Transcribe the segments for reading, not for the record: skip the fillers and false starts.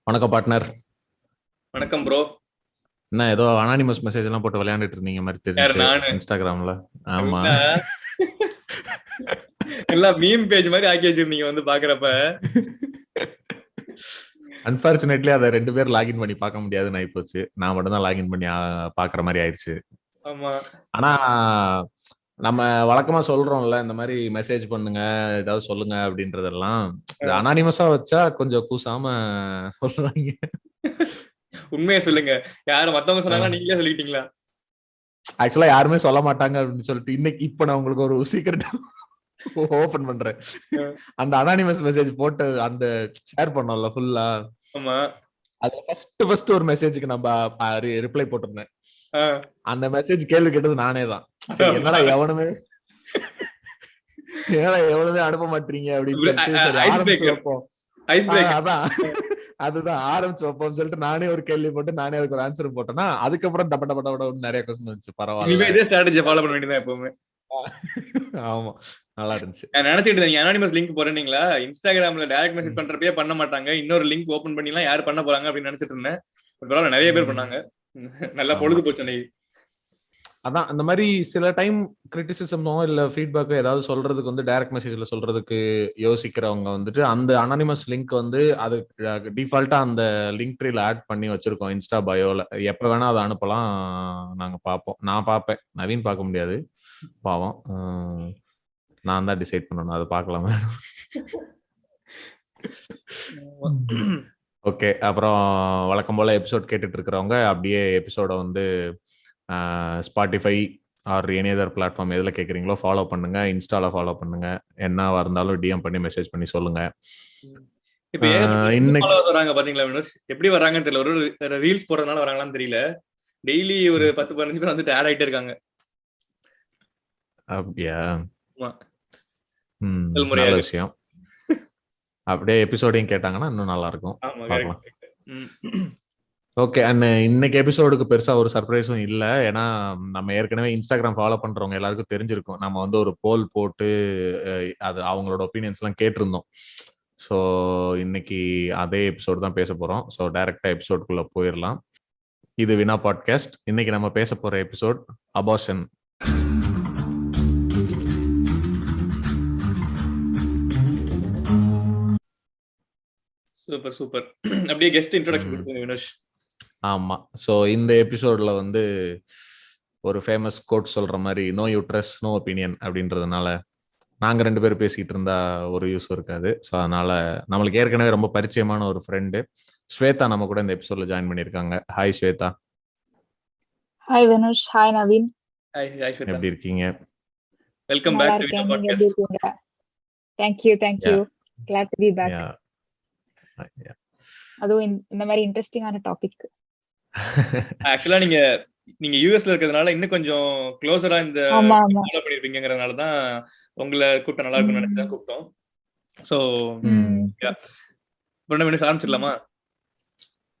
வணக்கம் பார்ட்னர். வணக்கம் ப்ரோ. என்ன ஏதோ அனானிமஸ் மெசேஜ் எல்லாம் போட்டு விளையாண்டுட்டு இருந்தீங்க மாதிரி யார் தெரிஞ்சு நானு? இன்ஸ்டாகிராம்ல. ஆமா, எல்லாம் எல்லாம் மீம் பேஜ் மாதிரி ஆக்கி வச்சிருந்தீங்க வந்து பாக்குறப்ப. அன்பார்ச்சுனேட்லி அதை 2 பேர் லாகின் பண்ணி பார்க்க முடியாதுன்னு ஆயிப்போச்சு. நான் மட்டும் தான் லாகின் பண்ணி பாக்குற மாதிரி ஆயிடுச்சு. ஆமா, ஆனா நம்ம வழக்கமா சொல்றோம்ல, இந்த மாதிரி மெசேஜ் பண்ணுங்க, ஏதாவது சொல்லுங்க அப்படின்றதெல்லாம் அனானிமஸா வச்சா கொஞ்சம் கூசாம சொல்றாங்க. உண்மையை சொல்லுங்க. யாரு மத்தவங்க சொன்னாங்களா நீங்களே சொல்லிட்டீங்களா? ஆக்சுவலா யாருமே சொல்ல மாட்டாங்க அப்படின்னு சொல்லிட்டு இன்னைக்கு இப்ப நான் உங்களுக்கு ஒரு சீக்கிரட் ஓபன் பண்றேன். அந்த அனானிமஸ் மெசேஜ் போட்டு அந்த ஷேர் பண்ணோம்ல ஃபுல்லா. ஆமா, அது ஃபர்ஸ்ட் ஒரு மெசேஜுக்கு நம்ம ரிப்ளை போட்டிருந்தேன். அந்த மெசேஜ் கேள்வி கேட்டது நானே தான். என்னடா எவனுமே அனுப்ப மாட்டீங்க அப்படின்னு சொல்லிட்டு சரி ஆரம்பிச்சு வைப்போம். அதான் அதுதான் ஆரம்பிச்சு வைப்போம்னு சொல்லிட்டு நானே ஒரு கேள்வி போட்டு நானே அதுக்கு ஒரு ஆன்சர் போட்டேன்னா அதுக்கப்புறம் டப்ப டப்ப டப்ப நிறைய கொஸ்டின் வந்துச்சு. பரவாயில்ல, இதே ஸ்ட்ராட்டஜி ஃபாலோ பண்ண வேண்டியதான் எப்பவுமே. ஆமா, நல்லா இருந்துச்சு. நான் நினைச்சிட்டு இருந்தேன் அனானிமஸ் லிங்க் போறேன்னீங்களா, இன்ஸ்டாகிராம்ல டைரக்ட் மெசேஜ் பண்றப்பே பண்ண மாட்டாங்க, இன்னொரு லிங்க் ஓபன் பண்ணிலாம் யாரு பண்ண போறாங்க அப்படின்னு நினைச்சிட்டு இருந்தேன். பரவாயில்ல, நிறைய பேர் பண்ணாங்க. நல்லா பொழுது போச்சு அன்னைக்கு. அதான் அந்த மாதிரி சில டைம் கிரிட்டிசிசமோ இல்ல ஃபீட்பேக்கோ ஏதாவது சொல்றதுக்கு வந்து டைரக்ட் மெசேஜ்ல சொல்றதுக்கு யோசிக்கிறவங்க வந்துட்டு அந்த அனானிமஸ் லிங்க் வந்து அது டிஃபால்ட்டா அந்த லிங்க் ட்ரீல ஆட் பண்ணி வச்சிருக்கோம் இன்ஸ்டா பயோல. எப்ப வேணா அதை அனுப்பலாம், நாங்க பார்ப்போம். நான் பார்ப்பேன், நவீன் பார்க்க முடியாது பாவம். நான் தான் டிசைட் பண்ணணும், அதை பார்க்கலாமா. ஓகே, அப்புறம் வழக்கம் போல எபிசோட் கேட்டுட்டு இருக்கிறவங்க அப்படியே எபிசோட வந்து Spotify or any other platform எதில் கேட்குறீங்களோ ஃபாலோ பண்ணுங்க, இன்ஸ்டால ஃபாலோ பண்ணுங்க, என்னவா இருந்தாலும் டிஎம் பண்ணி மெசேஜ் பண்ணி சொல்லுங்க. இப்ப இன்னைக்கு வராங்க பாத்தீங்களா வினோஷ், எப்படி வராங்கன்னு தெரியல. ஒரு ரீல்ஸ் போறதுனால வராங்களான்னு தெரியல. டெய்லி ஒரு 10-15 பேர் வந்துட்டு ஆட் ஆயிட்டே இருக்காங்க. அப்படியா? நல்ல விஷயம். அப்படியே எபிசோடையும் கேட்டாங்கன்னா இன்னும் நல்லா இருக்கும். பார்க்கலாம். ஓகே, அண்ட் இன்னைக்கு எபிசோடுக்கு பெருசா ஒரு சர்ப்ரைஸும் இல்லை. ஏன்னா நம்ம ஏற்கனவே இன்ஸ்டாகிராம் ஃபாலோ பண்றவங்க எல்லாருக்கும் தெரிஞ்சிருக்கும், நம்ம வந்து ஒரு போல் போட்டு அது அவங்களோட ஒப்பீனியன்ஸ் எல்லாம் கேட்டிருந்தோம். ஸோ இன்னைக்கு அதே எபிசோடு தான் பேச போறோம். ஸோ டைரக்டா எபிசோடுக்குள்ள போயிடலாம். இது வினா பாட்காஸ்ட். இன்னைக்கு நம்ம பேச போற எபிசோட் அபார்ஷன். Super super. அப்படியே கெஸ்ட் இன்ட்ரோடக்ஷன் கொடுங்க வினோஷ். ஆமா, ஸோ இந்த எபிசோட்ல வந்து ஒரு ஃபேமஸ் கோட் சொல்ற மாதிரி நோ யூட்ரஸ் நோ ஒப்பீனியன் அப்படின்றதுனால நாங்க 2 பேரும் பேசிக்கிட்டு இருந்தா ஒரு யூஸ் இருக்காது. ஸோ அதனால நம்மளுக்கு ஏற்கனவே ரொம்ப பரிச்சயமான ஒரு ஃப்ரெண்டு ஸ்வேதா நம்ம கூட இந்த எபிசோட்ல ஜாயின் பண்ணியிருக்காங்க. Hi Shweta. Hi Vinosh. Hi Naveen. Hi Shweta, எப்படி இருக்கீங்க? Welcome back to Vina podcast. Thank you. Glad to be back. அதுவும் இந்த மாதிரி இன்ட்ரெஸ்டிங்கான டாபிக். ஆக்சுவலா நீங்க யுஎஸ்ல இருக்கிறதுனால இன்னும் கொஞ்சம் க்ளோஸரா இந்த ஃபாலோ பண்ணிருப்பீங்கங்கறதுனால தான் உங்களை கூப்பிட்ட நல்லா இருக்கும்னு நினைச்சு தான் கூப்பிட்டோம். சோ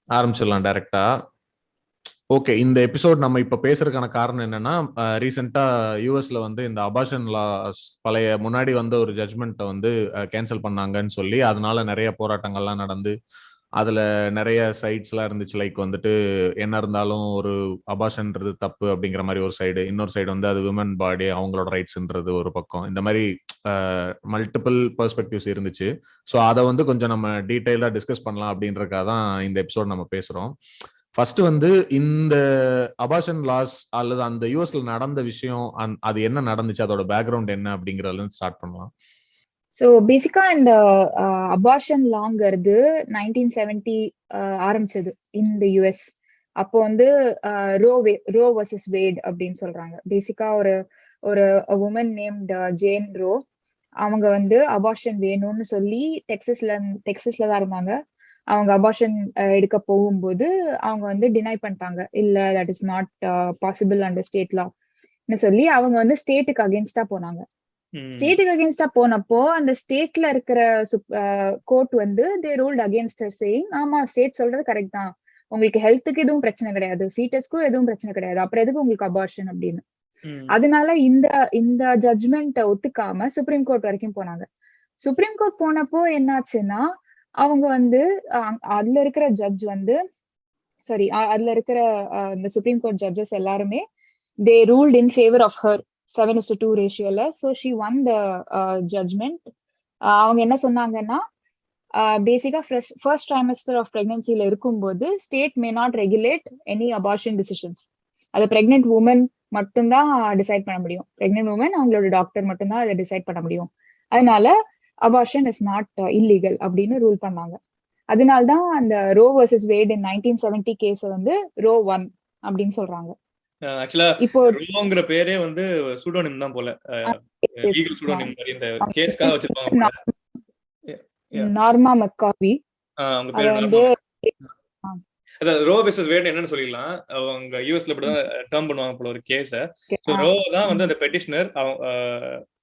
ஆரம்பிச்சிடலாம் டைரக்டா. ஓகே, இந்த எபிசோட் நம்ம இப்ப பேசுறதுக்கான காரணம் என்னன்னா, ரீசெண்டா யூஎஸ்ல வந்து இந்த அபார்ஷன் லாஸ் பழைய முன்னாடி வந்த ஒரு ஜட்ஜ்மெண்ட்டை வந்து கேன்சல் பண்ணாங்கன்னு சொல்லி அதனால நிறைய போராட்டங்கள்லாம் நடந்து அதுல நிறைய சைட்ஸ் எல்லாம் இருந்துச்சு. லைக் வந்துட்டு என்ன இருந்தாலும் ஒரு அபார்ஷன்ன்றது தப்பு அப்படிங்கிற மாதிரி ஒரு சைடு, இன்னொரு சைடு வந்து அது விமன் பாடி அவங்களோட ரைட்ஸ்ன்றது ஒரு பக்கம். இந்த மாதிரி மல்டிபிள் பெர்ஸ்பெக்டிவ்ஸ் இருந்துச்சு. ஸோ அதை வந்து கொஞ்சம் நம்ம டீட்டெயிலாக டிஸ்கஸ் பண்ணலாம் அப்படின்றக்காக தான் இந்த எபிசோட் நம்ம பேசுறோம். ஃபர்ஸ்ட் வந்து இந்த அபார்ஷன் லாஸ் அல்லது அந்த யூஎஸ்ல நடந்த விஷயம், அது என்ன நடந்துச்சு, அதோட பேக்ரவுண்ட் என்ன அப்படிங்கறதுல இருந்து ஸ்டார்ட் பண்ணலாம். ஸோ பேசிக்கா இந்த அபார்ஷன் லாங்கிறது 1970 ஆரம்பிச்சது இந்த யூஎஸ். அப்போ வந்து ரோ வர்சஸ் வேட் அப்படின்னு சொல்றாங்க. பேசிக்கா ஒரு உமன் நேம்ட் ஜேன் ரோ, அவங்க வந்து அபார்ஷன் வேணும்னு சொல்லி டெக்ஸஸ்ல தான் இருந்தாங்க. அவங்க அபார்ஷன் எடுக்க போகும்போது அவங்க வந்து டினை பண்ணிட்டாங்க, இல்ல that is not possible under state லான்னு சொல்லி அவங்க வந்து ஸ்டேட்டுக்கு அகேன்ஸ்டா போனாங்க. ஸ்டேட்டுக்கு அகேன்ஸ்டா போனப்போ அந்த ஸ்டேட்ல இருக்கிற கோர்ட் வந்து தே ரூல்ட் அகேன்ஸ்ட் ஹர், சேயிங் ஆமா ஸ்டேட் சொல்றது கரெக்ட் தான், உங்களுக்கு ஹெல்த்துக்கு எதுவும் பிரச்சனை கிடையாது, ஃபீட்டஸ்க்கும் எதுவும் பிரச்சனை கிடையாது, அப்புறம் எதுக்கு உங்களுக்கு அபார்ஷன் அப்படின்னு. அதனால இந்த ஜட்ஜ்மெண்ட் ஒத்துக்காம சுப்ரீம் கோர்ட் வரைக்கும் போனாங்க. சுப்ரீம் கோர்ட் போனப்போ என்னாச்சுன்னா அவங்க வந்து அதுல இருக்கிற ஜட்ஜ் வந்து அதுல இருக்கிற இந்த சுப்ரீம் கோர்ட் ஜட்ஜஸ் எல்லாருமே they ruled in favor of her 7:2 ரேஷியோல. so she won the judgment. அவங்க என்ன சொன்னாங்கன்னா பேசிக்கா ஃபர்ஸ்ட் ட்ரைமஸ்டர் ஆஃப் பிரெக்னன்சில இருக்கும்போது state may not regulate any abortion decisions. அது பிரெக்னென்ட் உமன் மட்டும்தான் டிசைட் பண்ண முடியும். பிரெக்னென்ட் உமன் அவங்களோட டாக்டர் மட்டும்தான் அதை டிசைட் பண்ண முடியும். அதனால அபார்ஷன் இஸ் நாட் இல்லீகல் அப்படின்னு ரூல் பண்ணாங்க. அதனால்தான் அந்த ரோ வர்சஸ் வேட் இன் 1970 கேஸ வந்து ரோ 1 அப்படின்னு சொல்றாங்க. ஆக்சுவலா இப்போ ரோங்கிற பேரே வந்து சூடோனிம் தான் போல, லீகல் சூடோனிம் மாதிரி இந்த கேஸ்க்காக வச்சிருப்பாங்க. நார்மா மெக்காவி அவங்க பேர் வந்து அதாவது ரோ வெர்சஸ் வேட் என்னன்னு சொல்லிடலாம். அவங்க யூஎஸ்ல இப்படிதான் டேர்ம் பண்ணுவாங்க போல ஒரு கேஸ. சோ ரோ தான் வந்து அந்த பெட்டிஷனர்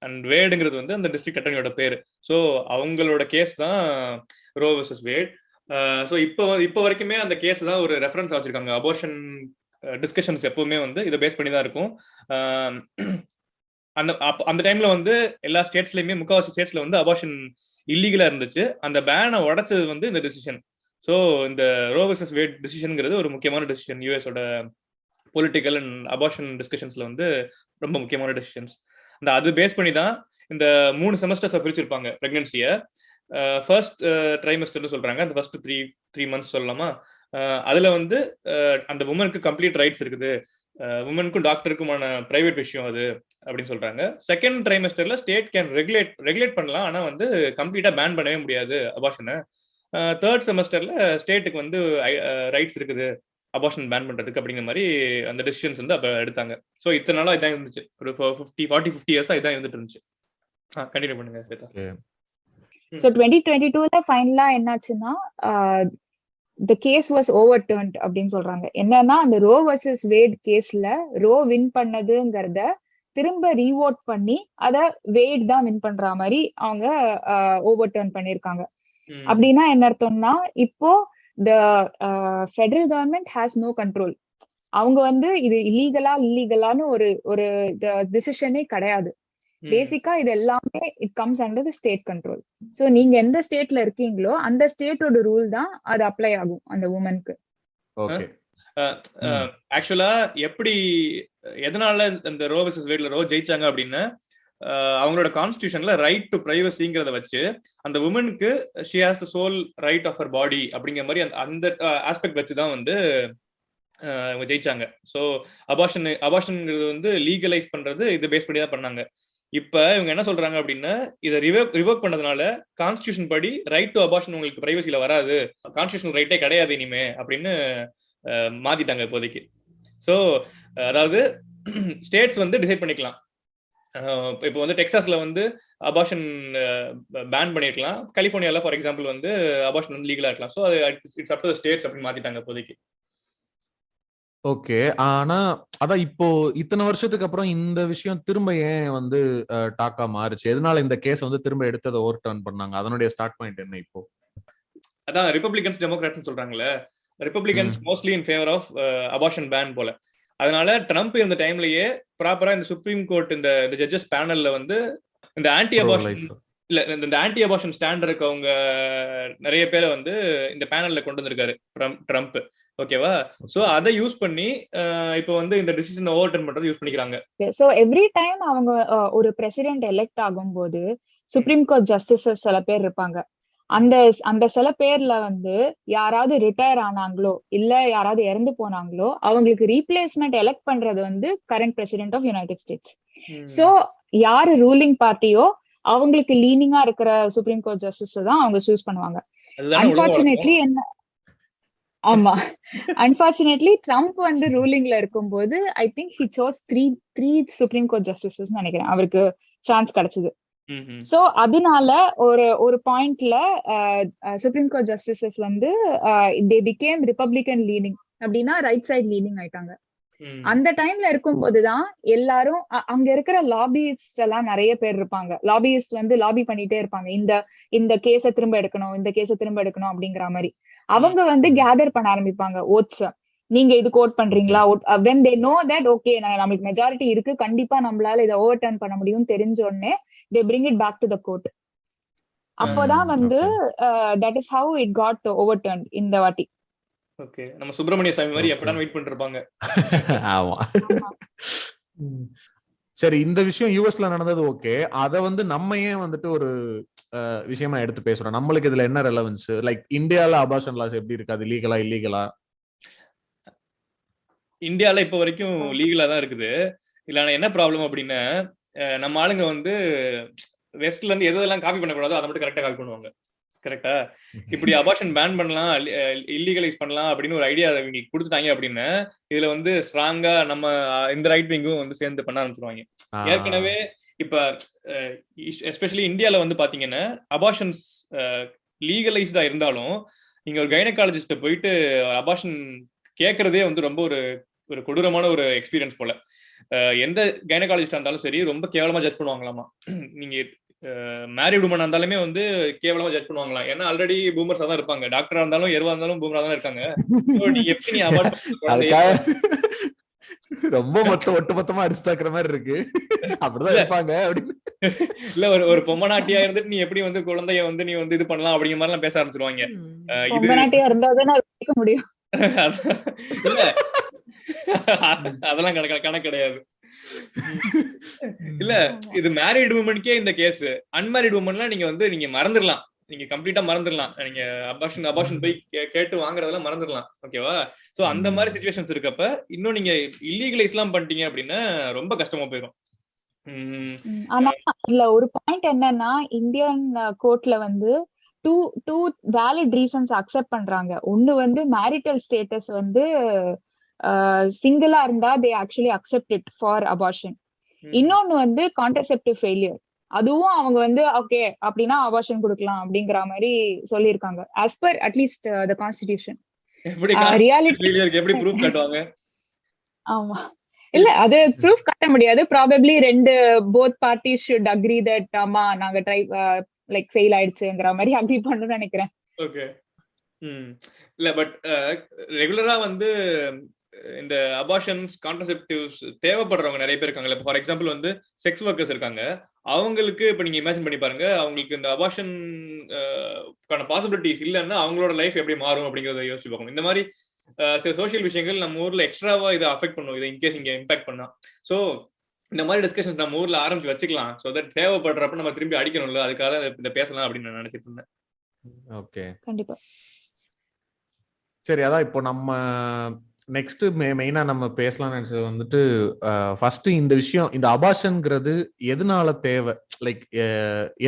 அண்ட் வேடுங்கிறது வந்து அந்த டிஸ்ட்ரிக்ட் அட்டர்னியோட பேரு. சோ அவங்களோட கேஸ் தான் ரோ வெர்சஸ் வேட். சோ இப்போ வரைக்குமே அந்த கேஸ் தான் ஒரு ரெஃபரன்ஸ் வச்சிருக்காங்க. அபார்ஷன் டிஸ்கஷன்ஸ் எப்பவுமே வந்து இதை பேஸ் பண்ணி தான் இருக்கும். அந்த டைம்ல வந்து எல்லா ஸ்டேட்ஸ்லயுமே முக்காவாசி ஸ்டேட்ஸ்ல வந்து அபார்ஷன் இல்லீகலா இருந்துச்சு. அந்த பேனை உடைச்சது வந்து இந்த டிசிஷன். ஸோ இந்த ரோ வெர்சஸ் வேட் டிசிஷனுங்கிறது ஒரு முக்கியமான டிசிஷன். யூஎஸோட பொலிட்டிக்கல் அண்ட் அபார்ஷன் டிஸ்கஷன்ஸ்ல வந்து ரொம்ப முக்கியமான டிசிஷன்ஸ். அது பேஸ் பண்ணி தான் இந்த 3 செமஸ்டர்ஸை பிரிச்சிருப்பாங்க பிரெக்னன்சியை. ஃபர்ஸ்ட் ட்ரைமஸ்டர்னு சொல்றாங்க. அந்த ஃபர்ஸ்ட் த்ரீ மந்த்ஸ் சொல்லலாமா? அதுல வந்து அந்த உமனுக்கு கம்ப்ளீட் ரைட்ஸ் இருக்குது, உமனுக்கும் டாக்டருக்குமான பிரைவேட் விஷயம் அது அப்படின்னு சொல்றாங்க. செகண்ட் ட்ரைமஸ்டர்ல ஸ்டேட் கேன் ரெகுலேட் பண்ணலாம், ஆனா வந்து கம்ப்ளீட்டா பேன் பண்ணவே முடியாது அபார்ஷனை. தேர்ட் செமஸ்டர்ல ஸ்டேட்டுக்கு வந்து ரைட்ஸ் இருக்குது அபார்ஷன் பேன் பண்றதுக்கு அப்படிங்கிற மாதிரி அந்த டெசிஷன்ஸ் வந்து அப்ப எடுத்தாங்க. ஸோ இத்தனை நாளா இதான் இருந்துச்சு. ஒரு 40-50 இயர்ஸ் இதான் இருந்துட்டு இருந்துச்சு. கண்டினியூ பண்ணுங்க. ஸோ 2022ல ஃபைனலா என்னாச்சுன்னா the case was overturned அப்படின்னு சொல்றாங்க. என்னன்னா அந்த ரோ வர்சஸ் வேட் கேஸ்ல ரோ வின் பண்ணதுங்கிறத திரும்ப ரீவோட் பண்ணி அத வேட் தான் வின் பண்ற மாதிரி அவங்க ஓவர்டர்ன் பண்ணிருக்காங்க. அப்படின்னா என்ன அர்த்தம்னா இப்போ the federal government has no control. அவங்க வந்து இது இல்லீகலான்னு ஒரு டிசிஷனே கிடையாது. பேசிக்கா இது எல்லாமே it comes under the state control. So நீங்க எந்த ஸ்டேட்ல இருக்கீங்களோ அந்த ஸ்டேட்டோட ரூல் தான் அது அப்ளை ஆகும் அந்த உமனுக்கு. ஓகே. ஆக்சுவலா எதனால இந்த ரோ வெர்சஸ் வேட்ல ரோ ஜெயிச்சாங்க அப்படின்னா, அவங்களோட கான்ஸ்டிடியூஷன்ல ரைட் டு பிரைவசிங்கிறத வச்சு அந்த உமனுக்கு she has the sole right of her body அப்படிங்கிற மாதிரி அந்த ஆஸ்பெக்ட் வச்சு தான் வந்து அவங்க ஜெயிச்சாங்க. ஸோ அபார்ஷன்ங்கிறது வந்து லீகலைஸ் பண்றது இது பேஸ் பண்ணி தான் பண்ணாங்க. இப்ப இவங்க என்ன சொல்றாங்க அப்படின்னா, இதை ரிவோக் பண்ணதுனால கான்ஸ்டிடியூஷன் படி ரைட் டு அபார்ஷன் உங்களுக்கு பிரைவசியில வராது, கான்ஸ்டிடியூஷன் ரைட்டே கிடையாது இனிமே அப்படின்னு மாத்திட்டாங்க இப்போதைக்கு. ஸோ அதாவது ஸ்டேட்ஸ் வந்து டிசைட் பண்ணிக்கலாம். இப்போ வந்து டெக்சாஸ்ல வந்து அபார்ஷன் பேன் பண்ணிருக்கலாம், கலிபோர்னியால ஃபார் எக்ஸாம்பிள் வந்து அபார்ஷன் வந்து லீகலா இருக்கலாம். So it's up to the states அப்படின்னு மாத்திட்டாங்க இப்போதைக்கு. ஓகே. ஆனா அதான் இப்போ இத்தனை வருஷத்துக்கு அப்புறம் இந்த விஷயம் திரும்ப ஏன் வந்து டாக்கா மாறுச்சு? எதனால இந்த கேஸ் வந்து திரும்ப எடுத்ததை ஓவர் டர்ன் பண்ணாங்க? அதனுடைய ஸ்டார்ட் பாயிண்ட் என்ன இப்போ? அதான் ரிபப்ளிகன்ஸ் டெமோக்ராட்ஸ் சொல்றாங்கல்ல, Republicans mostly in favour of abortion ban போல. அதனால ட்ரம்ப் இந்த டைம்லயே ப்ராப்பரா இந்த சுப்ரீம் கோர்ட் இந்த ஜட்ஜஸ் பேனல்ல வந்து இந்த ஆன்டி அபார்ஷன் இல்ல இந்த ஆன்டி அபார்ஷன் ஸ்டாண்ட் இருக்கவங்க நிறைய பேரை வந்து இந்த பேனல்ல கொண்டு வந்திருக்காரு ட்ரம்ப். ஓகேவா? சோ அத யூஸ் பண்ணி இப்போ வந்து இந்த டிசிஷன் ஓவர்டர்ன் பண்றது யூஸ் பண்ணிக்கிறாங்க. சோ எவ்ரி டைம் அவங்க ஒரு பிரசிடென்ட் எலெக்ட் ஆகும்போது சுப்ரீம் கோர்ட் ஜஸ்டிசஸ் சில பேர் இருப்பாங்க. அந்த சில பேர்ல வந்து யாராவது ரிட்டையர் ஆனாங்களோ இல்ல யாராவது இறந்து போனாங்களோ அவங்களுக்கு ரீப்ளேஸ்மெண்ட் எலெக்ட் பண்றது வந்து current president of United States. So யாரு ரூலிங் பார்ட்டியோ அவங்களுக்கு லீனிங்கா இருக்கிற சுப்ரீம் கோர்ட் ஜஸ்டிஸ் தான் அவங்க சூஸ் பண்ணுவாங்க. அன்பார்ச்சுனேட்லி ஆமா, அன்பார்ச்சுனேட்லி ட்ரம்ப் வந்து ரூலிங்ல இருக்கும்போது I think he sous three supreme court justices நினைக்கிறேன் அவருக்கு சான்ஸ் கிடைச்சது. சோ அதனால ஒரு பாயிண்ட்ல சுப்ரீம் கோர்ட் ஜஸ்டிசஸ் வந்து தே பிகேம் ரிபப்ளிகன் லீனிங், அப்படின்னா ரைட் சைட் லீனிங் ஆயிட்டாங்க. அந்த டைம்ல இருக்கும்போதுதான் எல்லாரும் அங்க இருக்கிற லாபியிஸ்ட் எல்லாம் நிறைய பேர் இருப்பாங்க. லாபியிஸ்ட் வந்து லாபி பண்ணிட்டே இருப்பாங்க, இந்த கேஸை திரும்ப எடுக்கணும், இந்த கேஸை திரும்ப எடுக்கணும் அப்படிங்கிற மாதிரி. அவங்க வந்து கேதர் பண்ண ஆரம்பிப்பாங்க ஓட்ஸ். நீங்க இது கோட் பண்றீங்களா? when they know that okay நம்மளுக்கு மெஜாரிட்டி இருக்கு, கண்டிப்பா நம்மளால இதை ஓவர் டர்ன் பண்ண முடியும் தெரிஞ்ச உடனே they bring it back to the court. அப்போதான் வந்து Okay. That is how it got over turn இந்த வாட்டி. ஓகே, நம்ம சுப்பிரமணிய சாமி மாதிரி Okay. எப்படான்னு வெயிட் பண்ணிட்டு இருப்பாங்க. ஆமா. சரி, இந்த விஷயம் யூஎஸ்ல நடந்தது ஓகே. அத வந்து நம்ம ஏன் வந்துட்டு ஒரு விஷயமா எடுத்து பேசுறோம்? நம்மளுக்கு இதுல என்ன ரெலவன்ஸ்? லைக் இந்தியால அபார்ஷன் லாஸ் எப்படி இருக்கு? அது லீகலா இல்லீகலா? இந்தியால இப்ப வரைக்கும் லீகலா தான் இருக்குது. இல்ல என்ன ப்ராப்ளம் அப்படின்னா, நம்ம ஆளுங்க வந்து வெஸ்ட்ல இருந்து எதெல்லாம் காப்பி பண்ணக்கூடாதோ அதை மட்டும் கரெக்டா காப்பி பண்ணுவாங்க. கரெக்டா? இப்படி அபார்ஷன் பேன் பண்ணலாம், இல்லீகலைஸ் பண்ணலாம் அப்படின்னு ஒரு ஐடியா இவங்களுக்கு கொடுத்துட்டாங்க அப்படின்னா, இதுல வந்து ஸ்ட்ராங்கா நம்ம இந்த ரைட் விங்கும் வந்து சேர்ந்து பண்ண ஆரம்பிச்சிருவாங்க. ஏற்கனவே இப்ப எஸ்பெஷலி இந்தியால வந்து பாத்தீங்கன்னா அபார்ஷன்ஸ் லீகலைஸ்டா இருந்தாலும் நீங்க ஒரு கைனகாலஜிஸ்ட போயிட்டு அபார்ஷன் கேட்கறதே வந்து ரொம்ப ஒரு கொடூரமான ஒரு எக்ஸ்பீரியன்ஸ் போல. எந்த கைனகாலஜிஸ்டா இருந்தாலும் சரி ரொம்ப கேவலமா ஜட்ஜ் பண்ணுவாங்களாமா. நீங்க மேரிட் உமன் இருந்தாலுமே வந்து கேவலமா ஜட்ஜ் பண்ணுவாங்களாம். ஏன்னா ஆல்ரெடி பூமர்ஸா தான் இருப்பாங்க. டாக்டரா இருந்தாலும் எருவா இருந்தாலும் பூமரா தான் இருக்காங்க. நீ எப்படி நீ அபார்ட் ரொம்ப ஒட்டுமொத்தமா அடிச்சுதாக்குற மாதிரி இருக்கு. அப்படிதான் இருப்பாங்க அப்படின்னு. இல்ல ஒரு பொம்மநாட்டியா இருந்துட்டு நீ எப்படி வந்து குழந்தைய வந்து நீ வந்து இது பண்ணலாம் அப்படிங்கிற மாதிரி எல்லாம் பேச ஆரம்பிச்சிருவாங்க. பொம்மநாட்டியா இருந்தாதான் வைக்க முடியும். இல்ல அதெல்லாம் கணக்கு கிடையாது. இல்ல இது மேரிட் உமனுக்கே இந்த கேஸ். அன்மேரிட் உமன்லாம் நீங்க மறந்துடலாம். நீங்க கம்ப்ளீட்டா மறந்துடலாம். நீங்க அபார்ஷன் போய் கேட்டு வாங்குறதெல்லாம் மறந்துடலாம். ஓகேவா? சோ அந்த மாதிரி சிச்சுவேஷன்ஸ் இருக்கப்ப இன்னும் நீங்க இல்லீகலைஸ் எல்லாம் பண்ணிட்டீங்க அப்படின்னா ரொம்ப கஷ்டமா போயிடும். ஆனா அதுல ஒரு பாயிண்ட் என்னன்னா, இந்தியன் கோர்ட்ல வந்து டூ வேலிட் ரீசன்ஸ் அக்செப்ட் பண்றாங்க. ஒன்னு வந்து மேரிட்டல் ஸ்டேட்டஸ் வந்து சிங்கிளா இருந்தா they actually accept it for abortion. இன்னொன்னு வந்து கான்ட்ரசெப்டிவ் ஃபெயிலியர். அதுவும் அவங்க வந்து ஓகே அப்படின்னா அபார்ஷன் கொடுக்கலாம் அப்படிங்கிற மாதிரி சொல்லியிருக்காங்க. As per at least the constitution. Reality எப்படி ப்ரூஃப் காட்டுவாங்க? ஆமா, இல்ல அது ப்ரூஃப் காட்ட முடியாது. Probably both parties should agree that ஆமா நாங்க ட்ரை லைக் ஃபெயில் ஆயிடுச்சுங்கிற மாதிரி அக்ரி பண்ணணும்னு நினைக்கிறேன். ஓகே. இல்ல பட் ரெகுலரா வந்து இந்த அபார்ஷன்ஸ் கான்ட்ரசெப்டிவ்ஸ் தேவைப்படுறவங்க நிறைய பேர் இருக்காங்க. ஃபார் எக்ஸாம்பிள் வந்து செக்ஸ் ஒர்க்கர்ஸ் இருக்காங்க. அவங்களுக்கு இப்ப நீங்க இமேஜின் பண்ணி பாருங்க, அவங்களுக்கு இந்த அபார்ஷன் பாசிபிலிட்டிஸ் இல்லைன்னா அவங்களோட லைஃப் எப்படி மாறும் அப்படிங்கறத யோசிச்சு பார்க்கணும். இந்த மாதிரி சில சோசியல் விஷயங்கள் நம்ம ஊர்ல எக்ஸ்ட்ராவா இதை அஃபெக்ட் பண்ணும். இதை இன்கேஸ் இங்க இம்பாக்ட் பண்ணா. சோ இந்த மாதிரி டிஸ்கஷன்ஸ் நம்ம ஊர்ல ஆரம்பிச்சு வச்சுக்கலாம். சோ தட் தேவைப்படுறப்ப நம்ம திரும்பி அடிக்கணும்ல, அதுக்காக இதை பேசலாம் அப்படின்னு நான் நினைச்சிட்டு இருந்தேன். ஓகே, கண்டிப்பா. சரி, அதான் இப்போ நம்ம நெக்ஸ்ட் மெயினா நம்ம பேசலாம்னு நினைச்சது வந்துட்டு ஃபர்ஸ்ட் இந்த விஷயம், இந்த அபார்ஷன்ங்கிறது எதனால தேவை? லைக்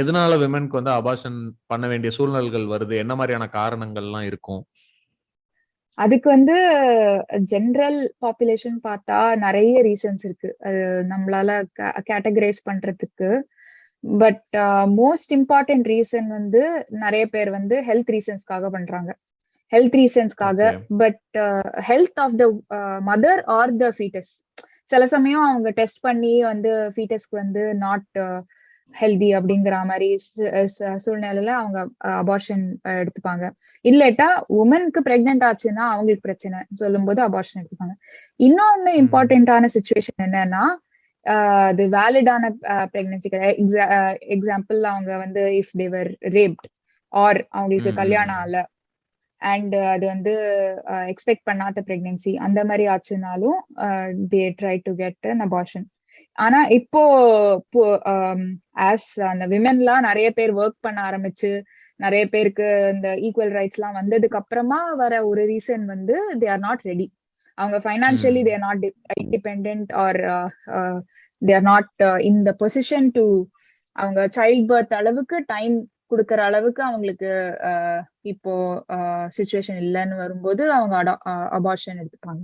எதனால விமென்க்கு வந்து அபார்ஷன் பண்ண வேண்டிய சூழ்நிலைகள் வருது? என்ன மாதிரியான காரணங்கள்லாம் இருக்கும்? அதுக்கு வந்து ஜெனரல் பாப்புலேஷன் பார்த்தா நிறைய ரீசன்ஸ் இருக்கு. அது நம்மளால கேட்டகரைஸ் பண்றதுக்கு. பட் மோஸ்ட் இம்பார்ட்டன்ட் ரீசன் வந்து நிறைய பேர் வந்து ஹெல்த் ரீசன்ஸ்க்காக பண்றாங்க. ஹெல்த் ரீசன்ஸ்க்காக. But health of the mother or the foetus. சில சமயம் அவங்க டெஸ்ட் பண்ணி வந்து ஃபீட்டஸ்க்கு வந்து நாட் ஹெல்தி அப்படிங்கிற மாதிரி சூழ்நிலையில அவங்க அபார்ஷன் எடுத்துப்பாங்க. இல்லட்டா உமனுக்கு பிரெக்னென்ட் ஆச்சுன்னா அவங்களுக்கு பிரச்சனை சொல்லும் போது அபார்ஷன் எடுத்துப்பாங்க. இன்னொன்னு இம்பார்ட்டன்டான சிச்சுவேஷன் என்னன்னா, அது வேலிடான பிரெக்னன்சி கிடையாது. எக்ஸாம்பிள் அவங்க வந்து இஃப் தேவர் ரேப்ட் ஆர் அவங்களுக்கு கல்யாணம் ஆகல அண்ட் அது வந்து எக்ஸ்பெக்ட் பண்ணாத பிரெக்னன்சி அந்த மாதிரி ஆச்சுனாலும் they try to get an abortion. ஆனா இப்போ ஆஸ் அந்த விமென்லாம் நிறைய பேர் ஒர்க் பண்ண ஆரம்பிச்சு நிறைய பேருக்கு இந்த ஈக்குவல் ரைட்ஸ் எல்லாம் வந்ததுக்கு அப்புறமா வர ஒரு ரீசன் வந்து தே ஆர் நாட் ரெடி. அவங்க financially they are not independent or they are not in the position to அவங்க சைல்ட் பர்த் அளவுக்கு டைம் கொடுக்கற அளவுக்கு அவங்களுக்கு இப்போ சிச்சுவேஷன் இல்லைன்னு வரும்போது அவங்க அபார்ஷன் எடுத்துப்பாங்க.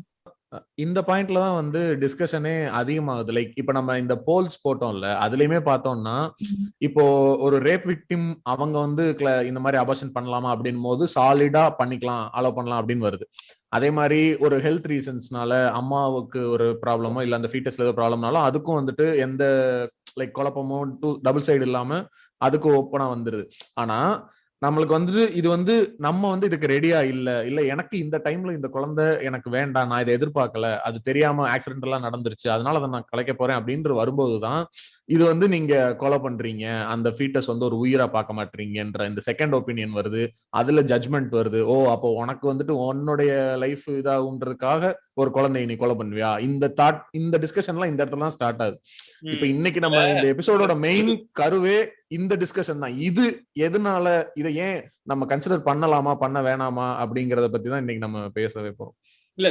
இந்த பாயிண்ட்ல தான் வந்து டிஸ்கஷனே அதிகமாகுது. லைக் இப்ப நம்ம இந்த போல்ஸ் போட்டோம்ல, அதுலயுமே பார்த்தோம்னா இப்போ ஒரு ரேப் விக்டிம் அவங்க வந்து இந்த மாதிரி அபார்ஷன் பண்ணலாமா அப்படின் போது சாலிடா பண்ணிக்கலாம், அலோவ் பண்ணலாம் அப்படின்னு வருது. அதே மாதிரி ஒரு ஹெல்த் ரீசன்ஸ்னால அம்மாவுக்கு ஒரு ப்ராப்ளமோ இல்ல அந்த ஃபீட்டஸ்ல ஏதோ ப்ராப்ளம்னாலும் அதுக்கும் வந்துட்டு எந்த லைக் குழப்பமோ டபுள் சைடு இல்லாம அதுக்கு ஓப்பனா வந்துருது. ஆனா நம்மளுக்கு வந்துட்டு இது வந்து நம்ம வந்து இதுக்கு ரெடியா இல்ல எனக்கு இந்த டைம்ல இந்த குழந்தை எனக்கு வேண்டாம், நான் இதை எதிர்பார்க்கல, அது தெரியாம ஆக்சிடென்ட் எல்லாம் நடந்துருச்சு, அதனால அதை நான் கலைக்க போறேன் அப்படின்ற வரும்போதுதான் இது வந்து நீங்க கொலை பண்றீங்க, அந்த ஃபீட்டஸ் வந்து ஒரு உயிரா பார்க்க மாட்டீங்கன்ற இந்த செகண்ட் ஒப்பீனியன் வருது, அதுல ஜட்ஜ்மெண்ட் வருது. ஓ அப்போ உனக்கு வந்துட்டு உன்னுடைய லைஃப் இதாகுன்றதுக்காக ஒரு குழந்தையை நீ கொலை பண்ணுவியா, இந்த தாட், இந்த டிஸ்கஷன்லாம் இந்த இடத்துல தான் ஸ்டார்ட் ஆகுது. இப்ப இன்னைக்கு நம்ம இந்த எபிசோடோட மெயின் கருவே இந்த டிஸ்கஷன் தான். இது எதனால, இதை ஏன் நம்ம கன்சிடர் பண்ணலாமா பண்ண வேணாமா அப்படிங்கறத பத்தி தான் இன்னைக்கு நம்ம பேசவே போறோம். இல்ல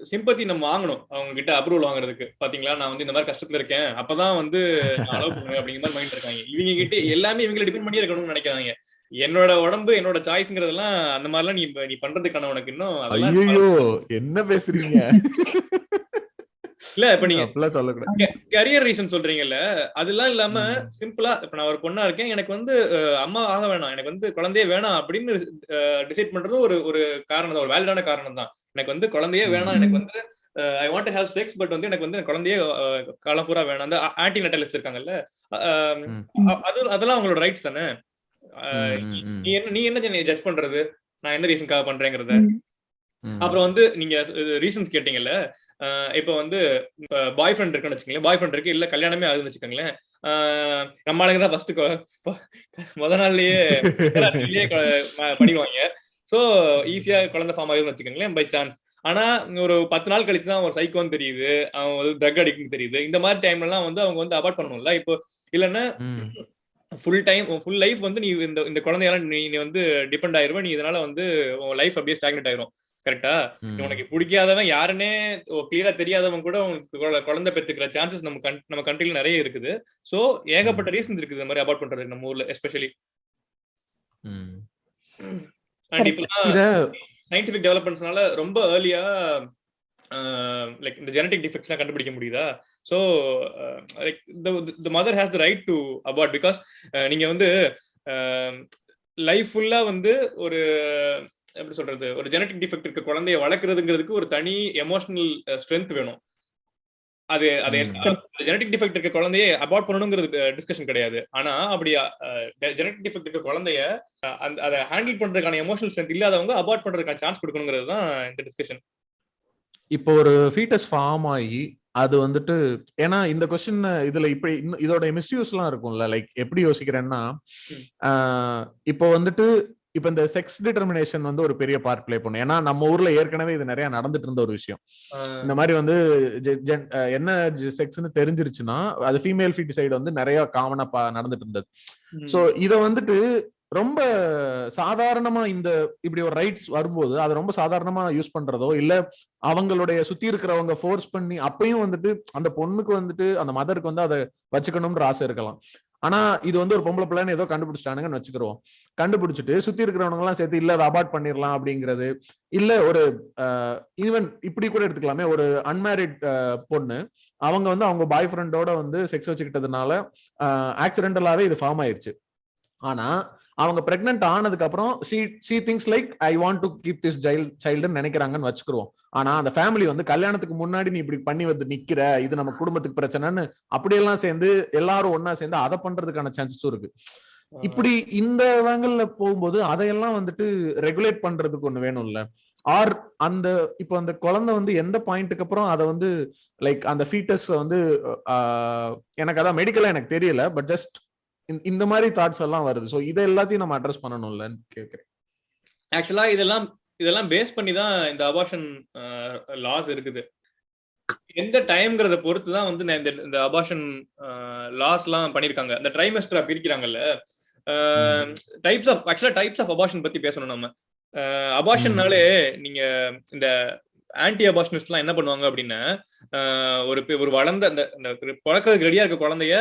சிம்பத்தி நம்ம வாங்கணும் அவங்க கிட்ட அப்ரூவல் வாங்குறதுக்கு. பாத்தீங்களா, நான் வந்து இந்த மாதிரி கஷ்டத்துல இருக்கேன், அப்பதான் வந்து நான் அலோவ் பண்ணுவேன் அப்படிங்கிற மாதிரி மைண்ட் இருக்காங்க. இவங்க கிட்ட எல்லாமே இவங்களை டிபெண்ட் பண்ணி இருக்கணும்னு நினைக்கிறாங்க. என்னோட உடம்பு என்னோட சாய்ஸ்ங்கிறதெல்லாம் அந்த மாதிரிலாம் நீ பண்றதுக்கான உனக்கு இன்னும் ஐயோ என்ன பேசுறீங்க? இல்ல இப்ப நீங்க கரியர் ரீசன் சொல்றீங்கல்ல, அதெல்லாம் இல்லாம சிம்பிளா இப்ப நான் ஒரு பொண்ணா இருக்கேன், எனக்கு வந்து அம்மா ஆக வேணாம், எனக்கு வந்து குழந்தையே வேணாம் அப்படின்னு டிசைட் பண்றது ஒரு காரணம் தான், ஒரு வேலிடான காரணம் தான். எனக்கு வந்து குழந்தையே வேணாம், எனக்கு வந்து I want to have sex, but வந்து எனக்கு வந்து குழந்தையே காலம் பூரா வேணாம். அந்த ஆன்டி நட்டாலிஸ்ட் இருக்காங்கல்ல, அதெல்லாம் அவங்களோட ரைட்ஸ் தானே. நீ என்ன ஜட்ஜ் பண்றது, நான் என்ன ரீசன்காக பண்றேங்கிறத. அப்புறம் வந்து நீங்க ரீசன்ஸ் கேட்டீங்கல்ல, இப்ப வந்து பாய் ஃப்ரெண்ட் இருக்குன்னு வச்சுக்கோங்களேன், பாய் ஃப்ரெண்ட் இருக்கு, இல்ல கல்யாணமே ஆகுதுன்னு வச்சுக்கோங்களேன், நம்ம ஆளுங்க தான் ஃபர்ஸ்ட் முத நாள்லயே பண்ணிடுவாங்க. சோ ஈஸியா குழந்தை ஃபார்ம் ஆகுதுன்னு வச்சுக்கோங்களேன் பை சான்ஸ். ஆனா ஒரு 10 நாள் கழிச்சு தான் ஒரு சைக்கோன்னு தெரியுது, அவன் வந்து ட்ரக் அடிக்ட்னு தெரியுது. இந்த மாதிரி டைம்ல எல்லாம் வந்து அவங்க வந்து அபார்ட் பண்ணணும்ல. இப்போ இல்லன்னா ஃபுல் லைஃப் வந்து நீ இந்த குழந்தையால நீ வந்து டிபெண்ட் ஆயிருவ, நீ இதனால வந்து உன் லைஃப் அப்படியே ஸ்டாக்னேட் ஆயிரும். கரெக்டா? உனக்கு பிடிக்காதவன் யாருன்னே கிளியரா தெரியாதவன் கூட உனக்கு குழந்தை பெற்றுக்கிற சான்சஸ் நம்ம கண்ட்ரில நிறைய இருக்குது. சோ ஏகப்பட்ட ரீசன்ஸ் இருக்குது இந்த மாதிரி அபார்ட் பண்றது நம்ம ஊர்ல எஸ்பெஷலி. அண்ட் இப்ப சயின்டிபிக் டெவலப்மெண்ட்ஸ்னால ரொம்ப ஏர்லியா லைக் இந்த ஜெனடிக் டிஃபெக்ட்ஸ்லாம் கண்டுபிடிக்க முடியுதா. So like the mother has the right to abort, because நீங்க வந்து லைஃப் ஃபுல்லா வந்து ஒரு எப்படி சொல்றது, ஒரு ஜெனடிக் டிஃபெக்ட் இருக்க குழந்தைய வளர்க்கறதுங்கிறதுக்கு ஒரு தனி எமோஷனல் ஸ்ட்ரென்த் வேணும். அது ஜெனடிக் டிஃபெக்ட் இருக்க குழந்தைய அபார்ட் பண்ணணுங்கிறது டிஸ்கஷன் கிடையாது. ஆனா அப்படி ஜெனடிக் டிஃபெக்ட் இருக்க குழந்தைய அதை ஹேண்டில் பண்றதுக்கான எமோஷனல் ஸ்ட்ரென்த் இல்லாதவங்க அபார்ட் பண்றதுக்கான சான்ஸ் கொடுக்கணுங்கிறது தான் இந்த டிஸ்கஷன். இப்போ ஒரு ஃபீட்டஸ் ஃபார்ம் ஆகி அது வந்துட்டு, ஏன்னா இந்த கொஸ்டின் இதுல இப்படி இதோட மிஸ்யூஸ் எல்லாம் இருக்கும்ல. லைக் எப்படி யோசிக்கிறேன்னா, இப்போ வந்துட்டு இப்ப இந்த செக்ஸ் டிட்டர்மினேஷன் வந்து ஒரு பெரிய பார்ட் பிளே பண்ணும். ஏன்னா நம்ம ஊர்ல ஏற்கனவே இது நிறைய நடந்துட்டு இருந்த ஒரு விஷயம். இந்த மாதிரி வந்து என்ன செக்ஸ்ன்னு தெரிஞ்சிருச்சுன்னா அது ஃபீமேல் ஃபீட்டிசைடு வந்து நிறைய காமனா நடந்துட்டு இருந்தது. சோ இத வந்துட்டு ரொம்ப சாதாரணமா இந்த இப்படி ஒரு ரைட்ஸ் வரும்போது அதை ரொம்ப சாதாரணமா யூஸ் பண்றதோ, இல்ல அவங்களுடைய சுத்தி இருக்கிறவங்க ஃபோர்ஸ் பண்ணி அப்பயும் வந்துட்டு அந்த பொண்ணுக்கு வந்துட்டு அந்த மதருக்கு வந்து அதை வச்சுக்கணும்ன்ற ஆசை இருக்கலாம். ஆனா இது வந்து ஒரு பொம்பளை பிள்ளைன்னு ஏதோ கண்டுபிடிச்சிட்டானுங்கன்னு வச்சுக்கிறோம். கண்டுபிடிச்சிட்டு சுத்தி இருக்கிறவங்க எல்லாம் சேர்த்து இல்ல அதை அபார்ட் பண்ணிடலாம் அப்படிங்கிறது. இல்ல ஒரு ஈவன் இப்படி கூட எடுத்துக்கலாமே, ஒரு அன்மேரிட் பொண்ணு அவங்க வந்து அவங்க பாய் ஃப்ரெண்டோட வந்து செக்ஸ் வச்சுக்கிட்டதுனால ஆக்சிடென்டலாவே இது ஃபார்ம் ஆயிருச்சு. ஆனா அவங்க பிரெக்னன்ட் ஆனதுக்கு அப்புறம் she thinks like I want to keep this childன்னு நினைக்கிறாங்கன்னு வச்சுக்கிறோம். ஆனா அந்த ஃபேமிலி வந்து கல்யாணத்துக்கு முன்னாடி நீ இப்படி பண்ணி வந்து நிக்கிற, இது நம்ம குடும்பத்துக்கு பிரச்சனைன்னு அப்படியெல்லாம் சேர்ந்து எல்லாரும் ஒன்னா சேர்ந்து அதை பண்றதுக்கான சான்சஸும் இருக்கு. இப்படி இந்த வேங்கல்ல போகும்போது அதையெல்லாம் வந்துட்டு ரெகுலேட் பண்றதுக்கு ஒண்ணு வேணும்ல. ஆர் அந்த இப்போ அந்த குழந்தை வந்து எந்த பாயிண்ட்டுக்கு அப்புறம் அதை வந்து லைக் அந்த ஃபீட்டஸ் வந்து எனக்கு அதான் மெடிக்கலா எனக்கு தெரியல, பட் ஜஸ்ட் இந்த மாதிரி தாட்ஸ் எல்லாம் வருது. சோ இத எல்லாத்தையும் நம்ம அட்ரஸ் பண்ணணும்லன்னு கேக்குறேன். ஆக்சுவலா இதெல்லாம் பேஸ் பண்ணி தான் இந்த அபார்ஷன் லாஸ் இருக்குது. எந்த டைம்ங்கிறத பொறுத்து தான் வந்து இந்த அபார்ஷன் லாஸ் எல்லாம் பண்ணிருக்காங்க. இந்த ட்ரைமெஸ்டரா பிரிக்கிறாங்கல்ல, டைப்ஸ் ஆஃப் அபார்ஷன் பத்தி பேசணும் நம்ம. அபார்ஷன்னாலே நீங்க இந்த ஆன்டி அபார்ஷனிஸ்ட் எல்லாம் என்ன பண்ணுவாங்க அப்படின்னா, ஒரு வளர்ந்த அந்த பிறக்கிறதுக்கு ரெடியா இருக்க குழந்தைய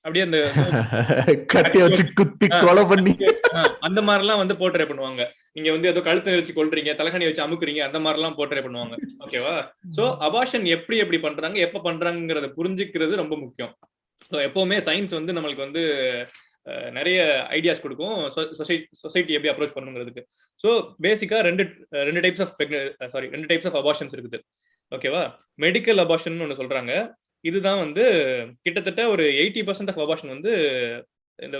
அப்படியே அந்த கத்தி வச்சு குத்தி கொலை பண்ணி அந்த மாதிரி எல்லாம் வந்து போர்ட்ரே பண்ணுவாங்க. நீங்க வந்து ஏதோ கழுத்தை வச்சு கொல்றீங்க, தலைகணி வச்சு அமுக்குறீங்க, அந்த மாதிரி எல்லாம் போர்ட்ரே பண்ணுவாங்க. ஓகேவா? சோ அபார்ஷன் எப்படி பண்றாங்க, எப்ப பண்றாங்கிறத புரிஞ்சுக்கிறது ரொம்ப முக்கியம். ஸோ எப்பவுமே சயின்ஸ் வந்து நம்மளுக்கு வந்து நிறைய ஐடியாஸ் கொடுக்கும் சொசைட்டி எப்படி அப்ரோச் பண்ணுங்கிறதுக்கு. ஸோ பேசிக்கா ரெண்டு டைப்ஸ் ஆஃப் அபார்ஷன்ஸ் இருக்குது. ஓகேவா? மெடிக்கல் அபார்ஷன் ஒன்று சொல்றாங்க. இதுதான் வந்து கிட்டத்தட்ட ஒரு 80% ஆஃப் அபார்ஷன் வந்து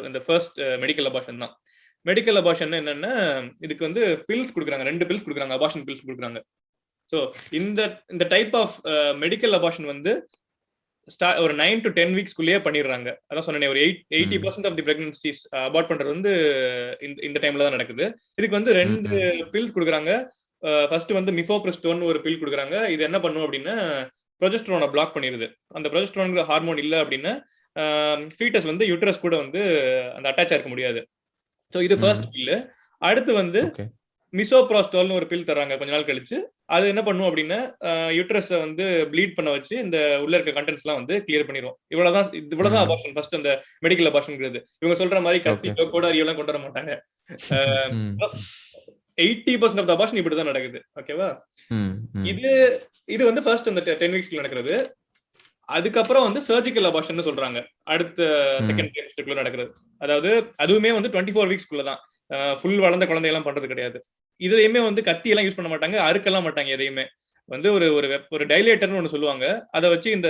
இந்த ஃபர்ஸ்ட் மெடிக்கல் அபார்ஷன் தான். மெடிக்கல் அபார்ஷன் என்னன்னா, இதுக்கு வந்து பில்ஸ் கொடுக்குறாங்க, 2 பில்ஸ் கொடுக்குறாங்க, அபார்ஷன் பில்ஸ் கொடுக்குறாங்க. ஸோ இந்த டைப் ஆஃப் மெடிக்கல் அபார்ஷன் வந்து ஒரு 9 to 10 வீக்ஸ்க்குள்ளேயே பண்ணிடுறாங்க. அதான் சொன்னேன், ஒரு 80% ஆஃப் தி பிரெக்னன்சிஸ் அபார்ட் பண்றது வந்து இந்த டைம்ல தான் நடக்குது. இதுக்கு வந்து 2 பில்ஸ் கொடுக்குறாங்க. ஃபர்ஸ்ட் வந்து மிஃபோப்ரஸ்டோன் ஒரு பில் கொடுக்குறாங்க. இது என்ன பண்ணும் அப்படின்னா ப்ரொஜெஸ்டரோனை பிளாக் பண்ணிடுது. அந்த ப்ரொஜெஸ்டரோன் ஹார்மோன் இல்லை அப்படின்னா ஃபீட்டஸ் வந்து யூட்ரஸ் கூட வந்து அந்த அட்டாச் இருக்க முடியாது. ஸோ இது ஃபர்ஸ்ட் பில்லு. அடுத்து வந்து மிசோப்ரோஸ்டோல்னு ஒரு பில் தராங்க கொஞ்ச நாள் கழிச்சு. அது என்ன பண்ணும் அப்படின்னா யூட்ரஸை வந்து ப்ளீட் பண்ண வச்சு இந்த உள்ள இருக்க கண்டென்ட்ஸ் எல்லாம் வந்து கிளியர் பண்ணிடும். இவ்வளவுதான் அபார்ஷன் ஃபர்ஸ்ட் அந்த மெடிக்கல் அபார்ஷன்ங்கிறது. இவங்க சொல்ற மாதிரி கத்தியோ கோடாரியோ எல்லாம் கொண்டு வர மாட்டாங்க. 80% ஆஃப் த அபார்ஷன் இப்படிதான் நடக்குது. ஓகேவா? இது வந்து ஃபர்ஸ்ட் அந்த 10 வீக்ஸ்ல நடக்கிறது. அதுக்கப்புறம் வந்து சர்ஜிக்கல் அபார்ஷன் சொல்றாங்க, அடுத்த செகண்ட் ட்ரைமஸ்டருக்குள்ள நடக்கிறது. அதாவது அதுவுமே வந்து 24 வீக்ஸ்க்குள்ளதான். ஃபுல் வளர்ந்த குழந்தையெல்லாம் பண்றது கிடையாது. இதுலயுமே வந்து கத்தி எல்லாம் யூஸ் பண்ண மாட்டாங்க, அறுக்கலாம் மாட்டாங்க. எதையுமே வந்து ஒரு டைலேட்டர்னு ஒண்ணு சொல்லுவாங்க. அதை வச்சு இந்த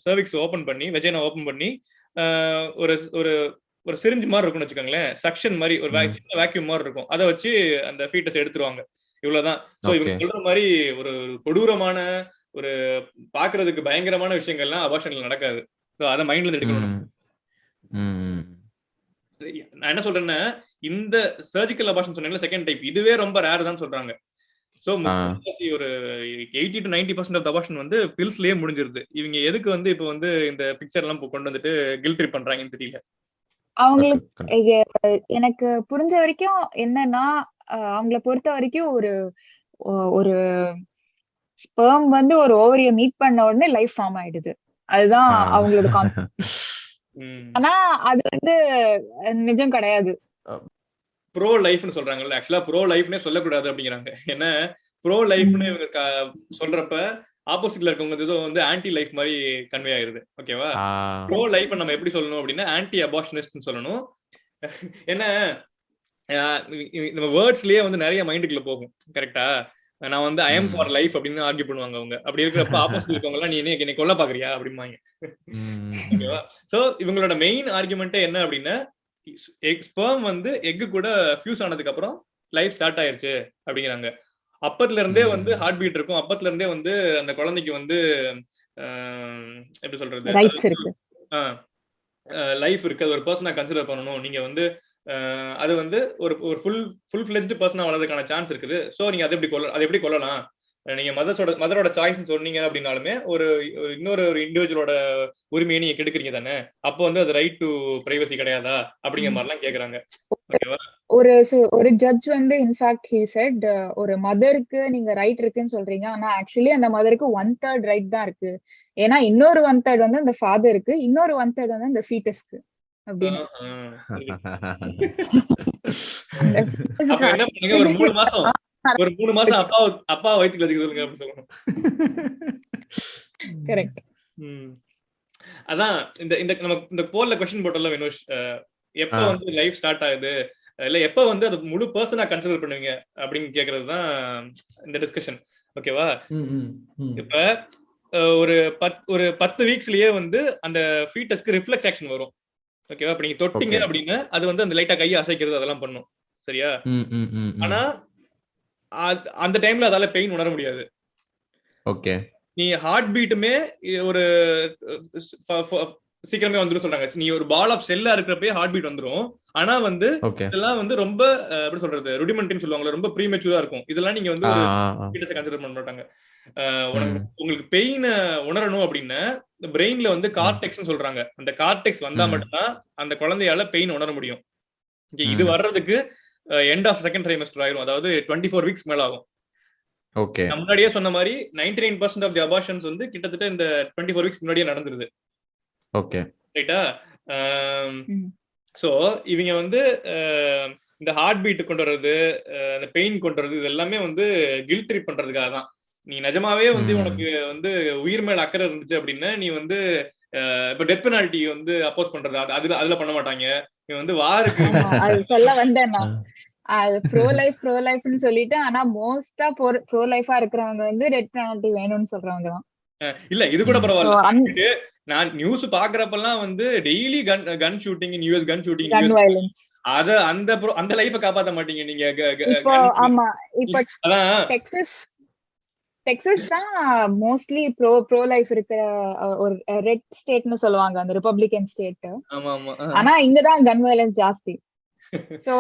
சர்விக்ஸ் ஓபன் பண்ணி வெஜைனா ஓபன் பண்ணி ஒரு ஒரு ஒரு சிரிஞ்சு மாதிரி இருக்கும்னு வச்சுக்கோங்களேன், சக்ஷன் மாதிரி ஒரு சின்ன வேக்யூம் மாதிரி இருக்கும். அதை வச்சு அந்த ஃபீட்டஸ் எடுத்துருவாங்க. இவ்வளவுதான். சோ இவங்க சொல்ற மாதிரி ஒரு கொடூரமான ஒரு பாக்குறதுக்கு பயங்கரமான விஷயங்கள்லாம் அபார்ஷன்ல நடக்காது. அதை மைண்ட்ல இருந்து எடுக்கணும். நான் என்ன சொல்றேன்னா, இந்த சர்ஜிக்கல் அபார்ஷன் சொன்னீங்கல்ல செகண்ட் டைப், இதுவே ரொம்ப ரேர் தான் சொல்றாங்க. சோ ஒரு 80 to 90% ஆஃப் அபார்ஷன் வந்து பில்ஸ்லயே முடிஞ்சிருது. இவங்க எதுக்கு வந்து இப்ப வந்து இந்த பிக்சர் எல்லாம் கொண்டு வந்துட்டு கில்ட் ட்ரிப் பண்றாங்கன்னு தெரியல. அவங்களுக்கு எனக்கு புரிஞ்ச வரைக்கும் என்னன்னா, அவங்கள பொறுத்த வரைக்கும் ஒரு ஸ்பெர்ம் வந்து ஒரு ஓவரிய மீட் பண்ண உடனே லைஃப் ஃபார்ம் ஆயிடுது. அதுதான் அவங்களோட ஆனா அது வந்து நிஜம் கிடையாது. ப்ரோ லைஃப்னு சொல்றாங்கல்ல, ஆக்சுவலா ப்ரோ லைஃப்னே சொல்லக்கூடாது அப்படிங்கிறாங்க. ஏன்னா ப்ரோ லைஃப்னு இவங்க சொல்றப்ப ஆப்போசிட்ல இருக்கவங்க ஏதோ வந்து ஆன்டி லைஃப் மாதிரி கன்வே ஆயிருது. ஓகேவா? ப்ரோ லைஃப் நம்ம எப்படி சொல்லணும் அப்படின்னா ஆன்டி அபார்ஷனிஸ்ட்னு சொல்லணும். ஏன்னா நம்ம வேர்ட்ஸ்லயே வந்து நிறைய மைண்டுக்குள்ள போகும். கரெக்டா? நான் வந்து ஐ எம் ஃபார் லைஃப் அப்படின்னு ஆர்கியூ பண்ணுவாங்க அவங்க. அப்படி இருக்கிறப்ப ஆப்போசிட் இருக்கவங்க எல்லாம் நீ என்ன கொல்ல பாக்குறியா அப்படிம்பாங்க. ஓகேவா? சோ இவங்களோட மெயின் ஆர்குமெண்டே என்ன அப்படின்னா, ஸ்பெர்ம் வந்து எக் கூட ஃபியூஸ் ஆனதுக்கு அப்புறம் லைஃப் ஸ்டார்ட் ஆயிருச்சு அப்படிங்கிறாங்க. அப்பத்துல இருந்தே வந்து ஹார்ட் பீட் இருக்கும். அப்பத்துல இருந்தே வந்து அந்த குழந்தைக்கு வந்து எப்படி சொல்றது, லைஃப் இருக்கு. அது ஒரு பர்சனா கன்சிடர் பண்ணணும். நீங்க வந்து அது வந்து ஒரு ஃபுல் ஃபிளெஜ்டு பர்சனா வளர்றதுக்கான சான்ஸ் இருக்குது. சோ நீங்க அதை எப்படி கொள்ளலாம்? நீங்க மதரோட சாய்ஸ் சொன்னீங்க அப்படின்னாலுமே ஒரு இன்னொரு இண்டிவிஜுவலோட உரிமையை நீங்க கெடுக்குறீங்க தானே. அப்போ வந்து அது ரைட் டு பிரைவசி கிடையாதா அப்படிங்கிற மாதிரி எல்லாம் கேக்குறாங்க. ஒரு ஜட்ஜ் வந்து இன்ஃபேக்ட் ஹி செட், ஒரு மதருக்கு நீங்க ரைட் இருக்குன்னு சொல்றீங்க, ஆனா ஆக்சுவலி அந்த மதருக்கு 1/3 ரைட் தான் இருக்கு. ஏன்னா இன்னொரு 1/3 வந்து அந்த ஃபாதருக்கு, இன்னொரு 1/3 வந்து அந்த ஃபீட்டஸ்க்கு அப்படின்னு. அப்ப என்ன பண்ணுங்க, ஒரு 3 மாசம் அப்பா வயித்துல வச்சுக்க சொல்லுங்க அப்படி சொல்லணும். கரெக்ட். அதான் இந்த போல்ல क्वेश्चन போட்டல வினோஷ், எப்ப வந்து லைஃப் ஸ்டார்ட் ஆகுது, இல்ல எப்ப வந்து அது முழு பர்சனா கன்சிடர் பண்ணுவீங்க அப்படின்னு கேக்குறது தான் இந்த டிஸ்கஷன். ஓகேவா? இப்ப ஒரு 10 வீக்ஸ்லயே வந்து அந்த ஃபீட்டஸ்க்கு ரிஃப்ளெக்ஸ் ஆக்ஷன் வரும். ஓகேவா? இப்ப நீங்க தொட்டிங்க அப்படின்னா அது வந்து அந்த லைட்டா கையை அசைக்கிறது அதெல்லாம் பண்ணும். சரியா? ஆனா அந்த டைம்ல அதால பெயின் உணர முடியாது. ஓகே. நீ ஹார்ட் பீட்டுமே ஒரு சீக்கிரமே வந்துரும் சொல்றாங்க. நீ ஒரு பால் ஆஃப் செல்லா இருக்கிறப்பே ஹார்ட் பீட் வந்துரும். ஆனா வந்து இதெல்லாம் வந்து ரொம்ப எப்படி சொல்றது, ருடிமெண்ட்னு சொல்லுவாங்கல்ல, ரொம்ப ப்ரீமெச்சூரா இருக்கும். இதெல்லாம் நீங்க வந்து ஒரு ஃபீட்டஸை கன்சிடர் பண்ண மாட்டாங்க. உங்களுக்கு பெயின் உணரணும் அப்படின்னா பிரெயின்ல வந்து கார்டெக்ஸ்னு சொல்றாங்க. அந்த கார்டெக்ஸ் வந்தா மட்டும்தான் அந்த குழந்தையால பெயின் உணர முடியும். இது வர்றதுக்கு எண்ட் ஆஃப் செகண்ட் ட்ரைமஸ்டர் ஆயிரும். அதாவது 24 வீக்ஸ் மேல ஆகும். ஓகே. முன்னாடியே சொன்ன மாதிரி 99% ஆஃப் தி அபார்ஷன்ஸ் வந்து கிட்டத்தட்ட இந்த 24 வீக்ஸ் முன்னாடியே நடந்துருது. ஓகே. ரைட்டா? சோ இவங்க வந்து இந்த ஹார்ட் பீட் கொண்டு வர்றது, அந்த பெயின் கொண்டு வர்றது, இது எல்லாமே வந்து கில்ட் ட்ரிப் பண்றதுக்காக தான். நீ நிஜமாவே வந்து உனக்கு வந்து உயிர் மேல அக்கறை இருந்துச்சு அப்படின்னா நீ வந்து இப்ப டெத் பெனால்டி வந்து அப்போஸ் பண்றது அதுல பண்ண மாட்டாங்க. நீ வந்து வாருக்கு அது சொல்ல வந்தேன் நான். அது ப்ரோ லைஃப்னு சொல்லிட்டு, ஆனா மோஸ்டா ப்ரோ லைஃபா இருக்கிறவங்க வந்து டெத் பெனால்டி வேணும்னு சொல்றவங்க தான். இல்ல இது கூட பரவாயில்ல. நான் நியூஸ் பாக்குறப்பெல்லாம் வந்து daily gun shooting in US, gun shooting gun violence, அத அந்த லைஃப காப்பாத்த மாட்டீங்க நீங்க. இப்போ ஆமா, இப்போ டெக்சஸ் தான் மோஸ்ட்லி ப்ரோ லைஃப் இருக்கிற ஒரு ரெட் ஸ்டேட்னு சொல்லுவாங்க, அந்த ரிபப்ளிகன் ஸ்டேட். ஆமா ஆமா. ஆனா இங்கதான் கன் வயலன்ஸ் ஜாஸ்தி. சோ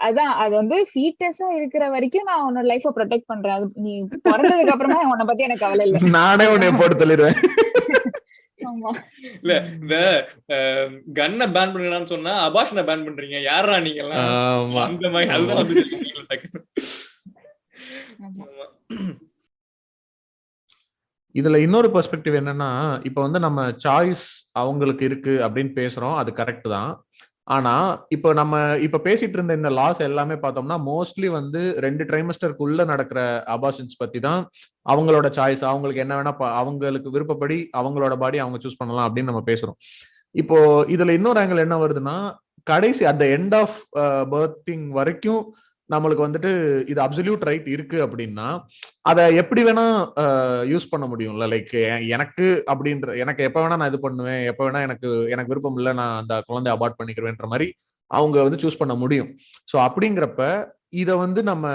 அதான், அது வந்து ஃபீட்டஸா இருக்கிற வரைக்கும் நான் உன்னோட லைஃப ப்ரொடெக்ட் பண்றேன். அது நீ பிறந்ததுக்கு அப்புறமா உன்னை பத்தி எனக்கு கவலை இல்ல. நானே உன்னை போட்டு தள்ளிடுவேன். ஆமா. இல்ல இந்த கன்னை பேன் பண்ணுங்கன்னு சொன்னா அபார்ஷனை பேன் பண்றீங்க, யாரா நீங்க எல்லாம்? ஆமா. அந்த மாதிரி அதுதான் வந்து டக்குனு. ஆமா. ஆமா. இதுல இன்னொரு பெர்ஸ்பெக்டிவ் என்னன்னா, இப்ப வந்து நம்ம சாய்ஸ் அவங்களுக்கு இருக்கு அப்படின்னு பேசுறோம், அது கரெக்ட் தான். ஆனா இப்ப நம்ம இப்ப பேசிட்டு இருந்த இந்த லாஸ் எல்லாமே பார்த்தோம்னா மோஸ்ட்லி வந்து 2 ட்ரைமஸ்டருக்குள்ள நடக்கிற அபார்ஷன்ஸ் பத்தி தான். அவங்களோட சாய்ஸ், அவங்களுக்கு என்ன வேணா அவங்களுக்கு விருப்பப்படி அவங்களோட பாடி அவங்க சூஸ் பண்ணலாம் அப்படின்னு நம்ம பேசுறோம். இப்போ இதுல இன்னொரு ஆங்கிள் என்ன வருதுன்னா, கடைசி at the end of birthing வரைக்கும் நம்மளுக்கு வந்துட்டு இது அப்சல்யூட் ரைட் இருக்கு அப்படின்னா அதை எப்படி வேணா யூஸ் பண்ண முடியும்ல. லைக் எனக்கு அப்படின்ற, எனக்கு எப்ப வேணா நான் இது பண்ணுவேன், எப்ப வேணா எனக்கு விருப்பம் இல்லை, நான் அந்த குழந்தைய அபார்ட் பண்ணிக்கிறேன்ற மாதிரி அவங்க வந்து சூஸ் பண்ண முடியும். ஸோ அப்படிங்கிறப்ப இதை வந்து நம்ம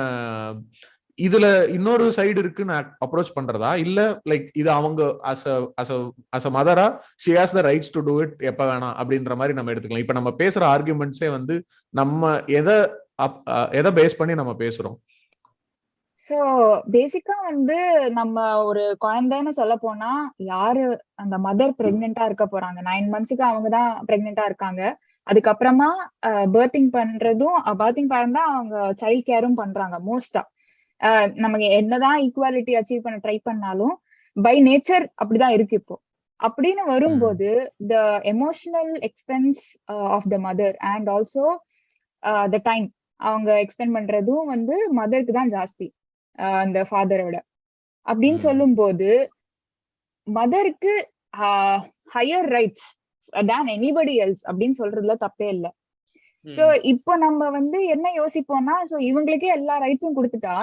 இதுல இன்னொரு சைடு இருக்குன்னு அப்ரோச் பண்றதா, இல்ல லைக் இது அவங்க அஸ் அ மதரா she has the rights to do it எப்ப வேணா அப்படின்ற மாதிரி நம்ம எடுத்துக்கலாம். இப்ப நம்ம பேசுற ஆர்குமெண்ட்ஸே வந்து நம்ம எதை பேஸ் பண்ணி நம்ம பேசுறோம்? சோ பேசிக்கா வந்து நம்ம ஒரு குழந்தைன்னு சொல்ல போனா யாரு அந்த மதர் பிரெக்னெண்டா இருக்க போறாங்க, 9 monthsக்கு அவங்கதான் பிரெக்னெண்டா இருக்காங்க. அதுக்கப்புறமா பர்த்திங் பண்றதும், பர்த்திங் பண்ணா அவங்க சைல்ட் கேரும் பண்றாங்க மோஸ்டா. நமக்கு என்னதான் ஈக்குவாலிட்டி அச்சீவ் பண்ண ட்ரை பண்ணாலும் பை நேச்சர் அப்படிதான் இருக்கு இப்போ. அப்படின்னு வரும்போது the emotional expense of the mother and also the time அவங்க எக்ஸ்பெண்ட் பண்றதும் வந்து மதருக்கு தான் ஜாஸ்தி அந்த ஃபாதரோட. அப்படின்னு சொல்லும் போது மதருக்கு higher rights than anybody else அப்படின்னு சொல்றதுல தப்பே இல்லை. சோ இப்போ நம்ம வந்து என்ன யோசிப்போம்னா, சோ இவங்களுக்கே எல்லா ரைட்ஸும் கொடுத்துட்டா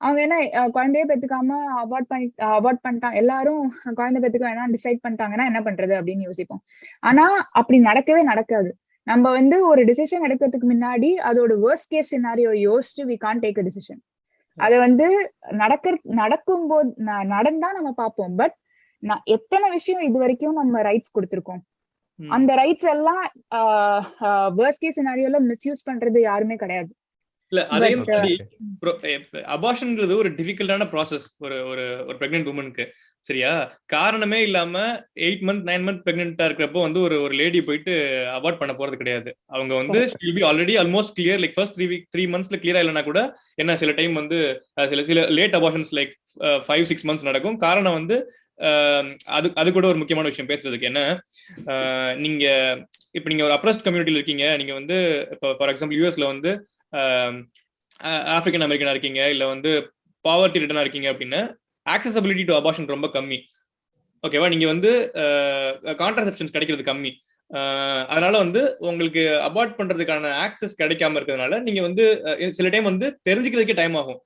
அவங்க என்ன குழந்தைய பெத்துக்காம அபார்ட் பண்ணிட்டாங்க, எல்லாரும் குழந்தை பெத்துக்க வேணாம் டிசைட் பண்ணிட்டாங்கன்னா என்ன பண்றது அப்படின்னு யோசிப்போம். ஆனா அப்படி நடக்கவே நடக்காது. நம்ம வந்து ஒரு டிசிஷன் எடுக்கிறதுக்கு முன்னாடி அதோட வேர்ஸ்ட் கேஸ் சினாரியோ யோசிச்சு we can't take a decision. அது வந்து நடக்கும்போது நடந்தா நம்ம பார்ப்போம். பட் எத்தனை விஷயம் இது வரைக்கும் நம்ம ரைட்ஸ் கொடுத்திருக்கோம், அந்த ரைட்ஸ் எல்லாம் வேர்ஸ்ட் கேஸ் சினாரியோல மிஸ்யூஸ் பண்றது யாருமே கிடையாது. இல்ல அதே மாதிரி அபார்ஷன்ங்கிறது ஒரு டிஃபிகல்ட்டான ப்ராசஸ் ஒரு ஒரு ஒரு பிரெக்னென்ட் உமனுக்கு. சரியா? காரணமே இல்லாம 8 month 9 month பிரெக்னென்ட்டா இருக்கிறப்போ வந்து ஒரு ஒரு லேடி போயிட்டு அபார்ட் பண்ண போறது கிடையாது. அவங்க வந்து will be already almost clear, like first 3 monthsல கிளியரா இல்லைன்னா கூட என்ன சில டைம் வந்து சில லேட் அபார்ஷன்ஸ் லைக் 5-6 months நடக்கும். காரணம் வந்து அது கூட ஒரு முக்கியமான விஷயம் பேசுறதுக்கு என்ன, நீங்க இப்ப நீங்க ஒரு அப்ரஸ்ட் கம்யூனிட்டியில இருக்கீங்க, நீங்க வந்து இப்போ ஃபார் எக்ஸாம்பிள் யூஎஸ்ல வந்து ஆப்பிரிக்கன் அமெரிக்கனா இருக்கீங்க, இல்ல வந்து பாவர்ட்டி ரிட்டனா இருக்கீங்க அப்படின்னா ஆக்சசபிலிட்டி டு அபார்ஷன் ரொம்ப கம்மி. ஓகேவா? நீங்க வந்து கான்ட்ராசெப்ஷன்ஸ் கிடைக்கிறது கம்மி. அதனால வந்து உங்களுக்கு அபார்ட் பண்றதுக்கான ஆக்சஸ் கிடைக்காம இருக்கிறதுனால நீங்க வந்து சில டைம் வந்து தெரிஞ்சுக்கிறதுக்கே டைம் ஆகும்.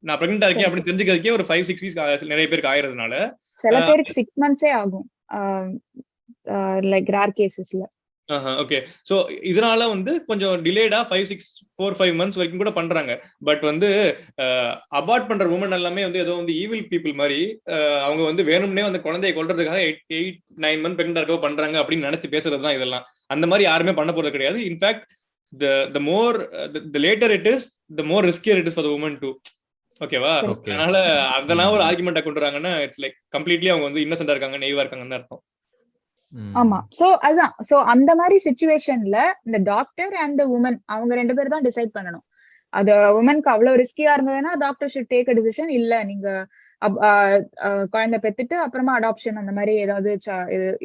நான் பிரெக்னெண்டா இருக்கேன் அப்படின்னு தெரிஞ்சுக்கிறதுக்கே ஒரு 5-6 weeks நிறைய பேருக்கு ஆயிரதுனால சில பேருக்கு 6 months ஆகும், லைக் ரேர் கேசஸ்ல. ஓகே. சோ இதனால வந்து கொஞ்சம் டிலேடா 4-5 months வரைக்கும் கூட பண்றாங்க. பட் வந்து அபார்ட் பண்ற உமன் எல்லாமே வந்து ஏதோ வந்து ஈவில் பீப்புள் மாதிரி அவங்க வந்து வேணும்னே வந்து குழந்தையை கொல்றதுக்காக 8-9 months பிரெக்னெண்டா இருக்கோ பண்றாங்க அப்படின்னு நினைச்சு பேசுறது தான் இதெல்லாம். அந்த மாதிரி யாருமே பண்ண போறது கிடையாது. In fact the later it is, the more riskier it is for the woman too. ஓகேவா? அதனால அதெல்லாம் ஒரு ஆர்குமெண்டா கொண்டு வராங்கன்னா இட்ஸ் லைக் கம்ப்ளீட்லி அவங்க வந்து இன்னசென்ட்டா இருக்காங்க, நெய்வா இருக்காங்கன்னு அர்த்தம். ஆமா. சோ அதுதான். சோ அந்த மாதிரி சிச்சுவேஷன்ல இந்த டாக்டர் அண்ட் த உமன் அவங்க 2 பேர் தான் டிசைட் பண்ணணும். அது உமனுக்கு அவ்வளவு ரிஸ்கியா இருந்ததுன்னா doctor should take a decision. இல்ல நீங்க குழந்தை பெத்துட்டு அப்புறமா அடாப்ஷன் அந்த மாதிரி ஏதாவது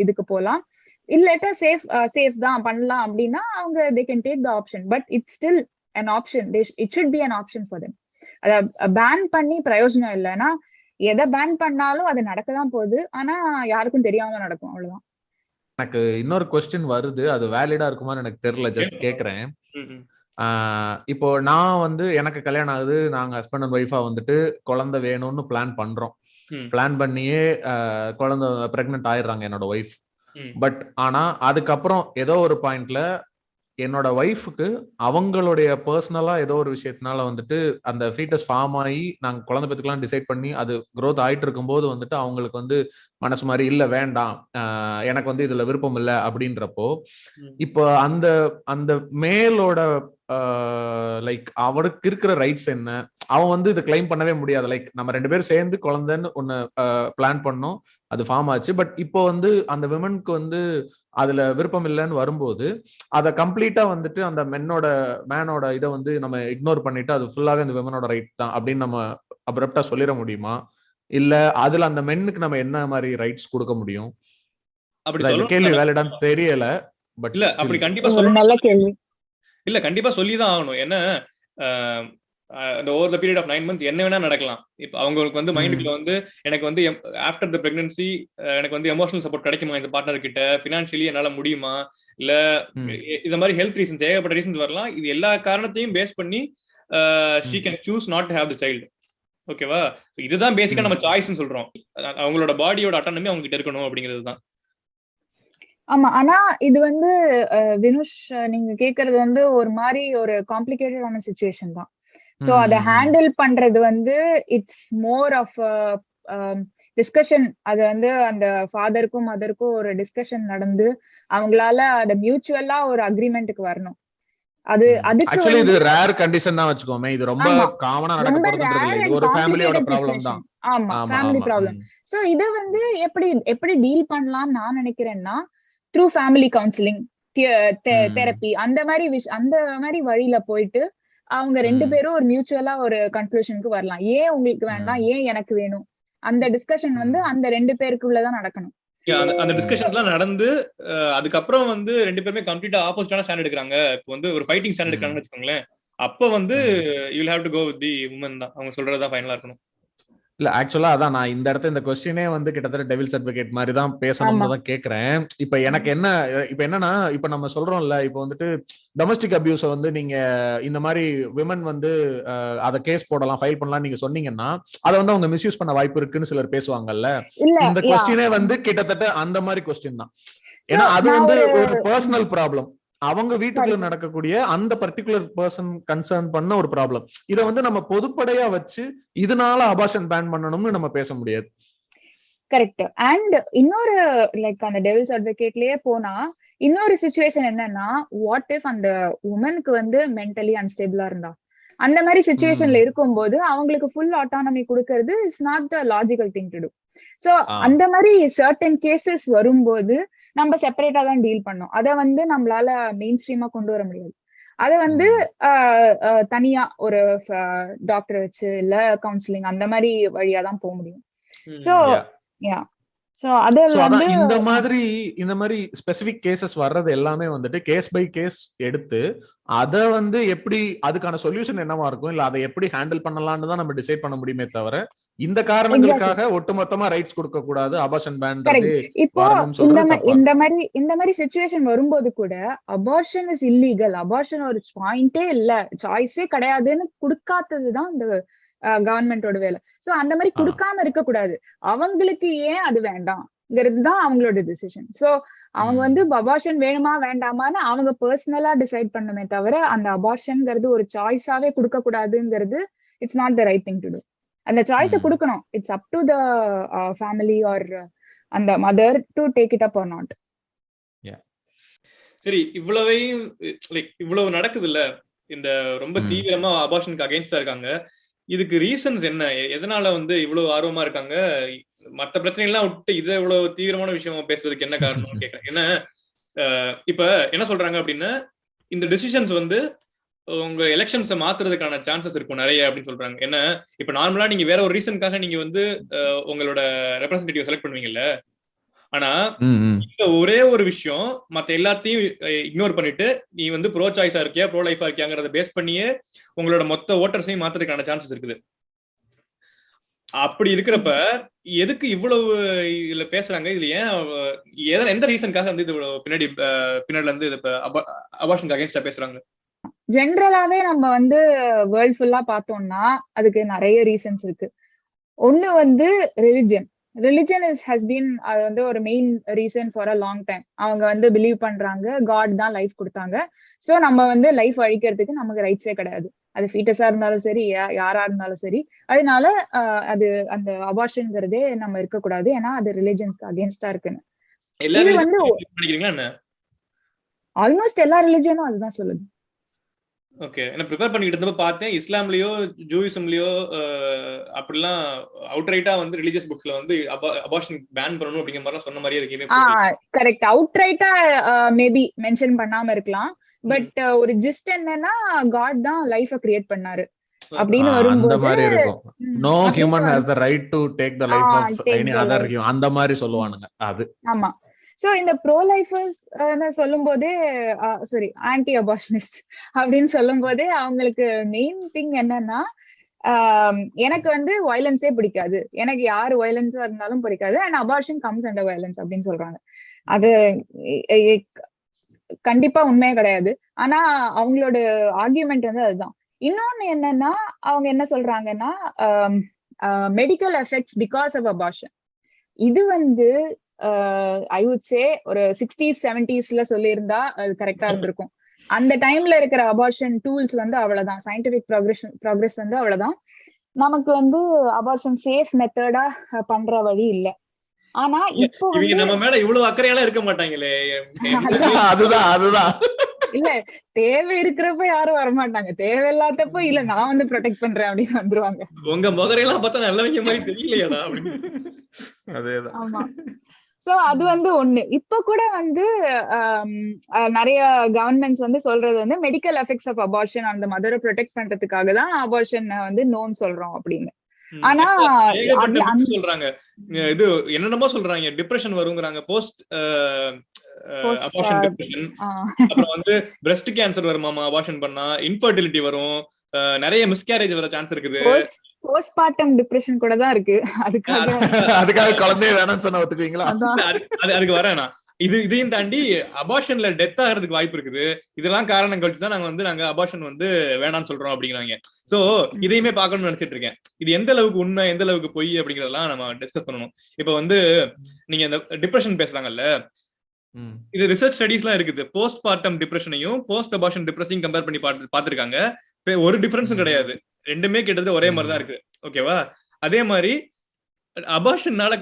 இதுக்கு போலாம், இல்லாட்டா சேஃப் தான் பண்ணலாம் அப்படின்னா அவங்க they can take the option. But it's still an option. It should be an option for them. அத பேன் பண்ணி பிரயோஜனம் இல்லைன்னா எதை பேன் பண்ணாலும் அது நடக்கதான் போகுது. ஆனா யாருக்கும் தெரியாம நடக்கும், அவ்வளவுதான். எனக்கு இன்னொரு கொஸ்டின் வருது, அது வேலிடா இருக்குமான்னு எனக்கு தெரியல, ஜஸ்ட் கேக்குறேன். இப்போ நான் வந்து எனக்கு கல்யாணம் ஆகுது, நாங்க ஹஸ்பண்ட் அண்ட் ஒய்ஃபா வந்துட்டு குழந்தை வேணும்னு பிளான் பண்றோம். பிளான் பண்ணியே குழந்தை பிரெக்னென்ட் ஆயிடுறாங்க என்னோட ஒய்ஃப். பட் ஆனா அதுக்கப்புறம் ஏதோ ஒரு பாயிண்ட்ல என்னோட ஒய்ஃபுக்கு அவங்களுடைய பர்சனலா ஏதோ ஒரு விஷயத்தினால வந்துட்டு அந்த ஃபீட்டஸ் ஃபார்ம் ஆகி நாங்க குழந்தை பெற்றுக்கலாம் டிசைட் பண்ணி அது growth ஆயிட்டு இருக்கும்போது வந்துட்டு அவங்களுக்கு வந்து மனசு மாதிரி இல்ல வேண்டாம், எனக்கு வந்து இதுல விருப்பம் இல்லை அப்படின்றப்போ இப்போ அந்த அந்த மேலோட லைக் அவருக்கு இருக்கிற ரைட்ஸ் என்ன? அவன் வந்து இதை கிளைம் பண்ணவே முடியாது. லைக் நம்ம 2 பேரும் சேர்ந்து குழந்தைன்னு ஒன்னு பிளான் பண்ணோம், அது ஃபார்ம் ஆச்சு. பட் இப்போ வந்து அந்த விமனுக்கு வந்து அதுல விருப்பம் இல்லைன்னு வரும்போது அதை கம்ப்ளீட்டா வந்துட்டு அந்த மேனோட இதை வந்து நம்ம இக்னோர் பண்ணிட்டு அது ஃபுல்லாவே அந்த விமனோட ரைட் தான் அப்படின்னு நம்ம அப்ரப்டா சொல்லிட முடியுமா? இல்ல அதுல அந்த மென்னுக்கு நம்ம என்ன மாதிரி ரைட்ஸ் கொடுக்க முடியும்? அப்படி இந்த கேள்வி வேலிடான்னு தெரியல. பட் இல்ல அப்படி கண்டிப்பா ஒரு நல்ல கேள்வி. இல்ல கண்டிப்பா சொல்லிதான் ஆகணும். ஏன்னா இந்த over the period of 9 months என்ன வேணா நடக்கலாம். இப்ப அவங்களுக்கு வந்து மைண்டுக்குள்ள வந்து எனக்கு வந்து ஆஃப்டர் த பிரெக்னன்சி எனக்கு வந்து எமோஷனல் சப்போர்ட் கிடைக்குமா இந்த பார்ட்னர் கிட்ட, பினான்சியலி என்னால முடியுமா, இல்ல இந்த மாதிரி ஹெல்த் ரீசன்ஸ் ஏகப்பட்ட ரீசன்ஸ் வரலாம். இது எல்லா காரணத்தையும் பேஸ் பண்ணி she can choose not to have the child. ஓகேவா? இதுதான் பேசிக்கா நம்ம சாய்ஸ்னு சொல்றோம். அவங்களோட பாடியோட அட்டானமி அவங்க கிட்ட இருக்கணும் அப்படிங்கிறது தான். ஆமா. ஆனா இது வந்து வினுஷ் நீங்க கேக்குறது வந்து ஒரு மாதிரி ஒரு காம்ப்ளிகேட்டடான சிச்சுவேஷன் தான். சோ அத ஹேண்டில் பண்றது வந்து இட்ஸ் மோர் ஆஃப் டிஸ்கஷன். அது வந்து அந்த ஃபாதருக்கும் மதருக்கும் ஒரு டிஸ்கஷன் நடந்து அவங்களால அத மியூச்சுவலா ஒரு அக்ரிமெண்ட்டுக்கு வரணும். அதுக்கு ஆக்சுவலி இது ரேர் கண்டிஷன் தான் வச்சுக்கோமே. இது ரொம்ப காமனா நடக்க போறதுன்றது இல்ல. இது ஒரு ஃபேமிலியோட ப்ராப்ளம் தான். ஆமா, ஃபேமிலி ப்ராப்ளம். சோ இத வந்து எப்படி டீல் பண்ணலாம் நான் நினைக்கிறேன்னா த்ரூ ஃபேமிலி கவுன்சிலிங், தெரப்பி அந்த மாதிரி வழியில போயிட்டு அவங்க 2 பேரும் ஒரு மியூச்சுவலா ஒரு கன்க்ளூஷனுக்கு வரலாம். ஏன் உங்களுக்கு வேண்டாம், ஏன் எனக்கு வேணும், அந்த டிஸ்கஷன் வந்து அந்த 2 பேருக்குள்ளதான் நடக்கணும். அந்த டிஸ்கஷன்ஸ்லாம் நடந்து அதுக்கப்புறம் வந்து 2 பேருமே கம்ப்ளீட்டா ஆப்போசிட்டான ஸ்டாண்ட் எடுக்கிறாங்க. இப்போ வந்து ஒரு ஃபைட்டிங் ஸ்டாண்ட் எடுக்கிறாங்கன்னு வச்சுக்கோங்களேன். அப்ப வந்து you will have to go with the woman தான். அவங்க சொல்றதுதான் ஃபைனலா இருக்கணும். இல்ல ஆக்சுவலா அதான் நான் இந்த இடத்துல இந்த கொஸ்டினே வந்து கிட்டத்தட்ட டெவில்ஸ் அட்வொகேட் மாதிரி தான் பேசணும்னு தான் கேக்குறேன். இப்ப எனக்கு என்னன்னா இப்ப நம்ம சொல்றோம்ல, இப்ப வந்துட்டு டொமஸ்டிக் அபியூஸ் வந்து நீங்க இந்த மாதிரி விமன் வந்து அத கேஸ் போடலாம், ஃபைல் பண்ணலாம் நீங்க சொன்னீங்கன்னா அதை வந்து அவங்க மிஸ்யூஸ் பண்ண வாய்ப்பு இருக்குன்னு சிலர் பேசுவாங்கல்ல. இந்த கொஸ்டினே வந்து கிட்டத்தட்ட அந்த மாதிரி கொஸ்டின் தான். ஏன்னா அது வந்து ஒரு பர்சனல் ப்ராப்ளம். அவங்க வீட்டுக்குள்ள நடக்கக்கூடிய அந்த பர்டிகுலர் பர்சன் கன்சர்ன் பண்ண ஒரு ப்ராப்ளம். இத வந்து நம்ம பொதுப்படையா வச்சு இதனால அபார்ஷன் பேன் பண்ணணும்னு நம்ம பேச முடியாது. கரெக்ட். அண்ட் இன்னொரு லைக் அந்த டெவில்ஸ் அட்வொகேட்லயே போனா இன்னொரு சிச்சுவேஷன் என்னன்னா, வாட் இஃப் அந்த உமனுக்கு வந்து மென்டலி அன்ஸ்டேபிளா இருந்தா, அந்த மாதிரி சிச்சுவேஷன்ல இருக்கும்போது அவங்களுக்கு ஃபுல் ஆட்டானமி கொடுக்கறது is not the logical thing to to. So அந்த மாதிரி சர்டன் கேசஸ் வரும்போது நம்ம செப்பரேட்டா தான் டீல் பண்ணோம். அத வந்து நம்மளால மெயின் ஸ்ட்ரீமா கொண்டு வர முடியாது. அத வந்து தனியா ஒரு டாக்டர் வச்சு இல்ல கவுன்சிலிங் அந்த மாதிரி வழியா தான் போக முடியும். சோ யா சோ அது வந்து இந்த மாதிரி ஸ்பெசிபிக் கேசஸ் வர்றது எல்லாமே வந்துட்டு கேஸ் பை கேஸ் எடுத்து அத வந்து எப்படி அதுக்கான சொல்யூஷன் என்னவா இருக்கும், இல்ல அதை எப்படி ஹேண்டில் பண்ணலாம்னு தான் நம்ம டிசைட் பண்ண முடியுமே தவிர இந்த காரணங்களுக்காக ஒட்டுமொத்தமா ரைட்ஸ் கொடுக்க கூடாது, அபார்ஷன் பேன்றது. இப்போ இந்த மாதிரி சிச்சுவேஷன் வரும்போது கூட அபார்ஷன் இஸ் இல்லீகல், அபார்ஷன் ஒரு பாயிண்டே இல்ல, சாய்ஸே கிடையாதுன்னு கொடுக்காததுதான் இந்த கவர்மெண்டோட வேலை. சோ அந்த மாதிரி கொடுக்காம இருக்க கூடாது. அவங்களுக்கு ஏன் அது வேண்டாம்ங்கிறது தான் அவங்களோட டிசிஷன். சோ அவங்க வந்து அபார்ஷன் வேணுமா வேண்டாமான்னு அவங்க பர்சனலா டிசைட் பண்ணுமே தவிர அந்த அபார்ஷன்ங்கிறது ஒரு சாய்ஸாவே கொடுக்க கூடாதுங்கிறது it's not the right thing to do. அந்த சாய்ஸை கொடுக்கணும். It's up to the family or அந்த mother to take it up or not. சரி, இவ்வளவு நடக்குது இல்ல, இந்த ரொம்ப தீவிரமா அபார்ஷனுக்கு அகைன்ஸ்டா இருக்காங்க. இதுக்கு ரீசன்ஸ் என்ன? எதனால வந்து இவ்வளவு ஆர்வமா இருக்காங்க? மத்த பிரச்சனை எல்லாம் விட்டு இதை இவ்வளவு தீவிரமான விஷயமா பேசுறதுக்கு என்ன காரணம்னு கேட்கறேன். ஏன்னா இப்ப என்ன சொல்றாங்க அப்படின்னா, இந்த டிசிஷன்ஸ் வந்து உங்க எலெக்ஷன்ஸை மாத்துறதுக்கான சான்சஸ் இருக்கும் நிறைய அப்படின்னு சொல்றாங்க. ஏன்னா இப்ப நார்மலா நீங்க வேற ஒரு ரீசனுக்காக நீங்க வந்து உங்களோட ரெப்ரசன்டேட்டிவ் செலக்ட் பண்ணுவீங்கல்ல. ஆனா இந்த ஒரே ஒரு விஷயம் மத்த எல்லாத்தையும் இக்னோர் பண்ணிட்டு நீ வந்து ப்ரோ சாய்ஸா இருக்கியா ப்ரோ லைஃபா இருக்கியாங்கிறத பேஸ் பண்ணியே உங்களோட மொத்த ஓட்டர்ஸையும் மாத்துறதுக்கான சான்சஸ் இருக்குது. அப்படி இருக்கிறப்ப எதுக்கு இவ்வளவு இதுல பேசுறாங்க? இதுல ஏன் எந்த ரீசனுக்காக வந்து இது பின்னாடில இருந்து அபார்ஷனுக்கு அகைன்ஸ்டா பேசுறாங்க? ஜென்ரலாவே நம்ம வந்து வேர்ல்ட் ஃபுல்லா பார்த்தோம்னா அதுக்கு நிறைய ரீசன்ஸ் இருக்கு. ஒண்ணு வந்து ரிலிஜன். ரிலிஜன் ஹஸ் பீன் அது வந்து ஒரு main reason for a long time. அவங்க வந்து பிலீவ் பண்றாங்க காட் தான் லைஃப் கொடுத்தாங்க, சோ நம்ம வந்து லைஃப் அழிக்கிறதுக்கு நமக்கு ரைட்ஸே கிடையாது. அது ஃபீட்டஸா இருந்தாலும் சரி, யாரா இருந்தாலும் சரி. அதனால அது அந்த அபார்ஷன்ங்கிறதே நம்ம இருக்கக்கூடாது, ஏன்னா அது ரிலிஜன்ஸ்க்கு அகேன்ஸ்டா இருக்குன்னு. இது வந்து ஆல்மோஸ்ட் எல்லா ரிலிஜனும் அதுதான் சொல்லுது. ஓகே, நான் ப்ரிப்பேர் பண்ணிட்டு இருந்தப்ப பார்த்தேன், இஸ்லாம்லயோ ஜூயிசம்லயோ அப்படிலாம் அவுட்ரைட்டா வந்து ரிலிஜியஸ் புக்ஸ்ல வந்து அபார்ஷன் பேன் பண்ணணும் அப்படிங்கிற மாதிரி சொன்ன மாதிரியே இருக்கே. கரெக்ட், அவுட்ரைட்டா மேபி மென்ஷன் பண்ணாம இருக்கலாம், பட் ஒரு ஜிஸ்ட் என்னன்னா காட் தான் லைஃப கிரியேட் பண்ணாரு அப்படின்னு வரும்போது no human has the right to take the life of any other human அந்த மாதிரி சொல்லுவானுங்க. அது ஆமா. சோ இந்த ப்ரோ லைஃபர்ஸ் சொல்லும் போதே சாரி ஆன்டி அபார்ஷனிஸ்ட் அப்படின்னு சொல்லும் போதே அவங்களுக்கு மெயின் திங் என்னன்னா, எனக்கு வந்து வயலன்ஸே பிடிக்காது, எனக்கு யாரு வயலன்ஸா இருந்தாலும் பிடிக்காது, and abortion comes under violence அப்படின்னு சொல்றாங்க. அது கண்டிப்பா உண்மையே கிடையாது. ஆனா அவங்களோட ஆர்கியூமெண்ட் வந்து அதுதான். இன்னொன்னு என்னன்னா, அவங்க என்ன சொல்றாங்கன்னா medical effects because of abortion. இது வந்து ஐ வுட் சே ஒரு 60s 70s சொல்லியிருந்தா அது கரெக்டா இருந்திருக்கும். அந்த டைம்ல இருக்கிற அபார்ஷன் டூல்ஸ் வந்து அவ்வளவுதான், சயின்டிபிக் ப்ராக்ரஸ் வந்து அவ்வளவுதான். நமக்கு வந்து அபார்ஷன் சேஃப் மெத்தடா பண்ற வழி இல்ல. ஆனா இப்போ நம்ம மேல இவ்வளவு அக்கறையால இருக்க மாட்டாங்களே. அதுதான் இல்ல, தேவை இருக்கிறப்ப யாரும் வரமாட்டாங்க, தேவையில்லாதப்போ இல்ல நான் வந்து ப்ரொடெக்ட் பண்றேன் அப்படின்னு வந்துருவாங்க. உங்க முகரையெல்லாம் பார்த்தா நல்லவங்க மாதிரி தெரியலையாடா. அதேதான். ஆமா. சோ அது வந்து ஒண்ணு. இப்ப கூட வந்து நிறைய கவர்மெண்ட்ஸ் வந்து சொல்றது வந்து மெடிக்கல் எஃபெக்ட்ஸ் ஆஃப் அபார்ஷன் அந்த மதரை ப்ரொடெக்ட் பண்றதுக்காக தான் அபார்ஷன் வந்து நோன்னு சொல்றோம் அப்படின்னு. ஆனா சொல்றாங்க இது என்னென்னமோ சொல்றாங்க, டிப்ரெஷன் வருங்கிறாங்க, போஸ்ட் அபார்ஷன் டிப்ரெஷன், அப்புறம் வந்து பிரஸ்ட் கேன்சர் வருமாமா அபார்ஷன் பண்ணா, இன்ஃபர்டிலிட்டி வரும், நிறைய மிஸ்கேரேஜ் வர சான்ஸ் இருக்குது, போஸ்ட்மார்ட்டம் டிப்ரெஷன் கூட தான் இருக்கு. அதுக்காக குழந்தைய வேணாம்னு சொன்னா ஒத்துக்குவீங்களா? அதுக்கு வரேனா, இதையும் தாண்டி அபார்ஷன்ல டெத் ஆகிறதுக்கு வாய்ப்பு இருக்குது. இதெல்லாம் காரணம் கழிச்சு தான் நாங்க அபார்ஷன் வந்து வேணாம்னு சொல்றோம் அப்படிங்கிறாங்க. சோ இதையுமே பார்க்கணும்னு நினைச்சிட்டு இருக்கேன். இது எந்த அளவுக்கு உண்மை எந்த அளவுக்கு பொய் அப்படிங்கறதெல்லாம் நம்ம டிஸ்கஸ் பண்ணணும். இப்ப வந்து நீங்க இந்த டிப்ரெஷன் பேசுறாங்கல்ல, இது ரிசர்ச் ஸ்டடிஸ் எல்லாம் இருக்குது. போஸ்ட் பார்ட்டம் டிப்ரெஷனையும் போஸ்ட் அபார்ஷன் டிப்ரெஷனையும் கம்பேர் பண்ணி பாத்துருக்காங்க. ஒரு டிஃபரன்ஸும் கிடையாது, ரெண்டுமே கிட்டத்தட்ட ஒரே மாதிரி தான் இருக்கு. ஓகேவா? அதே மாதிரி அபார்ஷன்னால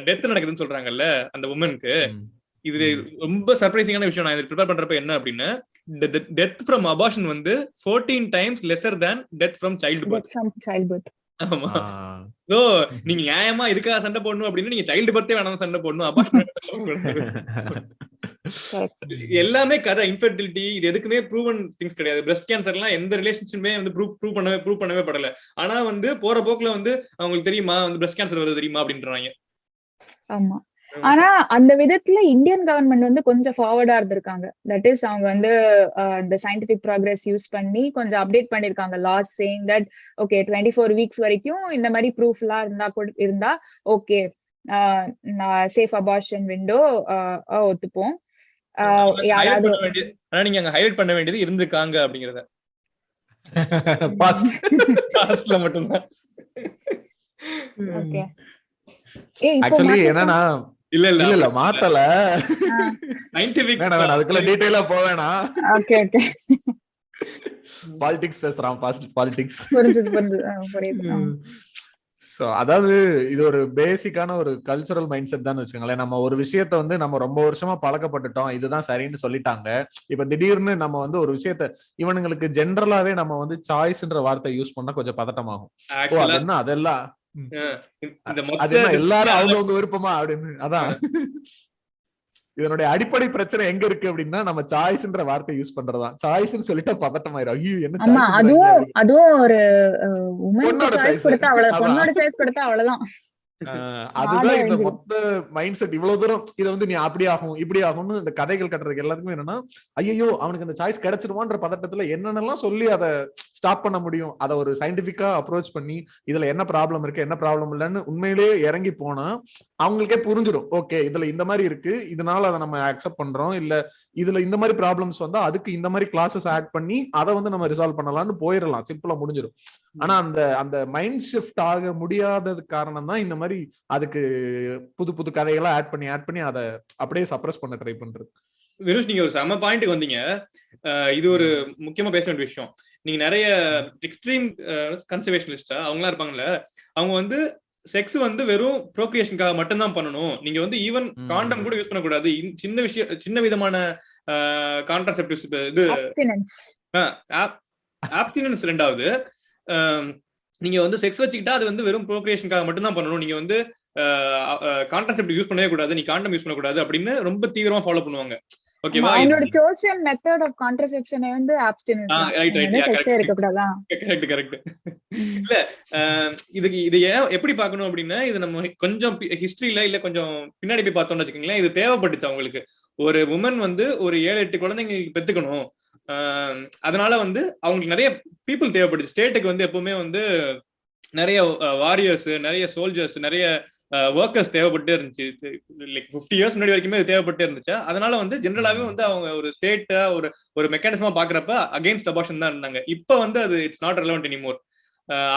டெத் நடக்குதுன்னு சொல்றாங்கல்ல அந்த உமனுக்கு, இது ரொம்ப சர்ப்ரைசிங்கான விஷயம். நான் இதை ப்ரிப்பேர் பண்றப்ப என்ன அப்படின்னா, டெத் ஃப்ரம் அபார்ஷன் வந்து 14 times lesser than death from childbirth. ஆமா. சோ நீங்க நியாயமா இதுக்காக சண்டை போடணும் அப்படின்னு நீங்க சைல்டு பர்த்தே வேணாம் சண்டை போடணும், அபார்ஷன் எல்லாமே கதை. இன்ஃபர்டிலிட்டி இது எதுக்குமே ப்ரூவன் திங்ஸ் கிடையாது. பிரஸ்ட் கேன்சர்லாம் எந்த ரிலேஷன்ஷிப்புமே வந்து ப்ரூவ் பண்ணவே படல. ஆனா வந்து போற போக்குல வந்து அவங்களுக்கு தெரியுமா வந்து பிரஸ்ட் கேன்சர் வருது தெரியுமா அப்படின்றாங்க. ஆமா. ஆனா அந்த விதத்துல இந்தியன் கவர்மெண்ட் வந்து கொஞ்சம் ஃபார்வர்டா இருந்திருக்காங்க. தட் இஸ் அவங்க வந்து இந்த சயின்டிபிக் ப்ராக்ரஸ் யூஸ் பண்ணி கொஞ்சம் அப்டேட் பண்ணிருக்காங்க laws, saying that okay 24 weeks வரைக்கும் இந்த மாதிரி ப்ரூஃப் எல்லாம் இருந்தா ஓகே சேஃப் அபார்ஷன் விண்டோ ஒத்துப்போம். நீங்க அங்க ஹைலைட் பண்ண வேண்டியது இருந்திருக்காங்க அப்படிங்கறத பாஸ்ட்ல மட்டும்தான். ஓகே ஆக்சுவலி என்னன்னா இல்ல மாத்தல, அதுக்குள்ள டீடைலா போவேனா. ஓகே ஓகே பாலிடிக்ஸ் பேசுறான், பாலிடிக்ஸ். சோ அதாவது இது ஒரு பேசிக்கான ஒரு கல்ச்சரல் மைண்ட் செட் தான் வச்சுக்கோங்களேன். நம்ம ஒரு விஷயத்த வந்து நம்ம ரொம்ப வருஷமா பழக்கப்பட்டுட்டோம், இதுதான் சரின்னு சொல்லிட்டாங்க. இப்ப திடீர்னு நம்ம வந்து ஒரு விஷயத்த இவனுங்களுக்கு ஜென்ரலாவே நம்ம வந்து சாய்ஸ்ன்ற வார்த்தை யூஸ் பண்ணா கொஞ்சம் பதட்டமாகும். என்ன அதெல்லாம் எல்லாரும் அவங்கவுங்க விருப்பமா அப்படின்னு. அதான் இதனுடைய அடிப்படை பிரச்சனை எங்க இருக்கு அப்படின்னா, நம்ம சாய்ஸ்ன்ற வார்த்தை யூஸ் பண்றதான். சாய்ஸ்ன்னு சொல்லிட்டா பதட்டமாயிரும். ஐயோ என்ன அதுவும் ஒரு பொண்ணோட சாய்ஸ் கொடுத்தா அவ்வளவுதான். அதுதான் இந்த மொத்த மைண்ட் செட். இவ்வளவு தூரம் இதை வந்து நீ அப்படி ஆகும் இப்படி ஆகும்னு இந்த கதைகள் கட்டுறதுக்கு எல்லாத்துக்குமே என்னன்னா, ஐயோ அவனுக்கு அந்த சாய்ஸ் கிடைச்சிடுவான்ற பதட்டத்துல என்னென்னலாம் சொல்லி அதை ஸ்டாப் பண்ண முடியும், அதை ஒரு சயின்டிபிக்கா அப்ரோச் பண்ணி இதுல என்ன ப்ராப்ளம் இருக்கு என்ன ப்ராப்ளம் இல்லைன்னு உண்மையிலேயே இறங்கி போனா அவங்களுக்கே புரிஞ்சிடும். ஓகே இதுல இந்த மாதிரி இருக்கு, இதனால அதை நம்ம அக்செப்ட் பண்றோம், இல்ல இதுல இந்த மாதிரி ப்ராப்ளம்ஸ் வந்தா அதுக்கு இந்த மாதிரி கிளாஸஸ் ஆட் பண்ணி அதை வந்து நம்ம ரிசால்வ் பண்ணலாம்னு போயிடலாம், சிம்பிளா முடிஞ்சிடும். ஆனா அந்த மைண்ட் ஷிஃப்ட் ஆக முடியாதது காரணம் தான் இந்த மாதிரி மாதிரி அதுக்கு புது புது கதைகளா ஆட் பண்ணி அதை அப்படியே சப்ரஸ் பண்ண ட்ரை பண்றது. வினுஷ், நீங்க ஒரு செம பாயிண்ட்க்கு வந்தீங்க. இது ஒரு முக்கியமா பேச வேண்டிய விஷயம். நீங்க நிறைய எக்ஸ்ட்ரீம் கன்சர்வேஷனிஸ்டா அவங்கலாம் இருப்பாங்கல்ல, அவங்க வந்து செக்ஸ் வந்து வெறும் ப்ரோக்ரியேஷனுக்காக மட்டும்தான் பண்ணணும், நீங்க வந்து ஈவன் காண்டம் கூட யூஸ் பண்ணக்கூடாது, சின்ன விதமான கான்ட்ராசெப்டிவ்ஸ், இது ஆப்ஸ்டினன்ஸ். ரெண்டாவது, நீங்க வந்து செக்ஸ் வச்சுக்கிட்டா அது வந்து வெறும் ப்ரோக்ரியேஷனுக்காக மட்டும்தான் பண்ணணும், நீங்க வந்து கான்ட்ராசெப்டிவ் யூஸ் பண்ணவே கூடாது, நீ காண்டம் யூஸ் பண்ணக்கூடாது அப்படின்னு ரொம்ப தீவிரமா ஃபாலோ பண்ணுவாங்க. ஓகேவா? அவங்களோட chosen method of contraception வந்து abstinence தான். ரைட் ரைட், செக்ஸே இருக்க கூடாதா? Correct correct. இல்ல, இது ஏன் எப்படி பார்க்கணும் அப்படின்னா, இது நம்ம கொஞ்சம் ஹிஸ்டரியில இல்ல கொஞ்சம் பின்னாடி போய் பார்த்தோம்னு வச்சுக்கோங்களேன், இது தேவைப்பட்டுச்சு அவங்களுக்கு. ஒரு உமன் வந்து ஒரு 7-8 குழந்தைங்களுக்கு பெத்துக்கணும், அதனால வந்து அவங்களுக்கு நிறைய பீப்புள் தேவைப்பட்டுச்சு. ஸ்டேட்டுக்கு வந்து எப்பவுமே வந்து நிறைய வாரியர்ஸ், நிறைய சோல்ஜர்ஸ், நிறைய ஒர்க்கர்ஸ் தேவைப்பட்டே இருந்துச்சு. லைக் 50 இயர்ஸ் முன்னாடி வரைக்குமே இது தேவைப்பட்டே இருந்துச்சு. அதனால வந்து ஜென்ரலாவே வந்து அவங்க ஒரு ஸ்டேட்டா ஒரு மெக்கானிசமா பாக்குறப்ப அகைன்ஸ்ட் அபார்ஷன் தான் இருந்தாங்க. இப்ப வந்து அது இட்ஸ் நாட் ரெலவென்ட் எனிமோர்.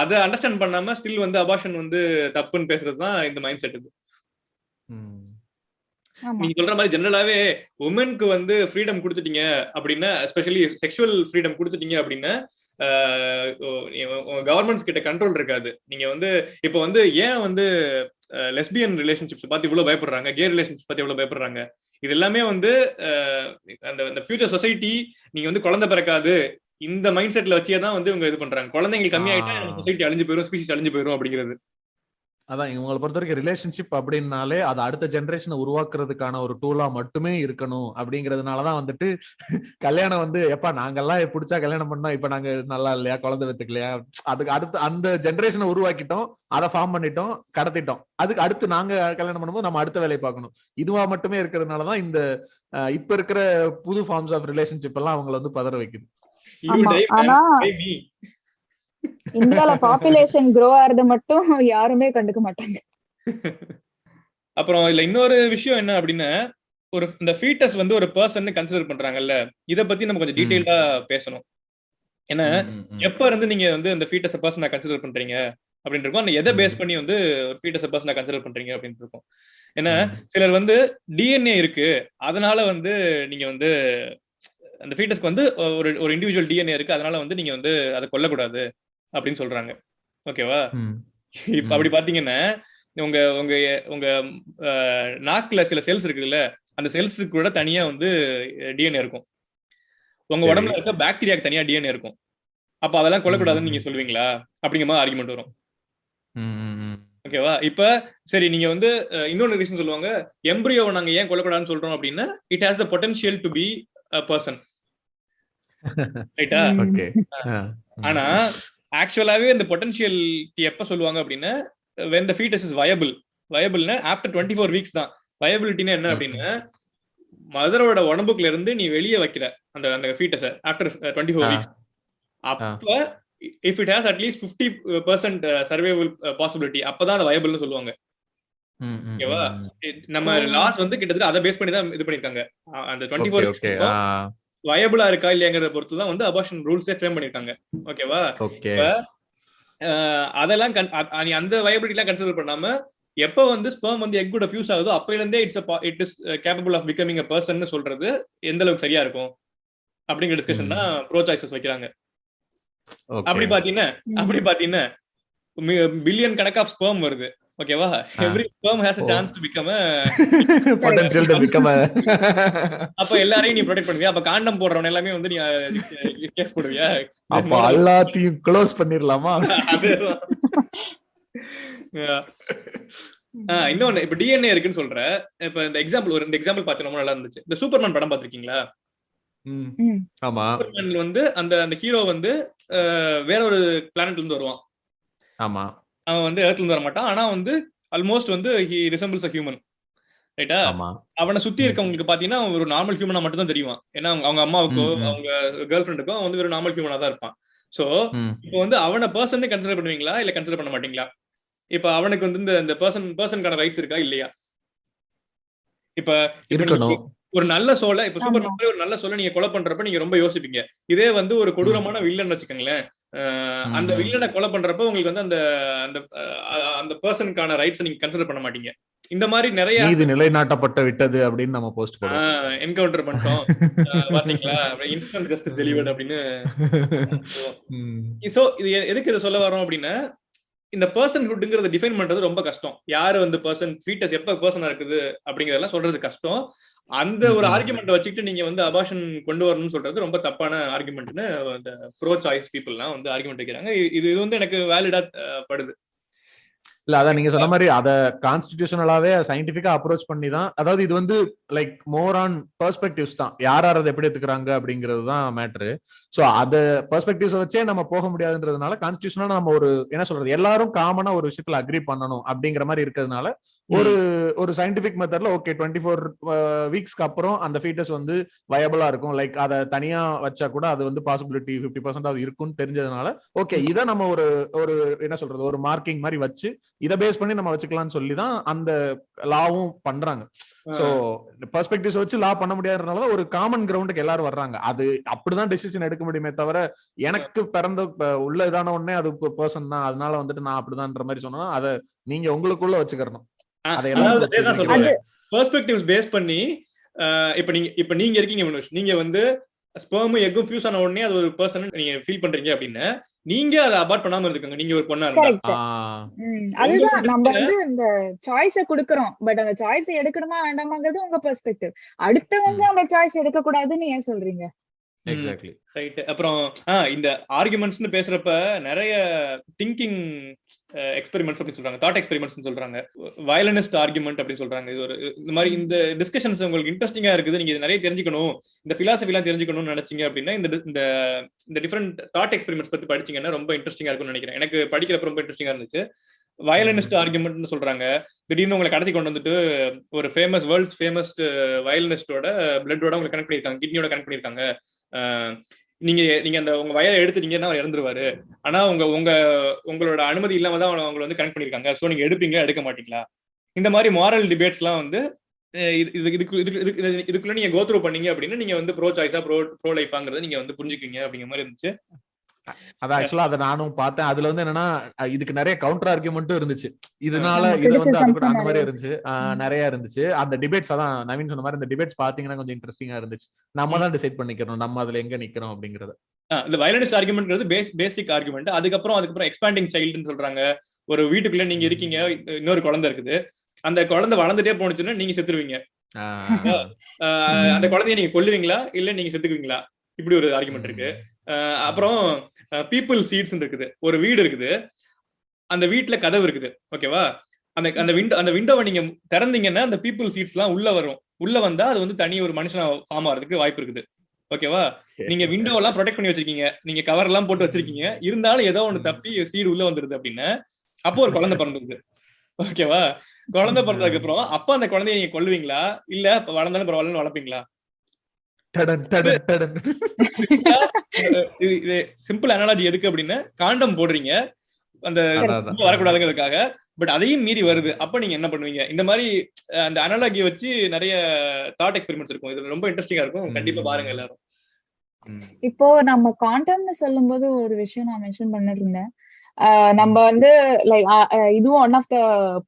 அதை அண்டர்ஸ்டாண்ட் பண்ணாம ஸ்டில் வந்து அபார்ஷன் வந்து தப்புன்னு பேசுறது தான் இந்த மைண்ட் செட். இது நீங்க சொல்ற மாதிரி ஜெனரலாவே உமனுக்கு வந்து ஃப்ரீடம் கொடுத்துட்டீங்க அப்படின்னா, எஸ்பெஷலி செக்ஷுவல் ஃப்ரீடம் கொடுத்துட்டீங்க அப்படின்னா கவர்மெண்ட்ஸ் கிட்ட கண்ட்ரோல் இருக்காது. நீங்க வந்து இப்ப வந்து ஏன் வந்து லெஸ்பியன் ரிலேஷன்ஷிப்ஸ் பார்த்து இவ்வளவு பயப்படுறாங்க, கே ரிலேஷன்ஷிப்ஸ் பார்த்து இவ்வளவு பயப்படுறாங்க, இது எல்லாமே வந்து அந்த ஃபியூச்சர் சொசைட்டி நீங்க வந்து குழந்தை பிறக்காது இந்த மைண்ட் செட்ல வச்சே தான் வந்து இவங்க இது பண்றாங்க. குழந்தைங்க கம்மியாயிட்டா சொசைட்டி அழிஞ்சு போயிடும், ஸ்பீஷிஸ் அழிஞ்சு போயிடும் அப்படிங்கிறது. அதான் இவங்களை பொறுத்த வரைக்கும் ரிலேஷன்ஷிப் அப்படின்னாலே அது அடுத்த ஜெனரேஷனை உருவாக்குறதுக்கான ஒரு டூலா மட்டுமே இருக்கணும் அப்படிங்கறதுனாலதான் வந்துட்டு கல்யாணம் வந்து எப்ப நாங்கெல்லாம் பிடிச்சா கல்யாணம் பண்ணோம், இப்ப நாங்க நல்லா இல்லையா, குழந்தை பெத்துக்கலையா, அதுக்கு அடுத்து அந்த ஜெனரேஷனை உருவாக்கிட்டோம், அதை ஃபார்ம் பண்ணிட்டோம், கடத்திட்டோம், அதுக்கு அடுத்து நாங்க கல்யாணம் பண்ணும்போது நம்ம அடுத்த வேலையை பார்க்கணும், இதுவா மட்டுமே இருக்கிறதுனாலதான் இந்த இப்ப இருக்கிற புது ஃபார்ம்ஸ் ஆஃப் ரிலேஷன்ஷிப் எல்லாம் அவங்களை வந்து பதற வைக்குது. இந்தியால பாப்புலேஷன் grow ஆறது மட்டும் யாருமே கண்டுக்க மாட்டாங்க. அப்புறம் இல்ல இன்னொரு விஷயம் என்ன அப்படின்னா, ஒரு இந்த ஃபீட்டஸ் வந்து ஒரு பர்சன் கன்சிடர் பண்றாங்கல்ல, இத பத்தி நம்ம கொஞ்சம் டீடைலா பேசணும். ஏன்னா எப்ப இருந்து நீங்க வந்து இந்த ஃபீட்டஸ் பர்சனை கன்சிடர் பண்றீங்க அப்படின்னு இருக்கும், எதை பேஸ் பண்ணி வந்து ஒரு ஃபீட்டஸ் பர்சனை கன்சிடர் பண்றீங்க அப்படின்னு இருக்கும். ஏன்னா சிலர் வந்து டிஎன்ஏ இருக்கு, அதனால வந்து நீங்க வந்து அந்த ஃபீட்டஸ்க்கு வந்து ஒரு இண்டிவிஜுவல் டிஎன்ஏ இருக்கு, அதனால வந்து நீங்க வந்து அதை கொல்லக்கூடாது அப்படின்னு சொல்றாங்க. ஓகேவா? இப்ப அப்படி பாத்தீங்கன்னா உங்க உங்க உங்க நாக்குல சில செல்ஸ் இருக்குல்ல, அந்த செல்ஸுக்கு கூட தனியா வந்து டிஎன்ஏ இருக்கும். உங்க உடம்புல இருக்க பாக்டீரியாக்கு தனியா டிஎன்ஏ இருக்கும். அப்ப அதெல்லாம் கொல்லக்கூடாதுன்னு நீங்க சொல்லுவீங்களா? அப்படிங்கிற மாதிரி ஆர்குமெண்ட் வரும். ஓகேவா? இப்ப சரி, நீங்க வந்து இன்னொன்னு ரீசன் சொல்லுவாங்க, எம்பிரியோவை நாங்க ஏன் கொல்லக்கூடாதுன்னு சொல்றோம் அப்படின்னா, it has the potential to be a person. ரைட்டா? ஆனா ஆக்சுவலாவே இந்த பொட்டன்ஷியலிட்டி எப்ப சொல்லுவாங்க அப்படின்னா, when the fetus is viable. viableனா after 24 weeks தான். viabilityனா என்ன அப்படின்னா, மதரோட உடம்புக்குள்ள இருந்து நீ வெளியே வைக்கிற அந்த ஃபீட்டஸை ஆஃப்டர் 24 weeks, அப்ப if it has at least 50% survival possibility, அப்பதான் அது viableனு சொல்லுவாங்க. ஓகேவா? நம்ம லாஸ் வந்து கிட்டத்தட்ட அதை பேஸ் பண்ணி தான் இது பண்ணிருக்காங்க. அந்த 24 weeks வயபிளா இருக்கா இல்லையாங்கிறத பொறுத்து தான் வந்து அபார்ஷன் ரூல்ஸே ஃப்ரேம் பண்ணிருக்காங்க. ஓகேவா? அதெல்லாம் நீ அந்த வயபிலிட்டி எல்லாம் கன்சிடர் பண்ணாம எப்ப வந்து ஸ்பெர்ம் வந்து எக் கூட ஃபியூஸ் ஆகுதோ அப்பையில இருந்தே it is capable of becoming a person னு சொல்றது எந்த அளவுக்கு சரியா இருக்கும் அப்படிங்கிற டிஸ்கஷன் தான் ப்ரோ சாய்ஸஸ் வைக்கிறாங்க. அப்படி பாத்தீங்கன்னா பில்லியன் கணக்கு ஆஃப் ஸ்பெர்ம் வருது. ஓகேவா? every sperm has a chance to become a potential to become a அப்ப எல்லாரையும் நீ ப்ரொடெக்ட் பண்ணுவியா? அப்ப காண்டம் போடுறவன எல்லாமே வந்து நீ கேஸ் போடுவியா? அப்ப எல்லாத்தையும் க்ளோஸ் பண்ணிரலாமா? இன்னொன்னு, இப்ப டிஎன்ஏ இருக்குன்னு சொல்ற, இப்ப இந்த எக்ஸாம்பிள் ஒரு எக்ஸாம்பிள் பார்த்து ரொம்ப நல்லா இருந்துச்சு. இந்த சூப்பர்மேன் படம் பாத்திருக்கீங்களா? ஆமா. சூப்பர்மேன் வந்து அந்த ஹீரோ வந்து வேற ஒரு பிளானட்ல இருந்து வருவான். ஆமா. அவன் வந்து எர்த்ல இருந்து வர மாட்டான், ஆனா வந்து ஆல்மோஸ்ட் வந்து he resembles a human. ரைட்டா? அவனை சுத்தி இருக்கவங்களுக்கு பாத்தீங்கன்னா ஒரு நார்மல் ஹியூமனா மட்டும் தான் தெரியும். ஏன்னா அவங்க அம்மாவுக்கோ அவங்க கேர்ள் ஃப்ரெண்டுக்கோ அவன் வந்து ஒரு நார்மல் ஹியூமனா தான் இருப்பான். சோ இப்போ வந்து அவனை பர்சன் கன்சிடர் பண்ணுவீங்களா இல்ல கன்சிடர் பண்ண மாட்டீங்களா? இப்ப அவனுக்கு வந்து இந்த பர்சனுக்கான ரைட்ஸ் இருக்கா இல்லையா? இப்ப ஒரு நல்ல சோலை, இப்ப சூப்பர் ஒரு நல்ல சோலை நீங்க கொலை பண்றப்ப நீங்க ரொம்ப யோசிப்பீங்க. இதே வந்து ஒரு கொடூரமான வில்லன் வச்சுக்கோங்களேன், அந்த வில்லனை கொலை பண்றப்ப உங்களுக்கு வந்து அந்த அந்த அந்த பர்சனுக்கான ரைட்ஸ் நீங்க கன்சிடர் பண்ண மாட்டீங்க. இந்த மாதிரி நிறைய நீதி நிலைநாட்டப்பட்ட விட்டது அப்படின்னு நம்ம போஸ்ட் பண்ணுவோம். என்கவுண்டர் பண்ணிட்டோம் பாத்தீங்களா, இன்ஸ்டன்ட் ஜஸ்டிஸ் டெலிவர்ட் அப்படின்னு. சோ இது எதுக்கு இதை சொல்ல வரோம் அப்படின்னா, இந்த பர்சன்ஹுட்ங்கிறத டிஃபைன் பண்றது ரொம்ப கஷ்டம். யாரு வந்து பர்சன், ஃபீட்டஸ் எப்ப பர்சனா இருக்குது அப்படிங்கறதெல்லாம் சொல்றது கஷ்டம். அந்த ஒரு ஆர்குமெண்ட் வச்சுக்கிட்டு நீங்க வந்து அபார்ஷன் கொண்டு வரணும்னு சொல்றது ரொம்ப தப்பான ஆர்குமெண்ட்னு இந்த ப்ரோ சாய்ஸ் பீப்புள்லாம் வந்து ஆர்குமெண்ட் வைக்கிறாங்க. இது வந்து எனக்கு வேலிடா படுது. இல்ல அதான் நீங்க சொன்ன மாதிரி அத கான்ஸ்டிடியூஷனலாவே சயின்டிபிக்கா அப்ரோச் பண்ணி தான், அதாவது இது வந்து லைக் மோர் ஆன் பெர்ஸ்பெக்டிவ்ஸ் தான், யார் அதை எப்படி எடுத்துக்கிறாங்க அப்படிங்கிறது தான் மேட்ரு. சோ அத பெர்ஸ்பெக்டிவ்ஸ் வச்சே நம்ம போக முடியாதுன்றதுனால கான்ஸ்டிடியூஷனா நம்ம ஒரு என்ன சொல்றது, எல்லாரும் காமனா ஒரு விஷயத்துல அக்ரி பண்ணணும் அப்படிங்கிற மாதிரி இருக்கிறதுனால ஒரு சயின்டிபிக் மெத்தட்ல ஓகே 24 வீக்ஸ்க்கு அப்புறம் அந்த ஃபீட்டஸ் வந்து வயபிளா இருக்கும், லைக் அதை தனியா வச்சா கூட அது வந்து பாசிபிலிட்டி 50% அது இருக்கும்னு தெரிஞ்சதுனால ஓகே இதை நம்ம ஒரு என்ன சொல்றது ஒரு மார்க்கிங் மாதிரி வச்சு இதை பேஸ் பண்ணி நம்ம வச்சுக்கலாம்னு சொல்லி தான் அந்த லாவும் பண்றாங்க. சோ பெர்ஸ்பெக்டிவ்ஸ் வச்சு லா பண்ண முடியாததுனால ஒரு காமன் கிரவுண்டுக்கு எல்லாரும் வர்றாங்க. அது அப்படிதான் டெசிஷன் எடுக்க முடியுமே தவிர எனக்கு பிறந்த உள்ள இதான உடனே அது பர்சன் தான் அதனால வந்துட்டு நான் அப்படிதான்ற மாதிரி சொன்னா அதை நீங்க உங்களுக்குள்ள வச்சுக்கறணும். பெர்ஸ்பெக்டிவ்ஸ் பேஸ் பண்ணி இப்ப நீங்க இருக்கீங்க மனுஷ், நீங்க வந்து ஸ்பெர்ம் எக்கும் ஃபியூஸ் ஆன உடனே அது ஒரு பர்சன் நீங்க ஃபீல் பண்றீங்க அப்படின்னா நீங்க அதை அபார்ட் பண்ணாம இருக்காங்க. நீங்க ஒரு பொண்ணா இருந்தா அதுதான் நம்ம வந்து இந்த சாய்ஸ குடுக்கறோம். பட் அந்த சாய்ஸ் எடுக்கணுமா வேண்டாமாங்கிறது உங்க பெர்ஸ்பெக்டிவ். அடுத்தவங்க அந்த சாய்ஸ் எடுக்க கூடாதுன்னு ஏன் சொல்றீங்க? Exactly right. அப்புறம் இந்த ஆர்குமெண்ட்ஸ்னு பேசுறப்ப நிறைய திங்கிங் எக்ஸ்பெரிமெண்ட்ஸ் அப்படின்னு சொல்றாங்க, தாட் எக்ஸ்பெரிமெண்ட்ஸ் சொல்றாங்க, வயலனிஸ்ட் ஆர்குமெண்ட் அப்படின்னு சொல்றாங்க. இது ஒரு இந்த மாதிரி இந்த டிஸ்கஷன்ஸ் உங்களுக்கு இன்ட்ரெஸ்டிங்கா இருக்குது, நீங்க நிறைய தெரிஞ்சுக்கணும், இந்த பிலாசபி எல்லாம் தெரிஞ்சுக்கணும்னு நினைச்சீங்க அப்படின்னா இந்த டிஃபரெண்ட் தாட் எக்ஸ்பெரிமெண்ட்ஸ் பத்தி படிச்சீங்கன்னா ரொம்ப இன்ட்ரெஸ்டிங்கா இருக்கும்னு நினைக்கிறேன். எனக்கு படிக்கிறப்ப ரொம்ப இன்ட்ரெஸ்டிங்கா இருந்துச்சு. வயலனிஸ்ட் ஆர்குமெண்ட்னு சொல்றாங்க. திடீர்னு உங்களை கடத்தி கொண்டு வந்துட்டு ஒரு ஃபேமஸ் வேர்ல்ட்ஸ் ஃபேமஸ் வயலனிஸ்டோட பிளட்டோட உங்களை கனெக்ட் பண்ணிருக்காங்க, கிட்னியோட கனெக்ட் பண்ணிருக்காங்க. நீங்க அந்த உங்க வயலை எடுத்துட்டீங்கன்னா அவர் இறந்துருவாரு, ஆனா உங்களோட அனுமதி இல்லாம தான் அவங்களை வந்து கனெக்ட் பண்ணிருக்காங்க. சோ நீங்க எடுப்பீங்களா எடுக்க மாட்டீங்களா? இந்த மாதிரி மாரல் டிபேட்ஸ் எல்லாம் வந்து இதுக்குள்ள நீங்க கோ த்ரூ பண்ணீங்க அப்படின்னா நீங்க வந்து ப்ரோ சாய்ஸா ப்ரோ லைஃபாங்கிறத நீங்க வந்து புரிஞ்சுக்கீங்க அப்படிங்கிற மாதிரி இருந்துச்சு. அதான் ஆக்சுவலா அதை நானும் பார்த்தேன். அதுல வந்து என்னன்னா இதுக்கு நிறைய கவுண்டர் ஆர்குமெண்ட்டும் இருந்துச்சு, இதனால இது வந்து அது கூட அந்த மாதிரி இருந்துச்சு, நிறைய இருந்துச்சு அந்த டிபேட்ஸ். அதான் நவீன் சொன்ன மாதிரி இந்த டிபேட்ஸ் பாத்தீங்கன்னா கொஞ்சம் இன்ட்ரெஸ்டிங்கா இருந்துச்சு. நம்ம தான் டிசைட் பண்ணிக்கிறோம் நம்ம அதுல எங்க நிக்கிறோம் அப்படிங்கறது. இந்த வயலனிஸ்ட் ஆர்குமெண்ட்ங்கிறது பேசிக் ஆர்குமெண்ட். அதுக்கப்புறம் எக்ஸ்பாண்டிங் சைல்டுன்னு சொல்றாங்க. ஒரு வீட்டுக்குள்ள நீங்க இருக்கீங்க, இன்னொரு குழந்தை இருக்குது, அந்த குழந்தை வளர்ந்துட்டே போனுச்சுன்னா நீங்க செத்துருவீங்க. அந்த குழந்தைய நீங்க கொல்லுவீங்களா இல்ல நீங்க செத்துக்குவீங்களா? இப்படி ஒரு ஆர்குமெண்ட் இருக்கு. அப்புறம் பீப்புள் சீட்ஸ் இருக்குது. ஒரு வீடு இருக்குது, அந்த வீட்டுல கதவு இருக்குது, ஓகேவா? அந்த விண்டோவை நீங்க திறந்தீங்கன்னா அந்த பீப்புள் சீட்ஸ் எல்லாம் உள்ள வரும். உள்ள வந்தா அது வந்து தனி ஒரு மனுஷனா ஃபார்ம் ஆகிறதுக்கு வாய்ப்பு இருக்குது, ஓகேவா? நீங்க விண்டோ எல்லாம் ப்ரொடெக்ட் பண்ணி வச்சிருக்கீங்க, நீங்க கவர் எல்லாம் போட்டு வச்சிருக்கீங்க, இருந்தாலும் ஏதோ ஒண்ணு தப்பி சீடு உள்ள வந்துருது அப்படின்னா அப்போ ஒரு குழந்தை பிறந்தது, ஓகேவா? குழந்தை பிறந்ததுக்கு அப்புறம் அப்ப அந்த குழந்தைய நீங்க கொல்லுவீங்களா இல்ல வளர்ந்தாலும் பரவாயில்லன்னு வளர்ப்பீங்களா? இது சிம்பிள் அனாலஜி. எதுக்கு அப்படின்னா காண்டம் போடுறீங்க அந்த வரக்கூடாதுங்கிறதுக்காக, பட் அதையும் மீறி வருது, அப்ப நீங்க என்ன பண்ணுவீங்க? இந்த மாதிரி அந்த அனாலஜி வச்சு நிறைய தாட் எக்ஸ்பெரிமெண்ட்ஸ் இருக்கும். இது ரொம்ப இன்ட்ரெஸ்டிங்கா இருக்கும், கண்டிப்பா பாருங்க எல்லாரும். இப்போ நம்ம காண்டம்னு சொல்லும் போது ஒரு விஷயம் நான் மென்ஷன் பண்ணிட்டு இருந்தேன். நம்ம வந்து லைக் இதுவும் ஒன் ஆஃப் த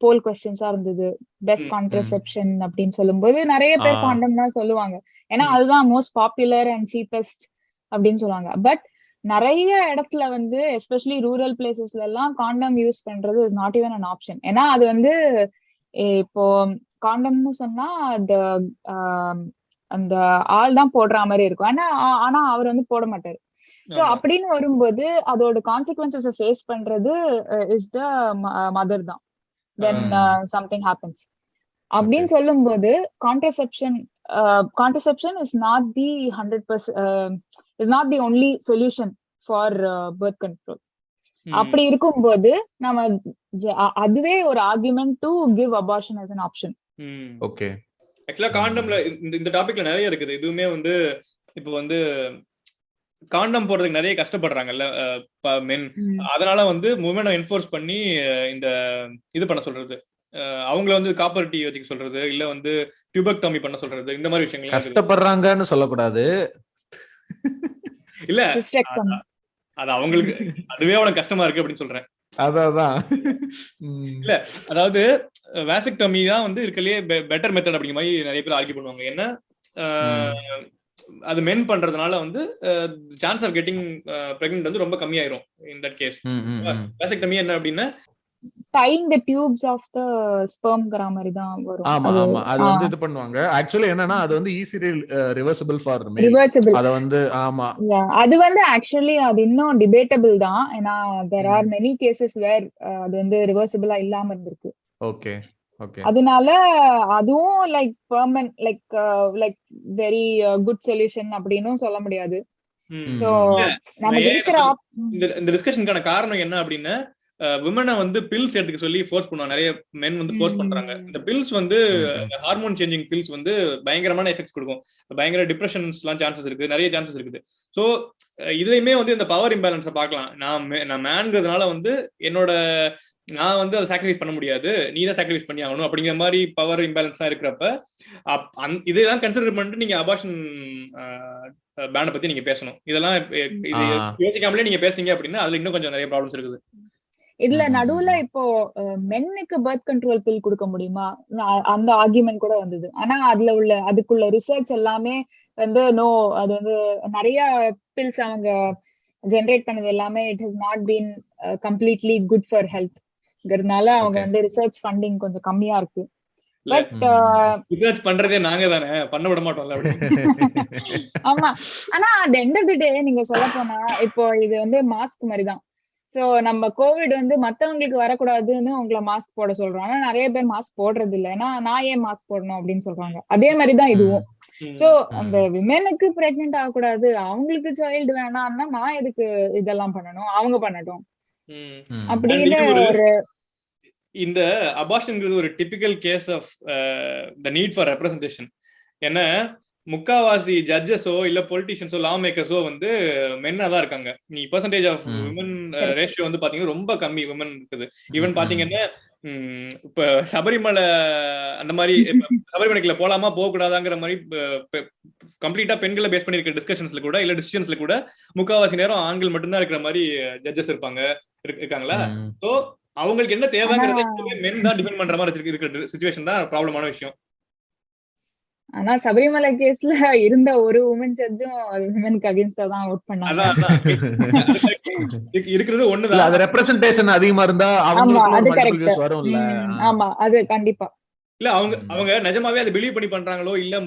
போல் கொஸ்டின்ஸா இருந்தது, பெஸ்ட் கான்ட்ரசெப்ஷன் அப்படின்னு சொல்லும்போது நிறைய பேர் காண்டம் தான் சொல்லுவாங்க, ஏன்னா அதுதான் மோஸ்ட் பாப்புலர் அண்ட் சீப்பஸ்ட் அப்படின்னு சொல்லுவாங்க. பட் நிறைய இடத்துல வந்து எஸ்பெஷலி ரூரல் பிளேசஸ்ல எல்லாம் காண்டம் யூஸ் பண்றது is not even an option. ஏன்னா அது வந்து இப்போ காண்டம்னு சொன்னா அந்த ஆள் தான் போடுற மாதிரி இருக்கும், ஆனா அவர் வந்து போட மாட்டாரு. சோ அப்படின்னு வரும்போது அதோட கான்சிக்வன்சஸ் ஃபேஸ் பண்றது இஸ் த மதர் தான் when something happens. அப்படின்னு சொல்லும்போது contraception is not the 100% is not the only solution for birth control. அப்படி இருக்கும்போது நம்ம அதுவே ஒரு argument to give abortion as an option. Okay, ஆக்சுவலா காண்டம்ல இந்த டாபிக்ல நிறைய இருக்குது. இதுவுமே வந்து இப்போ வந்து காண்டம் போடுறதுக்கு நிறைய கஷ்டப்படுறாங்கல்ல மென், அதனால வந்து உமனை என்ஃபோர்ஸ் பண்ணி இந்த இது பண்ண சொல்றது, அவங்கள வந்து காப்பர் டீ வச்சுக்க சொல்றது, இல்ல வந்து டியூபெக்டமி பண்ண சொல்றது, இந்த மாதிரி விஷயங்கள் கஷ்டப்படுறாங்கன்னு சொல்லக்கூடாது. இல்ல அது அவங்களுக்கு அதுவே அவ்வளவு கஷ்டமா இருக்கு அப்படின்னு சொல்றேன். அதான் இல்ல அதாவது வாசெக்டமி தான் வந்து இருக்கலையே பெட்டர் மெத்தட் அப்படிங்கிற மாதிரி நிறைய பேர் ஆர்கியூ பண்ணுவாங்க. என்ன அது மென் பண்றதுனால வந்து சான்ஸ் ஆஃப் கெட்டிங் பிரெக்னன்ட் வந்து ரொம்ப கம்மியாயிரும் இன் தட் கேஸ். வாசெக்டமி என்ன அப்படின்னா tying the tubes of the spermங்கிற மாதிரி தான் வரும். ஆமா ஆமா அது வந்து இது பண்ணுவாங்க. ஆக்சுவலி என்னன்னா அது வந்து ஈஸிலி ரிவர்சிபிள் ஃபார் மேல். ரிவர்சிபிள் அத வந்து ஆமா அது வந்து ஆக்சுவலி அது இன்னும் டிபேட்டபிள் தான். ஏன்னா there are many cases where அது வந்து ரிவர்சிபிளா இல்லாம இருந்திருக்கு. Okay okay. அதனால அதுவும் like permanent like very good solution அப்படின்னும் சொல்ல முடியாது. சோ நமக்கு இருக்கிற இந்த டிஸ்கஷனுக்கான காரணம் என்ன அப்படின்னா விமனை வந்து பில்ஸ் எடுத்துக்க சொல்லி ஃபோர்ஸ் பண்ணுவாங்க. நிறைய மென் வந்து ஃபோர்ஸ் பண்றாங்க. இந்த பில்ஸ் வந்து ஹார்மோன் சேஞ்சிங் பில்ஸ் வந்து பயங்கரமான எஃபெக்ட்ஸ் கொடுக்கும். பயங்கர டிப்ரெஷன்ஸ்லாம் சான்சஸ் இருக்கு, நிறைய சான்சஸ் இருக்குது. ஸோ இதுலயுமே வந்து இந்த பவர் இம்பேலன்ஸை பார்க்கலாம். நான் மேன்ங்கிறதுனால வந்து நான் வந்து அதை சாக்ரிஃபைஸ் பண்ண முடியாது, நீ தான் சாக்ரிஃபைஸ் பண்ணி ஆகணும் அப்படிங்கிற மாதிரி பவர் இம்பேலன்ஸ் தான் இருக்கிறப்ப இதெல்லாம் கன்சிடர் பண்ணிட்டு நீங்க அபார்ஷன் பேனை பத்தி நீங்க பேசணும். இதெல்லாம் யோசிக்காமலே நீங்க பேசுனீங்க அப்படின்னா அதுல இன்னும் கொஞ்சம் நிறைய ப்ராப்ளம்ஸ் இருக்குது. இதுல நடுவுல இப்போ மென்னுக்கு பர்த் கண்ட்ரோல் பில் கொடுக்க முடியுமா அந்த ஆர்கியூமெண்ட் கூட வந்தது. ஆனா அதுக்குள்ள ரிசர்ச் எல்லாமே வந்து அது வந்து நிறைய பில்ஸ் அவங்க ஜெனரேட் பண்ணது எல்லாமே it has not been completely good for ஹெல்த்ங்கிறதுனால அவங்க வந்து ரிசர்ச் ஃபண்டிங் கொஞ்சம் கம்மியா இருக்கு. பட் ரிசர்ச் பண்றதே நாங்க தானே, பண்ண விட மாட்டோம்ல. ஆமா, ஆனா at the end of the day நீங்க சொல்ல போனா இப்போ இது வந்து மாஸ்க் மாதிரி தான். சோ நம்ம கோவிட் வந்து மத்தவங்களுக்கு வரக்கூடாதுன்னு உங்களை மாஸ்க் போட சொல்றோம். ஆனா நிறைய பேர் மாஸ்க் போடுறது இல்ல. ஏன்னா நான் ஏன் மாஸ்க் போடணும் அப்படின்னு சொல்றாங்க. அதே மாதிரிதான் இதுவும். சோ அந்த விமெனுக்கு பிரெக்னென்ட் ஆகக்கூடாது, அவங்களுக்கு சைல்டு வேணாம்னா நான் எதுக்கு இதெல்லாம் பண்ணணும், அவங்க பண்ணட்டும் அப்படின்னு ஒரு இந்த அபார்ஷன்ங்கிறது ஒரு typical case of the need for representation. ஏன்னா முக்காவாசி ஜட்ஜஸோ இல்ல பொலிட்டிஷியன்ஸோ லா மேக்கர்ஸோ வந்து மென்னா தான் இருக்காங்க. நீ பெர்சன்டேஜ் ஆஃப் விமன் ரேஷியோ வந்து பாத்தீங்கன்னா ரொம்ப கம்மி விமன் இருக்குது. ஈவன் பாத்தீங்கன்னா இப்ப சபரிமலை அந்த மாதிரி சபரிமலைக்குள்ள போலாமா போக கூடாதாங்கிற மாதிரி கம்ப்ளீட்டா பெண்களை பேஸ் பண்ணி இருக்க டிஸ்கஷன்ஸ்ல கூட இல்ல டிசிஷன்ஸ்ல கூட முக்காவாசி நேரம் ஆண்கள் மட்டும்தான் இருக்கிற மாதிரி ஜட்ஜஸ் இருக்காங்களா. சோ அவங்களுக்கு என்ன தேவைங்கிறத மென் தான் டிபெண்ட் பண்ற மாதிரி இருக்கிற சிச்சுவேஷன் தான் ப்ராப்ளமான விஷயம். ஆனா சபரிமலை கேஸ்ல இருந்த ஒரு உமன் ஜட்ஜும் விமனுக்கு அகைன்ஸ்டா தான் வோட் பண்ணாங்க. இருக்கிறது ஒண்ணுதான், அது ரெப்ரசன்டேஷன் அதிகமா இருந்தா அது கரெக்ட் வரும்ல. ஆமா அது கண்டிப்பா இல்ல அவங்க நிஜமாவே அதை பிலீவ் பண்ணி பண்றாங்களோ இல்ல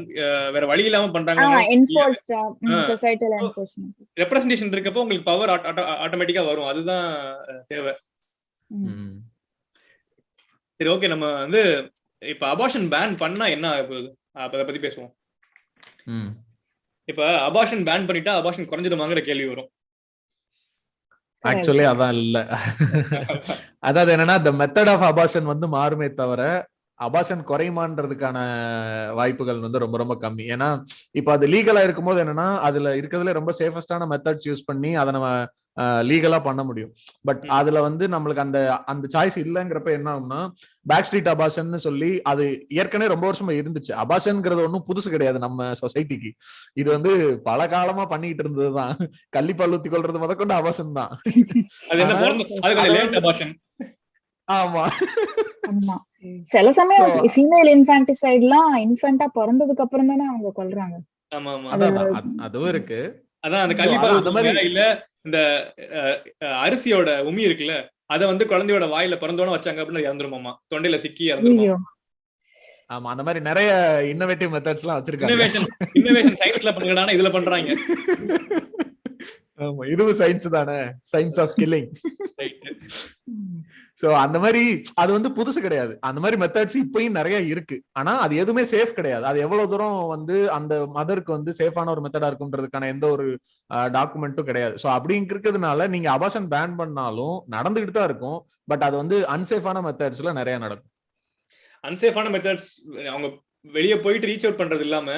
வேற வழி இல்லாம பண்றாங்களோ ரெப்ரசன்டேஷன் இருக்கப்போ உங்களுக்கு பவர் ஆட்டோமேட்டிக்கா வரும். அதுதான் தேவை. சரி ஓகே, நம்ம வந்து இப்ப அபார்ஷன் பேன் பண்ணா என்ன ஆகுது அதை பத்தி பேசுவோம். இப்ப அபார்ஷன் பேன் பண்ணிட்டா அபார்ஷன் குறைஞ்சிடுமாங்கிற கேள்வி வரும். ஆக்சுவலி அதான் இல்ல. அதாவது என்னன்னா the method of abortion வந்து மாறுமே தவிர அபார்ஷன் குறையுமான்றதுக்கான வாய்ப்புகள் வந்து ரொம்ப ரொம்ப கம்மி. ஏன்னா இப்ப அது லீகலா இருக்கும்போது என்னன்னா அதுல இருக்கிறதுல ரொம்ப சேஃபஸ்டான மெத்தட்ஸ் யூஸ் பண்ணி அதை நம்ம லீகலா பண்ண முடியும். பட் அதுல வந்து நம்மளுக்கு அந்த சாய்ஸ் இல்லைங்கிறப்ப என்ன ஆகும்னா பேக் ஸ்ட்ரீட் அபார்ஷன் சொல்லி அது ஏற்கனவே ரொம்ப வருஷமா இருந்துச்சு. அபார்ஷன்ங்கிறது ஒன்றும் புதுசு கிடையாது நம்ம சொசைட்டிக்கு. இது வந்து பல காலமா பண்ணிட்டு இருந்ததுதான். கள்ளிப்பால் ஊத்தி கொள்றது முதற்கொண்டு அபார்ஷன் தான். ஆமா சில சமயம் ஃபீமேல் இன்ஃபான்டிசைட்லாம் இன்ஃபென்ட்டா பிறந்ததுக்கு அப்புறம் தானே அவங்க கொல்றாங்க. அதுவும் இருக்கு. அதான் அந்த கள்ளிப்பால் அந்த மாதிரி இல்ல இந்த அரிசியோட உமி இருக்குல்ல அத வந்து குழந்தையோட வாயில பிறந்தோன்னு வச்சாங்க அப்படின்னா இறந்துருமாமா, தொண்டையில சிக்கி இறந்துருமா. ஆமா அந்த மாதிரி நிறைய இன்னோவேட்டிவ் மெத்தட்ஸ் எல்லாம் வச்சிருக்காங்க. இன்னோவேஷன் சயின்ஸ்ல பண்ணுங்கடானா இதுல பண்றாங்க. ஆமா இதுவும் சயின்ஸ் தானே, சயின்ஸ் ஆஃப் கில்லிங். சோ அந்த மாதிரி அது வந்து புதுசு கிடையாது. அந்த மாதிரி மெத்தட்ஸ் இப்பயும் நிறைய இருக்கு. ஆனா அது எதுவுமே சேஃப் கிடையாது. அது எவ்வளவு தூரம் வந்து அந்த மதருக்கு வந்து சேஃபான ஒரு மெத்தடா இருக்குன்றதுக்கான எந்த ஒரு டாக்குமெண்ட்டும் கிடையாது. சோ அப்படி இருக்கிறதுனால நீங்க அபார்ஷன் பேன் பண்ணாலும் நடந்துகிட்டு தான் இருக்கும். பட் அது வந்து அன்சேஃபான மெத்தட்ஸ்ல நிறைய நடக்கும். அன்சேஃபான மெத்தட்ஸ் அவங்க வெளியே போயிட்டு ரீச் அவுட் பண்றது இல்லாம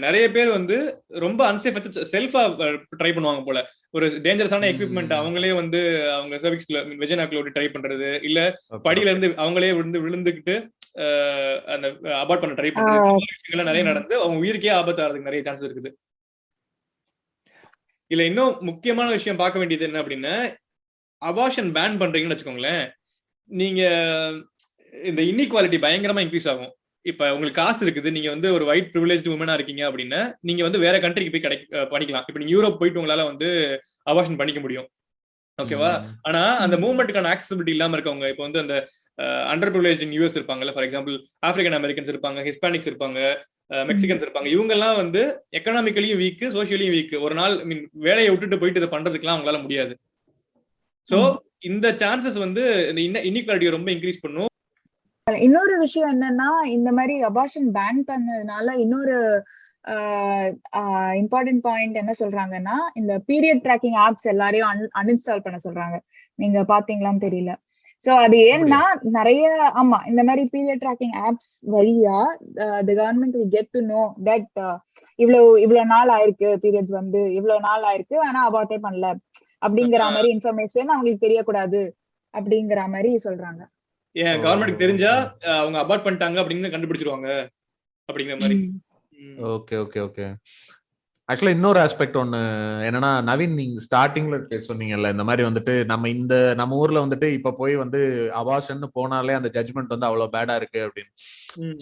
நிறைய பேர் வந்து ரொம்ப அன்சேஃப் செல்ஃபா ட்ரை பண்ணுவாங்க போல. ஒரு டேஞ்சரஸான எக்யூப்மெண்ட் அவங்களே வந்து அவங்க சர்விக்ஸ்ல வெஜினாக்குள்ள ட்ரை பண்றது இல்ல படியில இருந்து அவங்களே விழுந்துக்கிட்டு அந்த அபார்ட் பண்ண ட்ரை பண்றது நிறைய நடந்து அவங்க உயிருக்கே ஆபத்து ஆகிறதுக்கு நிறைய சான்ஸ் இருக்குது. இதுல இன்னும் முக்கியமான விஷயம் பார்க்க வேண்டியது என்ன அப்படின்னா, அபார்ஷன் பேன் பண்றீங்கன்னு வச்சுக்கோங்களேன், நீங்க இந்த இன்இக்வாலிட்டி பயங்கரமா இன்க்ரீஸ் ஆகும். இப்ப உங்களுக்கு காசு இருக்குது, நீங்க வந்து ஒரு ஒயிட் ப்ரிவிலேஜ்டு உமனா இருக்கீங்க அப்படின்னா நீங்க வந்து வேற கண்ட்ரிக்கு போய் பண்ணிக்கலாம். இப்ப நீங்க யூரோப் போயிட்டு உங்களால வந்து அபார்ஷன் பண்ணிக்க முடியும். ஓகேவா? ஆனா அந்த மூவ்மெண்ட்டுக்கான ஆக்சசிபிலிட்டி இல்லாம இருக்கவங்க, இப்போ வந்து அந்த அண்டர் ப்ரிவிலேஜ் இன் யூஎஸ் இருப்பாங்கல்ல, ஃபார் எக்ஸாம்பிள் ஆப்பிரிக்கன் அமெரிக்கன்ஸ் இருப்பாங்க, ஹிஸ்பானிக்ஸ் இருப்பாங்க, மெக்சிகன்ஸ் இருப்பாங்க. இவங்க எல்லாம் வந்து எக்கனாமிக்கலியும் வீக், சோசியலியும் வீக். ஒரு நாள் வேலையை விட்டுட்டு போயிட்டு இதை பண்றதுக்குலாம் அவங்களால முடியாது. சோ இந்த சான்சஸ் வந்து இந்த இன்இக்வாலிட்டியை ரொம்ப இன்க்ரீஸ் பண்ணும். இன்னொரு விஷயம் என்னன்னா, இந்த மாதிரி அபார்ஷன் பேன் பண்ணதுனால இன்னொரு இம்பார்ட்டன்ட் பாயிண்ட் என்ன சொல்றாங்கன்னா, இந்த பீரியட் ட்ராக்கிங் ஆப்ஸ் எல்லாரையும் அன்இன்ஸ்டால் பண்ண சொல்றாங்க. நீங்க பாத்தீங்களான்னு தெரியல. சோ அது ஏன்னா நிறைய இந்த மாதிரி பீரியட் ட்ராக்கிங் ஆப்ஸ் வழியா the government will get to know that இவ்வளவு நாள் ஆயிருக்கு, பீரியட்ஸ் வந்து இவ்வளவு நாள் ஆயிருக்கு, ஆனா அபார்ட்டே பண்ணல அப்படிங்கிற மாதிரி இன்ஃபர்மேஷன் அவங்களுக்கு தெரியக்கூடாது அப்படிங்கிற மாதிரி சொல்றாங்க. ஏன் கவர்மெண்ட் தெரிஞ்சா அவங்க அபார்ட் பண்ணிட்டாங்க அப்படின்னு கண்டுபிடிச்சிருவாங்க அப்படிங்கிற மாதிரி. Okay okay okay. ஆக்சுவலா இன்னொரு ஆஸ்பெக்ட் ஒன்னு என்னன்னா, நவீன் நீங்க ஸ்டார்டிங்ல சொன்னீங்கல்ல, இந்த மாதிரி வந்துட்டு நம்ம ஊர்ல வந்துட்டு இப்ப போய் வந்து அபார்ஷன் போனாலே அந்த ஜட்ஜ்மெண்ட் வந்து அவ்வளவு பேடா இருக்கு அப்படின்னு.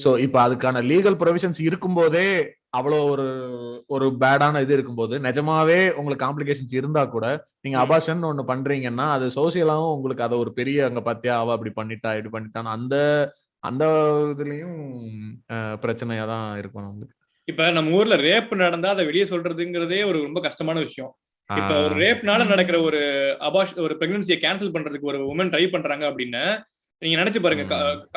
சோ இப்ப அதுக்கான லீகல் ப்ரொவிஷன்ஸ் இருக்கும்போதே அவ்வளோ ஒரு பேடான இது இருக்கும்போது, நிஜமாவே உங்களுக்கு காம்ப்ளிகேஷன்ஸ் இருந்தா கூட நீங்க அபார்ஷன் ஒண்ணு பண்றீங்கன்னா அது சோசியலாவும் உங்களுக்கு அதை ஒரு பெரிய அங்க பத்தியா அவ அப்படி பண்ணிட்டா இப்படி பண்ணிட்டான்னு அந்த இதுலயும் பிரச்சனையா தான் இருக்கும் நம்மளுக்கு. இப்ப நம்ம ஊர்ல ரேப் நடந்தா அதை வெளியே சொல்றதுங்கிறதே ஒரு ரொம்ப கஷ்டமான விஷயம். இப்ப ஒரு ரேப்னால நடக்கிற ஒரு பிரெக்னன்சியை கேன்சல் பண்றதுக்கு ஒரு உமன் ட்ரை பண்றாங்க அப்படின்னா நீங்க நினைச்சு பாருங்க,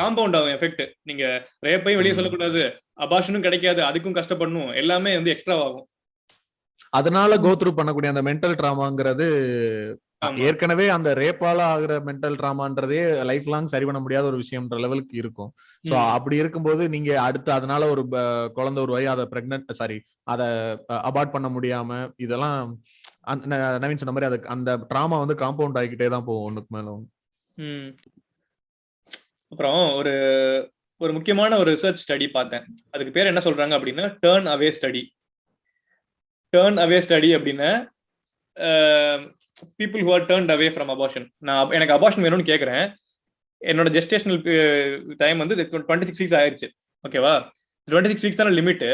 காம்பவுண்ட் ஆகும் எஃபெக்ட். நீங்க ரேப்பையும் வெளியே சொல்லக்கூடாது, அபார்ஷனும் கிடைக்காது, அதுக்கும் கஷ்டப்படணும், எல்லாமே வந்து எக்ஸ்ட்ரா ஆகும். அதனால கோத்ரூ பண்ணக்கூடிய அந்த மென்டல் ட்ராமாங்கிறது ஏற்கனவே அந்த ரேப்பால ஆகுற மென்டல் ட்ராமான்றதே லைஃப் லாங் சரி பண்ண முடியாத ஒரு விஷயம்ன்ற லெவலுக்கு இருக்கும். சோ அப்படி இருக்கும்போது நீங்க அடுத்து அதனால ஒரு குழந்தை உருவாகி அதை அபார்ட் பண்ண முடியாம இதெல்லாம் நவீன் சொன்ன மாதிரி அந்த ட்ராமா வந்து காம்பவுண்ட் ஆகிக்கிட்டே தான் போகும் ஒண்ணுக்கு மேல. அப்புறம் ஒரு முக்கியமான ஒரு ரிசர்ச் ஸ்டடி பார்த்தேன். அதுக்கு பேர் என்ன சொல்றாங்க அப்படின்னா டர்ன் அவே ஸ்டடி. டர்ன் அவே ஸ்டடி அப்படின்னா people who are turned away from abortion. நான் எனக்கு அபார்ஷன் வேணும்னு கேட்குறேன், என்னோட ஜெஸ்டேஷனல் டைம் வந்து 26 வீக்ஸ் ஆயிருச்சு. ஓகேவா? 26 வீக்ஸ் தானே லிமிட்.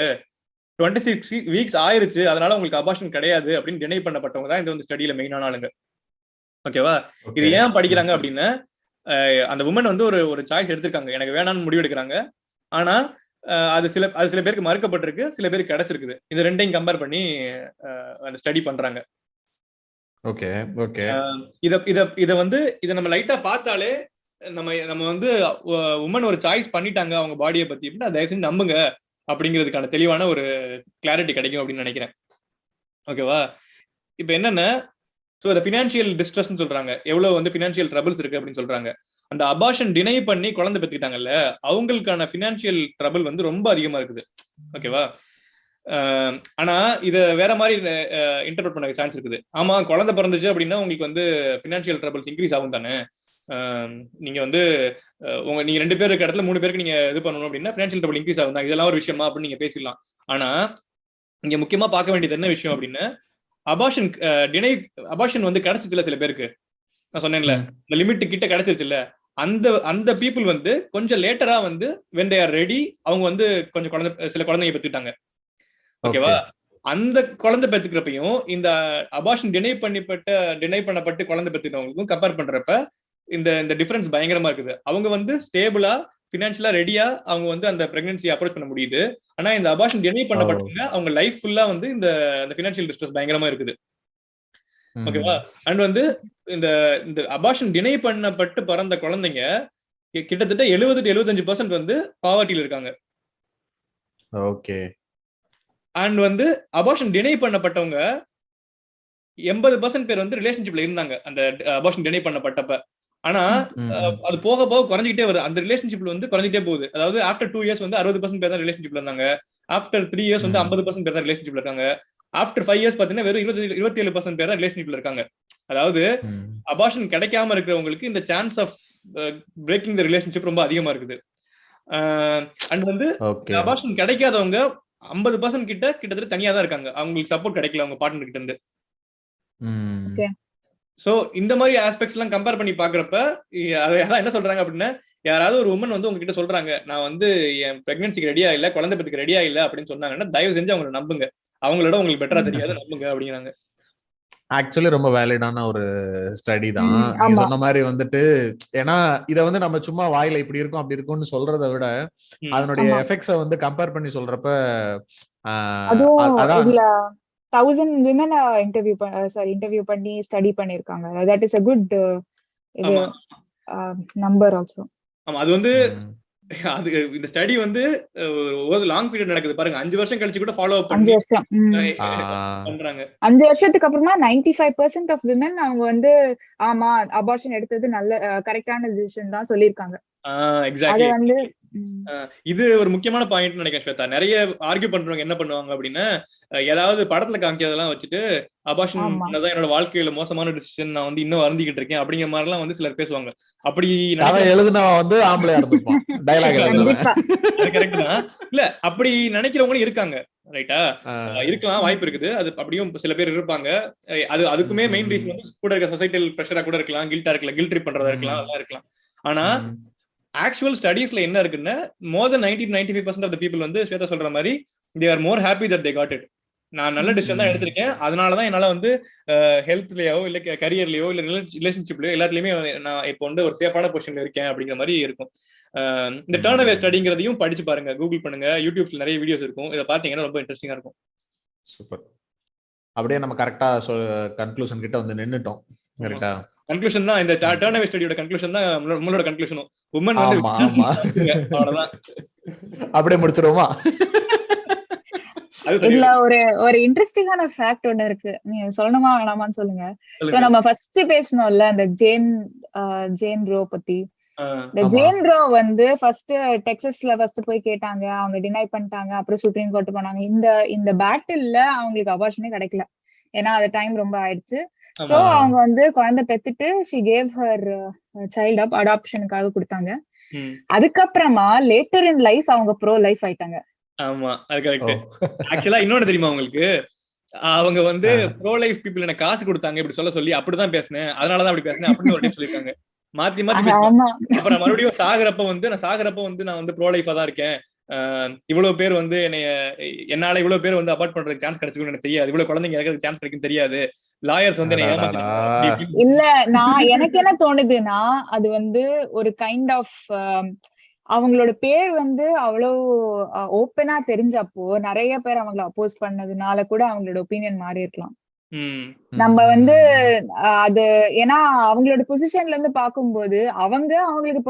26 வீக்ஸ் ஆயிருச்சு, அதனால உங்களுக்கு அபார்ஷன் கிடையாது அப்படின்னு டினை பண்ணப்பட்டவங்க தான் இந்த வந்து ஸ்டடியில மெயினான ஆளுங்க. ஓகேவா? இது ஏன் படிக்கிறாங்க அப்படின்னா, அந்த உமன் வந்து ஒரு சாய்ஸ் எடுத்திருக்காங்க, எனக்கு வேணாம்னு முடிவு எடுக்கிறாங்க. ஆனா அது சில பேருக்கு மறுக்கப்பட்டிருக்கு, சில பேருக்கு கிடைச்சிருக்குது. இது ரெண்டையும் கம்பேர் பண்ணி அந்த ஸ்டடி பண்றாங்க. Okay okay. இத வந்து நம்ம லைட்டா பார்த்தாலே நம்ம வந்து உமன் ஒரு சாய்ஸ் பண்ணிட்டாங்க அவங்க பாடியை பத்தி அப்படின்னா தயவு செஞ்சு நம்புங்க அப்படிங்கிறதுக்கான தெளிவான ஒரு கிளாரிட்டி கிடைக்கும் அப்படின்னு நினைக்கிறேன். ஓகேவா? இப்ப என்னன்னா, ஸோ அந்த ஃபினான்ஷியல் டிஸ்ட்ரெஸ்ன்னு சொல்றாங்க, எவ்வளவு வந்து ஃபினான்ஷியல் ட்ரபிள்ஸ் இருக்கு அப்படின்னு சொல்றாங்க. அந்த அபார்ஷன் டினை பண்ணி குழந்தை பெற்றுக்கிட்டாங்கல்ல, அவங்களுக்கான ஃபினான்ஷியல் ட்ரபிள் வந்து ரொம்ப அதிகமா இருக்குது. ஓகேவா? ஆனா இத வேற மாதிரி இன்டர்பிரட் பண்ண சான்ஸ் இருக்குது. ஆமா, குழந்தை பிறந்துச்சு அப்படின்னா உங்களுக்கு வந்து ஃபினான்ஷியல் ட்ரபிள்ஸ் இன்க்ரீஸ் ஆகும் தானே. நீங்க வந்து நீங்க 2 பேர் இருக்க இடத்துல 3 பேருக்கு நீங்க இது பண்ணணும் அப்படின்னா ஃபினான்ஷியல் ட்ரபிள் இன்க்ரீஸ் ஆகும் தான், இதெல்லாம் ஒரு விஷயமா அப்படின்னு நீங்க பேசிடலாம். ஆனா இங்க முக்கியமா பார்க்க வேண்டியது என்ன விஷயம் அப்படின்னா, அபார்ஷன் வந்து கிடைச்சதுல சில பேருக்கு, நான் சொன்னேன்ல இந்த லிமிட் கிட்ட கிடைச்சிருச்சு இல்ல, அந்த பீப்புள் வந்து கொஞ்சம் லேட்டரா வந்து when they are ready அவங்க வந்து கொஞ்சம் சில குழந்தைங்க பெற்றுட்டாங்க. ஓகேவா? அந்த குழந்தை பெற்றுக்கிறப்பையும் இந்த அபார்ஷன் டினை பண்ணப்பட்டு குழந்தை பெற்றுக்கிறவங்களுக்கும் கம்பேர் பண்றப்ப இந்த டிஃபரன்ஸ் பயங்கரமா இருக்குது. அவங்க வந்து ஸ்டேபிளா பினான்சியலா ரெடியா அவங்க வந்து அந்த பிரெக்னன்சியை அப்ரோச் பண்ண முடியுது. ஆனா இந்த அபார்ஷன் டினை பண்ணப்பட்டவங்க அவங்க லைஃப் ஃபுல்லா வந்து இந்த பினான்சியல் டிஸ்ட்ரெஸ் பயங்கரமா இருக்குது. ஓகேவா? அண்ட் வந்து இந்த அபார்ஷன் டினை பண்ணப்பட்டு பிறந்த குழந்தைங்க கிட்டத்தட்ட 70-75% வந்து பாவர்ட்டியில இருக்காங்க. ஓகே. அண்ட் வந்து அபார்ஷன் டினை பண்ணப்பட்டவங்க 80% பேர் வந்து ரிலேஷன்ஷிப்ல இருந்தாங்க அந்த அபார்ஷன் டினை பண்ணப்பட்டப்ப. ஆனா அது போக போக குறைஞ்சிக்கிட்டே வருது, அந்த ரிலேஷன்ஷிப்ல வந்து குறைஞ்சிட்டே போகுது. அதாவது ஆஃப்டர் 2 இயர்ஸ் வந்து 60% பேர் தான் ரிலேஷன்ஷிப்ல இருந்தாங்க, ஆஃப்டர் 3 இயர்ஸ் வந்து 50% பேர் தான் ரிலேஷன்ஷிப்ல இருக்காங்க, ஆஃப்டர் 5 இயர்ஸ் பாத்தீங்கன்னா வெறும் 27% பேர் தான் ரிலேஷன்ஷிப்ல இருக்காங்க. அதாவது அபார்ஷன் கிடைக்காம இருக்கிறவங்களுக்கு இந்த chance of breaking the relationship ரொம்ப அதிகமா இருக்குது. அண்ட் வந்து அபார்ஷன் கிடைக்காதவங்க 50% கிட்டத்தட்ட தனியா தான் இருக்காங்க, அவங்களுக்கு சப்போர்ட் கிடைக்கல அவங்க பார்ட்னர் கிட்ட இருந்து. ஓகே. சோ இந்த மாதிரி ஆஸ்பெக்ட்ஸ் எல்லாம் கம்பேர் பண்ணி பாக்குறப்ப அதான் என்ன சொல்றாங்க அப்படின்னா, யாராவது ஒரு உமன் வந்து உங்ககிட்ட சொல்றாங்க நான் வந்து என் பிரெக்னன்சிக்கு ரெடியா இல்ல, குழந்தை பத்துக்கு ரெடியா இல்ல அப்படின்னு சொன்னாங்கன்னா தயவு செஞ்சு அவங்களை நம்புங்க. அவங்களோட உங்களுக்கு பெட்டரா தெரியாது, நம்புங்க அப்படிங்கிறாங்க. ஆக்சுவலி ரொம்ப வேலிடான ஒரு ஸ்டடி தான் நீங்க சொன்ன மாதிரி வந்துட்டு. ஏன்னா இத வந்து நம்ம சும்மா வாயில இப்படி இருக்கும் அப்படி இருக்கும்னு சொல்றதை விட அதனுடைய எஃபெக்ட்ஸை வந்து கம்பேர் பண்ணி சொல்றப்ப அதுவும் இதுல 1000 women இன்டர்வியூ பண்ணி ஸ்டடி பண்ணிருக்காங்க. தட் இஸ் a good இது நம்பர் ஆல்சோ. ஆமா, அது வந்து அது இந்த ஸ்டடி வந்து ஒரு லாங் பீரியட் நடக்குது பாருங்க. 5 வருஷம் கழிச்சு கூட ஃபாலோ அப் பண்ணி 5 வருஷம் பண்றாங்க. 5 வருஷத்துக்கு அப்புறமா 95% ஆஃப் விமன் அவங்க வந்து ஆமா அபார்ஷன் எடுத்தது நல்ல கரெக்டான டிசிஷன் தான் சொல்லிருக்காங்க. எக்ஸாக்ட்லி. அது வந்து இது ஒரு முக்கியமான பாயிண்ட் நினைக்கிறேன் ஸ்வேதா. நிறைய ஆர்கியூ பண்றவங்க என்ன பண்ணுவாங்க அப்படின்னா, ஏதாவது படத்துல காமிக்கிறதெல்லாம் வச்சுட்டு அபார்ஷன் பண்ணதான் என்னோட வாழ்க்கையில மோசமான டிசிஷன், நான் வந்து இன்னும் வருந்திக்கிட்டு இருக்கேன் அப்படிங்கிற மாதிரி எல்லாம் வந்து சிலர் பேசுவாங்க. அப்படி எழுதுனா வந்து ஆம்பளையா இருந்திருப்பான் டயலாக் அது கரெக்ட் தான். இல்ல அப்படி நினைக்கிறவங்களும் இருக்காங்க, ரைட்டா? இருக்கலாம், வாய்ப்பு இருக்குது. அது அப்படியும் சில பேர் இருப்பாங்க. அதுக்குமே மெயின் ரீசன் வந்து கூட இருக்க சொசைட்டல் பிரஷரா கூட இருக்கலாம், கில்ட்டா இருக்கலாம், கில்ட் ட்ரிப் பண்றதா இருக்கலாம், அதெல்லாம் இருக்கலாம். ஆனா ஆக்சுவல் ஸ்டடீஸ்ல என்ன இருக்குன்னா, மோர் தென் 90-95% ஆஃப் த பீப்புள் வந்து ஸ்வேதா சொல்ற மாதிரி they are more happy that they got it. நான் நல்ல டிசிஷன் தான் எடுத்திருக்கேன், அதனாலதான் என்னால வந்து ஹெல்த்லயோ இல்ல கரியர்லயோ இல்ல ரிலேஷன்ஷிப்லயோ எல்லாத்துலயுமே நான் இப்போ வந்து ஒரு சேஃபான பொசிஷன்ல இருக்கேன் அப்படிங்கிற மாதிரி இருக்கும். இந்த டர்ன் அவே ஸ்டடிங்கிறதையும் படிச்சு பாருங்க, கூகுள் பண்ணுங்க, யூடியூப்ல நிறைய வீடியோஸ் இருக்கும், இதை பாத்தீங்கன்னா ரொம்ப இன்ட்ரெஸ்டிங்கா இருக்கும். சூப்பர். அப்படியே நம்ம கரெக்டா கன்க்ளூஷன் கிட்ட வந்து நின்னுட்டோம். கரெக்டா கன்க்ளூஷன் தான் இந்த டர்ன் அவே ஸ்டடியோட கன்க்ளூஷன் தான் நம்மளோட கன்க்ளூஷனும். உமன் வந்து அவ்வளவுதான். அப்படியே முடிச்சிருவோமா? இதுல ஒரு இன்ட்ரெஸ்டிங்கான ஃபேக்ட் ஒண்ணு இருக்கு, நீங்க சொல்லணுமா வேணாமான்னு சொல்லுங்க. நம்ம ஃபர்ஸ்ட் பேசணும்ல அந்த ஜேன் ரோ பத்தி. இந்த ஜேன் ரோ வந்து ஃபர்ஸ்ட் டெக்சாஸ்ல ஃபர்ஸ்ட் போய் கேட்டாங்க, அவங்க டினை பண்ணிட்டாங்க, அப்புறம் சுப்ரீம் கோர்ட் போனாங்க. இந்த பேட்டில்ல அவங்களுக்கு அபார்ஷனே கிடைக்கல, ஏன்னா அது டைம் ரொம்ப ஆயிடுச்சு. சோ அவங்க வந்து குழந்தை பெத்துட்டு she gave her child up அடாப்ஷனுக்காக கொடுத்தாங்க. அதுக்கப்புறமா லேட்டர் இன் லைஃப் அவங்க ப்ரோ லைஃப் ஆயிட்டாங்க. ஆமா, அது கரெக்ட். ஆக்சுவலா இன்னொன்னு தெரியுமா உங்களுக்கு, அவங்க வந்து ப்ரோ லைஃப் பீப்புள் எனக்கு காசு கொடுத்தாங்க இப்படி சொல்லி அப்படிதான் பேசினேன், அதனாலதான் அப்படி பேசினேன் அப்படின்னு ஒரு டைம் சொல்லிருக்காங்க. மாத்தி அப்புறம் மறுபடியும் சாகுறப்ப வந்து நான் வந்து ப்ரோ லைஃபா தான் இருக்கேன், இவ்வளவு பேர் வந்து என்னால இவ்வளவு பேர் வந்து அபார்ட் பண்றதுக்கு சான்ஸ் கிடைச்சுன்னு எனக்கு தெரியாது, இவ்வளவு குழந்தைங்க இறக்கிறதுக்கு சான்ஸ் கிடைக்கும் தெரியாது, லாயர்ஸ் வந்து இல்ல. எனக்கு என்ன தோணுதுன்னா, அது வந்து ஒரு கைண்ட் ஆஃப் அவங்களோட பேர் வந்து அவ்வளவு ஓப்பனா தெரிஞ்சப்போ நிறைய பேர் அவங்களை அப்போஸ் பண்ணதுனால கூட அவங்களோட ஒப்பீனியன் மாறி இருக்கலாம். நம்ம வந்து அது ஏன்னா அவங்களோட பொசிஷன்ல இருந்து பாக்கும்போது அவங்களுக்கு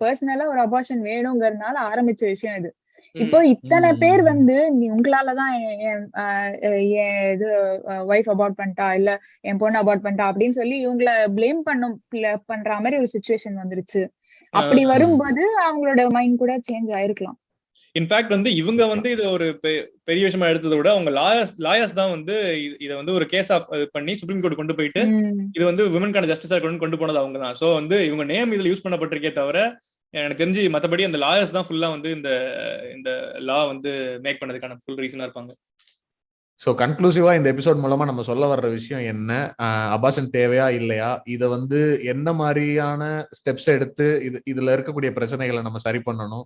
பர்சனலா ஒரு அபார்ஷன் வேணுங்கிறதுனால ஆரம்பிச்ச விஷயம் இது. இப்போ இத்தனை பேர் வந்து உங்களாலதான் என் இது ஒய்ஃப் அபார்ட் பண்ணிட்டா, இல்ல என் பொண்ணு அபார்ட் பண்ணிட்டா அப்படின்னு சொல்லி இவங்களை பிளேம் பண்ற மாதிரி ஒரு சிச்சுவேஷன் வந்துருச்சு. அப்படி வரும்போது அவங்களோட மைண்ட் கூட சேஞ்ச் ஆயிருக்கலாம். இன்ஃபேக்ட் வந்து இவங்க வந்து இது ஒரு பெரிய விஷயமா எடுத்ததை விட அவங்க லாயர்ஸ் தான் வந்து இதை வந்து ஒரு கேஸ் ஆஃப் பண்ணி சுப்ரீம் கோர்ட் கொண்டு போயிட்டு இது வந்து விமன்கான ஜஸ்டிஸா கொண்டு போனது அவங்க தான். சோ வந்து இவங்க நேம் இதுல யூஸ் பண்ணப்பட்டிருக்கே தவிர எனக்கு தெரிஞ்சு மத்தபடி அந்த லாயர்ஸ் தான் ஃபுல்லா வந்து இந்த லா வந்து மேக் பண்ணதுக்கான ஃபுல் ரீசனா இருப்பாங்க. ஸோ கன்க்ளூசிவா இந்த எபிசோட் மூலமா நம்ம சொல்ல வர்ற விஷயம் என்ன, அபார்ஷன் தேவையா இல்லையா, இதை வந்து என்ன மாதிரியான ஸ்டெப்ஸ் எடுத்து இதுல இருக்கக்கூடிய பிரச்சனைகளை நம்ம சரி பண்ணணும்,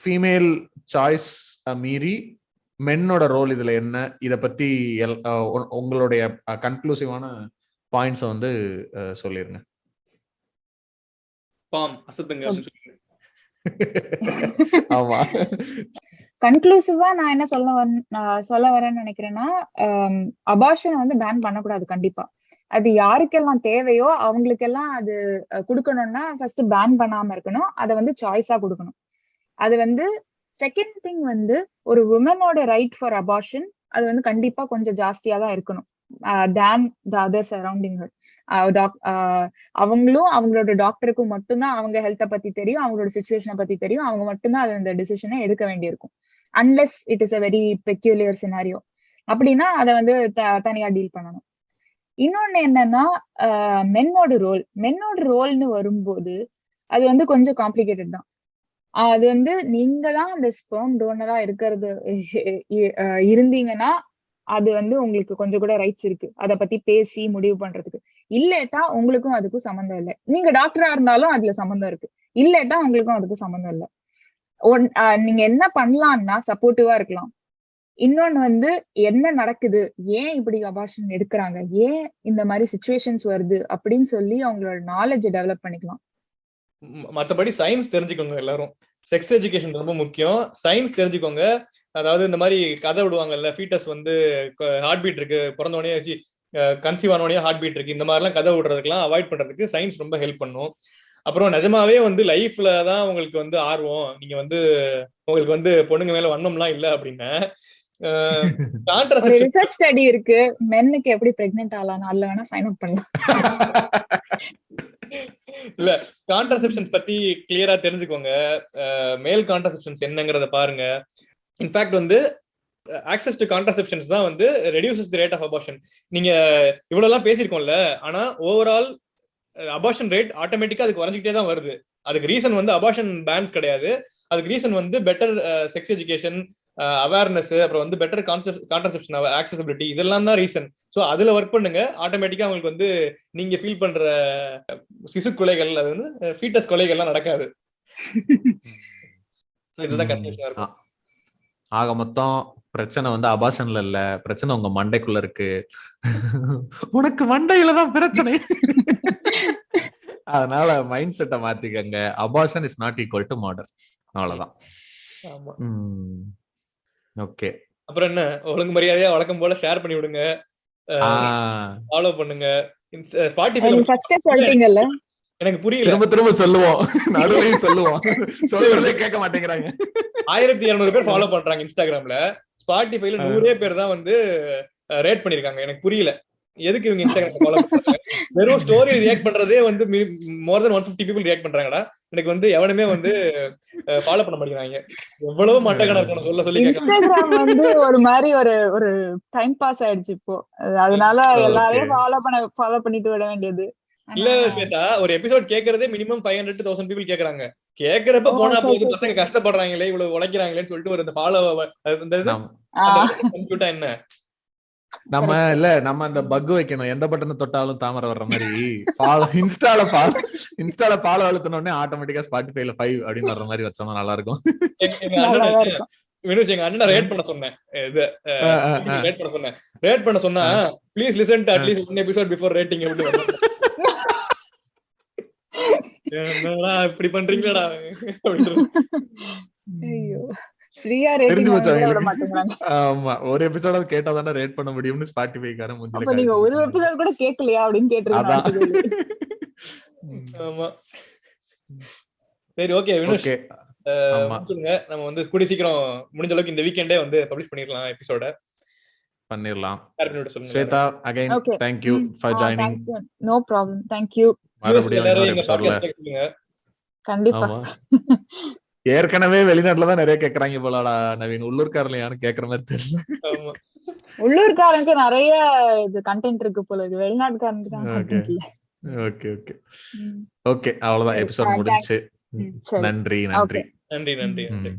ஃபீமேல் சாய்ஸ் மீறி மென்னோட ரோல் இதுல என்ன, இதை பத்தி உங்களுடைய கன்க்ளூசிவான பாயிண்ட்ஸை வந்து சொல்லிருங்க. ஆமா, கன்க்ளூசிவா நான் என்ன சொல்ல வரேன்னு நினைக்கிறேன்னா, அபார்ஷன் வந்து பேன் பண்ணக்கூடாது கண்டிப்பா. அது யாருக்கெல்லாம் தேவையோ அவங்களுக்கெல்லாம் அது கொடுக்கணும்னா ஃபர்ஸ்ட் பேன் பண்ணாம இருக்கணும், அதை வந்து சாய்ஸா கொடுக்கணும். அது வந்து செகண்ட் திங் வந்து ஒரு உமனோட ரைட் ஃபார் அபார்ஷன் அது வந்து கண்டிப்பா கொஞ்சம் ஜாஸ்தியா தான் இருக்கணும் தேன் த அதர் சரௌண்டிங் ஹர். அவங்களும் அவங்களோட டாக்டருக்கும் மட்டும்தான் அவங்க ஹெல்த்தை பத்தி தெரியும், அவங்களோட சிச்சுவேஷனை பத்தி தெரியும், அவங்க மட்டும்தான் அது அந்த டிசிஷனை எடுக்க வேண்டியிருக்கும். Unless it is a very peculiar scenario, அப்படின்னா அதை வந்து தனியா டீல் பண்ணணும். இன்னொன்னு என்னன்னா மென்னோட ரோல்னு வரும்போது அது வந்து கொஞ்சம் காம்ப்ளிகேட்டட் தான். அது வந்து நீங்க தான் அந்த ஸ்பெர்ம் டோனரா இருந்தீங்கன்னா அது வந்து உங்களுக்கு கொஞ்சம் கூட ரைட்ஸ் இருக்கு அத பத்தி பேசி முடிவு பண்றதுக்கு. இல்லட்டா உங்களுக்கும் அதுக்கும் சம்மந்தம் இல்ல. நீங்க டாக்டரா இருந்தாலும் அதுல சம்மந்தம் இருக்கு. இல்லட்டா உங்களுக்கும் அதுக்கும் சம்மந்தம் இல்ல. நீங்க என்ன பண்ணலாம்னா சப்போர்ட்டிவா இருக்கலாம். இன்னொன்னு வந்து என்ன நடக்குது, ஏன் இப்படி அபார்ஷன் எடுக்கிறாங்க, ஏன் இந்த மாதிரி சிச்சுவேஷன்ஸ் வருது அப்படின்னு சொல்லி அவங்களோட நாலேஜ் டெவலப் பண்ணிக்கலாம். மற்றபடி சயின்ஸ் தெரிஞ்சுக்கோங்க. எல்லாரும் செக்ஸ் எஜுகேஷன் ரொம்ப முக்கியம். சயின்ஸ் தெரிஞ்சுக்கோங்க. அதாவது இந்த மாதிரி கதை விடுவாங்கல்ல, ஃபீட்டஸ் வந்து ஹார்ட் பீட் இருக்கு, பிறந்தோடனே வச்சு கன்சீவ் ஆனோடனே ஹார்ட் பீட் இருக்கு, இந்த மாதிரிலாம் கதை விடுறதுக்கெல்லாம் அவாய்ட் பண்றதுக்கு சயின்ஸ் ரொம்ப ஹெல்ப் பண்ணும். அப்புறம் நிஜமாவே வந்து லைஃப்ல தான் உங்களுக்கு வந்து ஆர்வம், நீங்க வந்து உங்களுக்கு வந்து பொண்ணுங்க மேல வண்ணம்லாம் இல்லை அப்படின்னா ரிசர்ச் ஸ்டடி இருக்கு, மென்னுக்கு எப்படி பிரெக்னன்ட் ஆகலாம், அதுல வேணா சைன் அப் பண்ணலாம். இல்ல, கான்ட்ரசெப்ஷன்ஸ் பத்தி கிளியரா தெரிஞ்சுக்கோங்க. மேல் கான்ட்ரசெப்ஷன்ஸ் என்னங்கறத பாருங்க. இன்ஃபேக்ட் வந்து access to contraceptions தான் வந்து reduces the rate of abortion. நீங்க இவ்வளவு எல்லாம் பேசியிருக்கோம்ல, ஆனா ஓவரால் அபார்ஷன் ரேட் ஆட்டோமேட்டிக்கா அதுக்கு குறைஞ்சிக்கிட்டே தான் வருது. அதுக்கு ரீசன் வந்து அபார்ஷன் பேன்ஸ் கிடையாது. அதுக்கு ரீசன் வந்து பெட்டர் செக்ஸ் எஜுகேஷன், அவேர்னஸ், அப்புறம் வந்து பெட்டர் கான்ட்ரசெப்ஷன் ஆக்சசிபிலிட்டி, இதெல்லாம் தான் ரீசன். ஸோ அதுல ஒர்க் பண்ணுங்க. ஆட்டோமேட்டிக்கா உங்களுக்கு வந்து நீங்க ஃபீல் பண்ற சிசு கொலைகள், அது வந்து ஃபீட்டஸ் கொலைகள்லாம் நடக்காது. இதுதான் கன்ஃபியூஷனா இருக்கும். ஆக மொத்தம் பிரச்சனை வந்து அபார்ஷன்ல இல்ல, பிரச்சனை உங்க மண்டைக்குள்ள இருக்கு. உனக்கு மண்டையில தான் பிரச்சனை. அதனால மைண்ட் செட்டை மாத்திக்கங்க. Abortion is not equal to murder. அவ்வளவுதான். ஓகே, அப்புறம் என்ன, ஒழுங்கு மரியாதையா வழக்கம் போல ஷேர் பண்ணி விடுங்க, ஃபாலோ பண்ணுங்க. ஸ்பாட்டிஃபைல ஃபர்ஸ்ட் சொல்றீங்கல்ல, எனக்கு புரியல, திரும்ப திரும்ப சொல்லுவோம், நடுவுலயும் சொல்லுவோம், சொல்றதே கேட்க மாட்டேங்கிறாங்க. 1200 பேர் ஃபாலோ பண்றாங்க இன்ஸ்டாகிராம்ல. ஸ்பாட்டிஃபைல 100 பேர் தான் வந்து ரேட் பண்ணிருக்காங்க. எனக்கு புரியல எதுக்கு இவங்க இன்ஸ்டாகிராம் ஃபாலோ பண்றாங்க. வெறும் ஸ்டோரி ரியாக்ட் பண்றதே வந்து மோர் தென் 150 பீப்புள் ரியாக்ட் பண்றாங்கடா. எனக்கு வந்து எவனுமே வந்து ஃபாலோ பண்ண மாட்டேங்கிறாங்க. எவ்வளவு மட்டக்கணா இருக்கணும் சொல்ல சொல்லி. இன்ஸ்டாகிராம் வந்து ஒரு மாதிரி ஒரு டைம் பாஸ் ஆயிடுச்சு இப்போ. அதனால எல்லாரையும் ஃபாலோ பண்ணிட்டு விட வேண்டியது. இல்ல ஸ்வேதா, ஒரு எபிசோட் கேக்குறதே மினிமம் 500 to 1000 பீப்புள் கேக்குறாங்க. கேக்குறப்ப போனா போது, பசங்க கஷ்டப்படுறாங்களே, இவ்வளவு உழைக்கிறாங்களேன்னு சொல்லிட்டு ஒரு ஃபாலோ கம்ப்யூட்டா என்ன நம்ம அந்த பக் வைக்கணும், எந்த பட்டனை தொட்டாலும் தாமரை வர்ற மாதிரி. இன்ஸ்டால ஃபாலோ அழுத்தினோடனே ஆட்டோமேட்டிக்கா ஸ்பாட்டிஃபைல 5 அப்படின்னு வர்ற மாதிரி வச்சோம்னா நல்லா இருக்கும். வினுஷ், எங்க அண்ணனை ரேட் பண்ண சொன்னேன். ரேட் பண்ண சொன்னா please listen to at least 1 episode before rating. எப்படி என்னடா இப்படி பண்றீங்களா? ஆமா, ஒரு எபிசோட கேட்டாதானே ரேட் பண்ண முடியும்னு ஸ்பாட்டிஃபைக்காரன் முந்தில. அப்ப நீங்க ஒரு எபிசோட் கூட கேட்கலையா அப்படின்னு கேட்டிருக்காங்க. ஆமா, சரி, ஓகே வினுஷ், சொல்லுங்க. நம்ம வந்து கூடி சீக்கிரம் முடிஞ்ச அளவுக்கு இந்த வீக்கெண்டே வந்து பப்ளிஷ் பண்ணிரலாம், எபிசோட பண்ணிரலாம். Shweta, again thank you for joining. No problem, thank you. கண்டிப்பா. ஏற்கனவே வெளிநாட்டுல தான் நிறைய கேக்குறாங்க போலடா நவீன், உள்ளூர்காரல யாரும் கேக்குற மாதிரி தெரியல. உள்ளூர்காரனுக்கு நிறைய இது கண்டென்ட் இருக்கு போல, இது வெளிநாட்டுக்காரனுக்கு தான் கண்டென்ட் இல்ல. ஓகே ஓகே ஓகே, அவ்வளவுதான், எபிசோட் முடிஞ்சு. நன்றி நன்றி நன்றி நன்றி.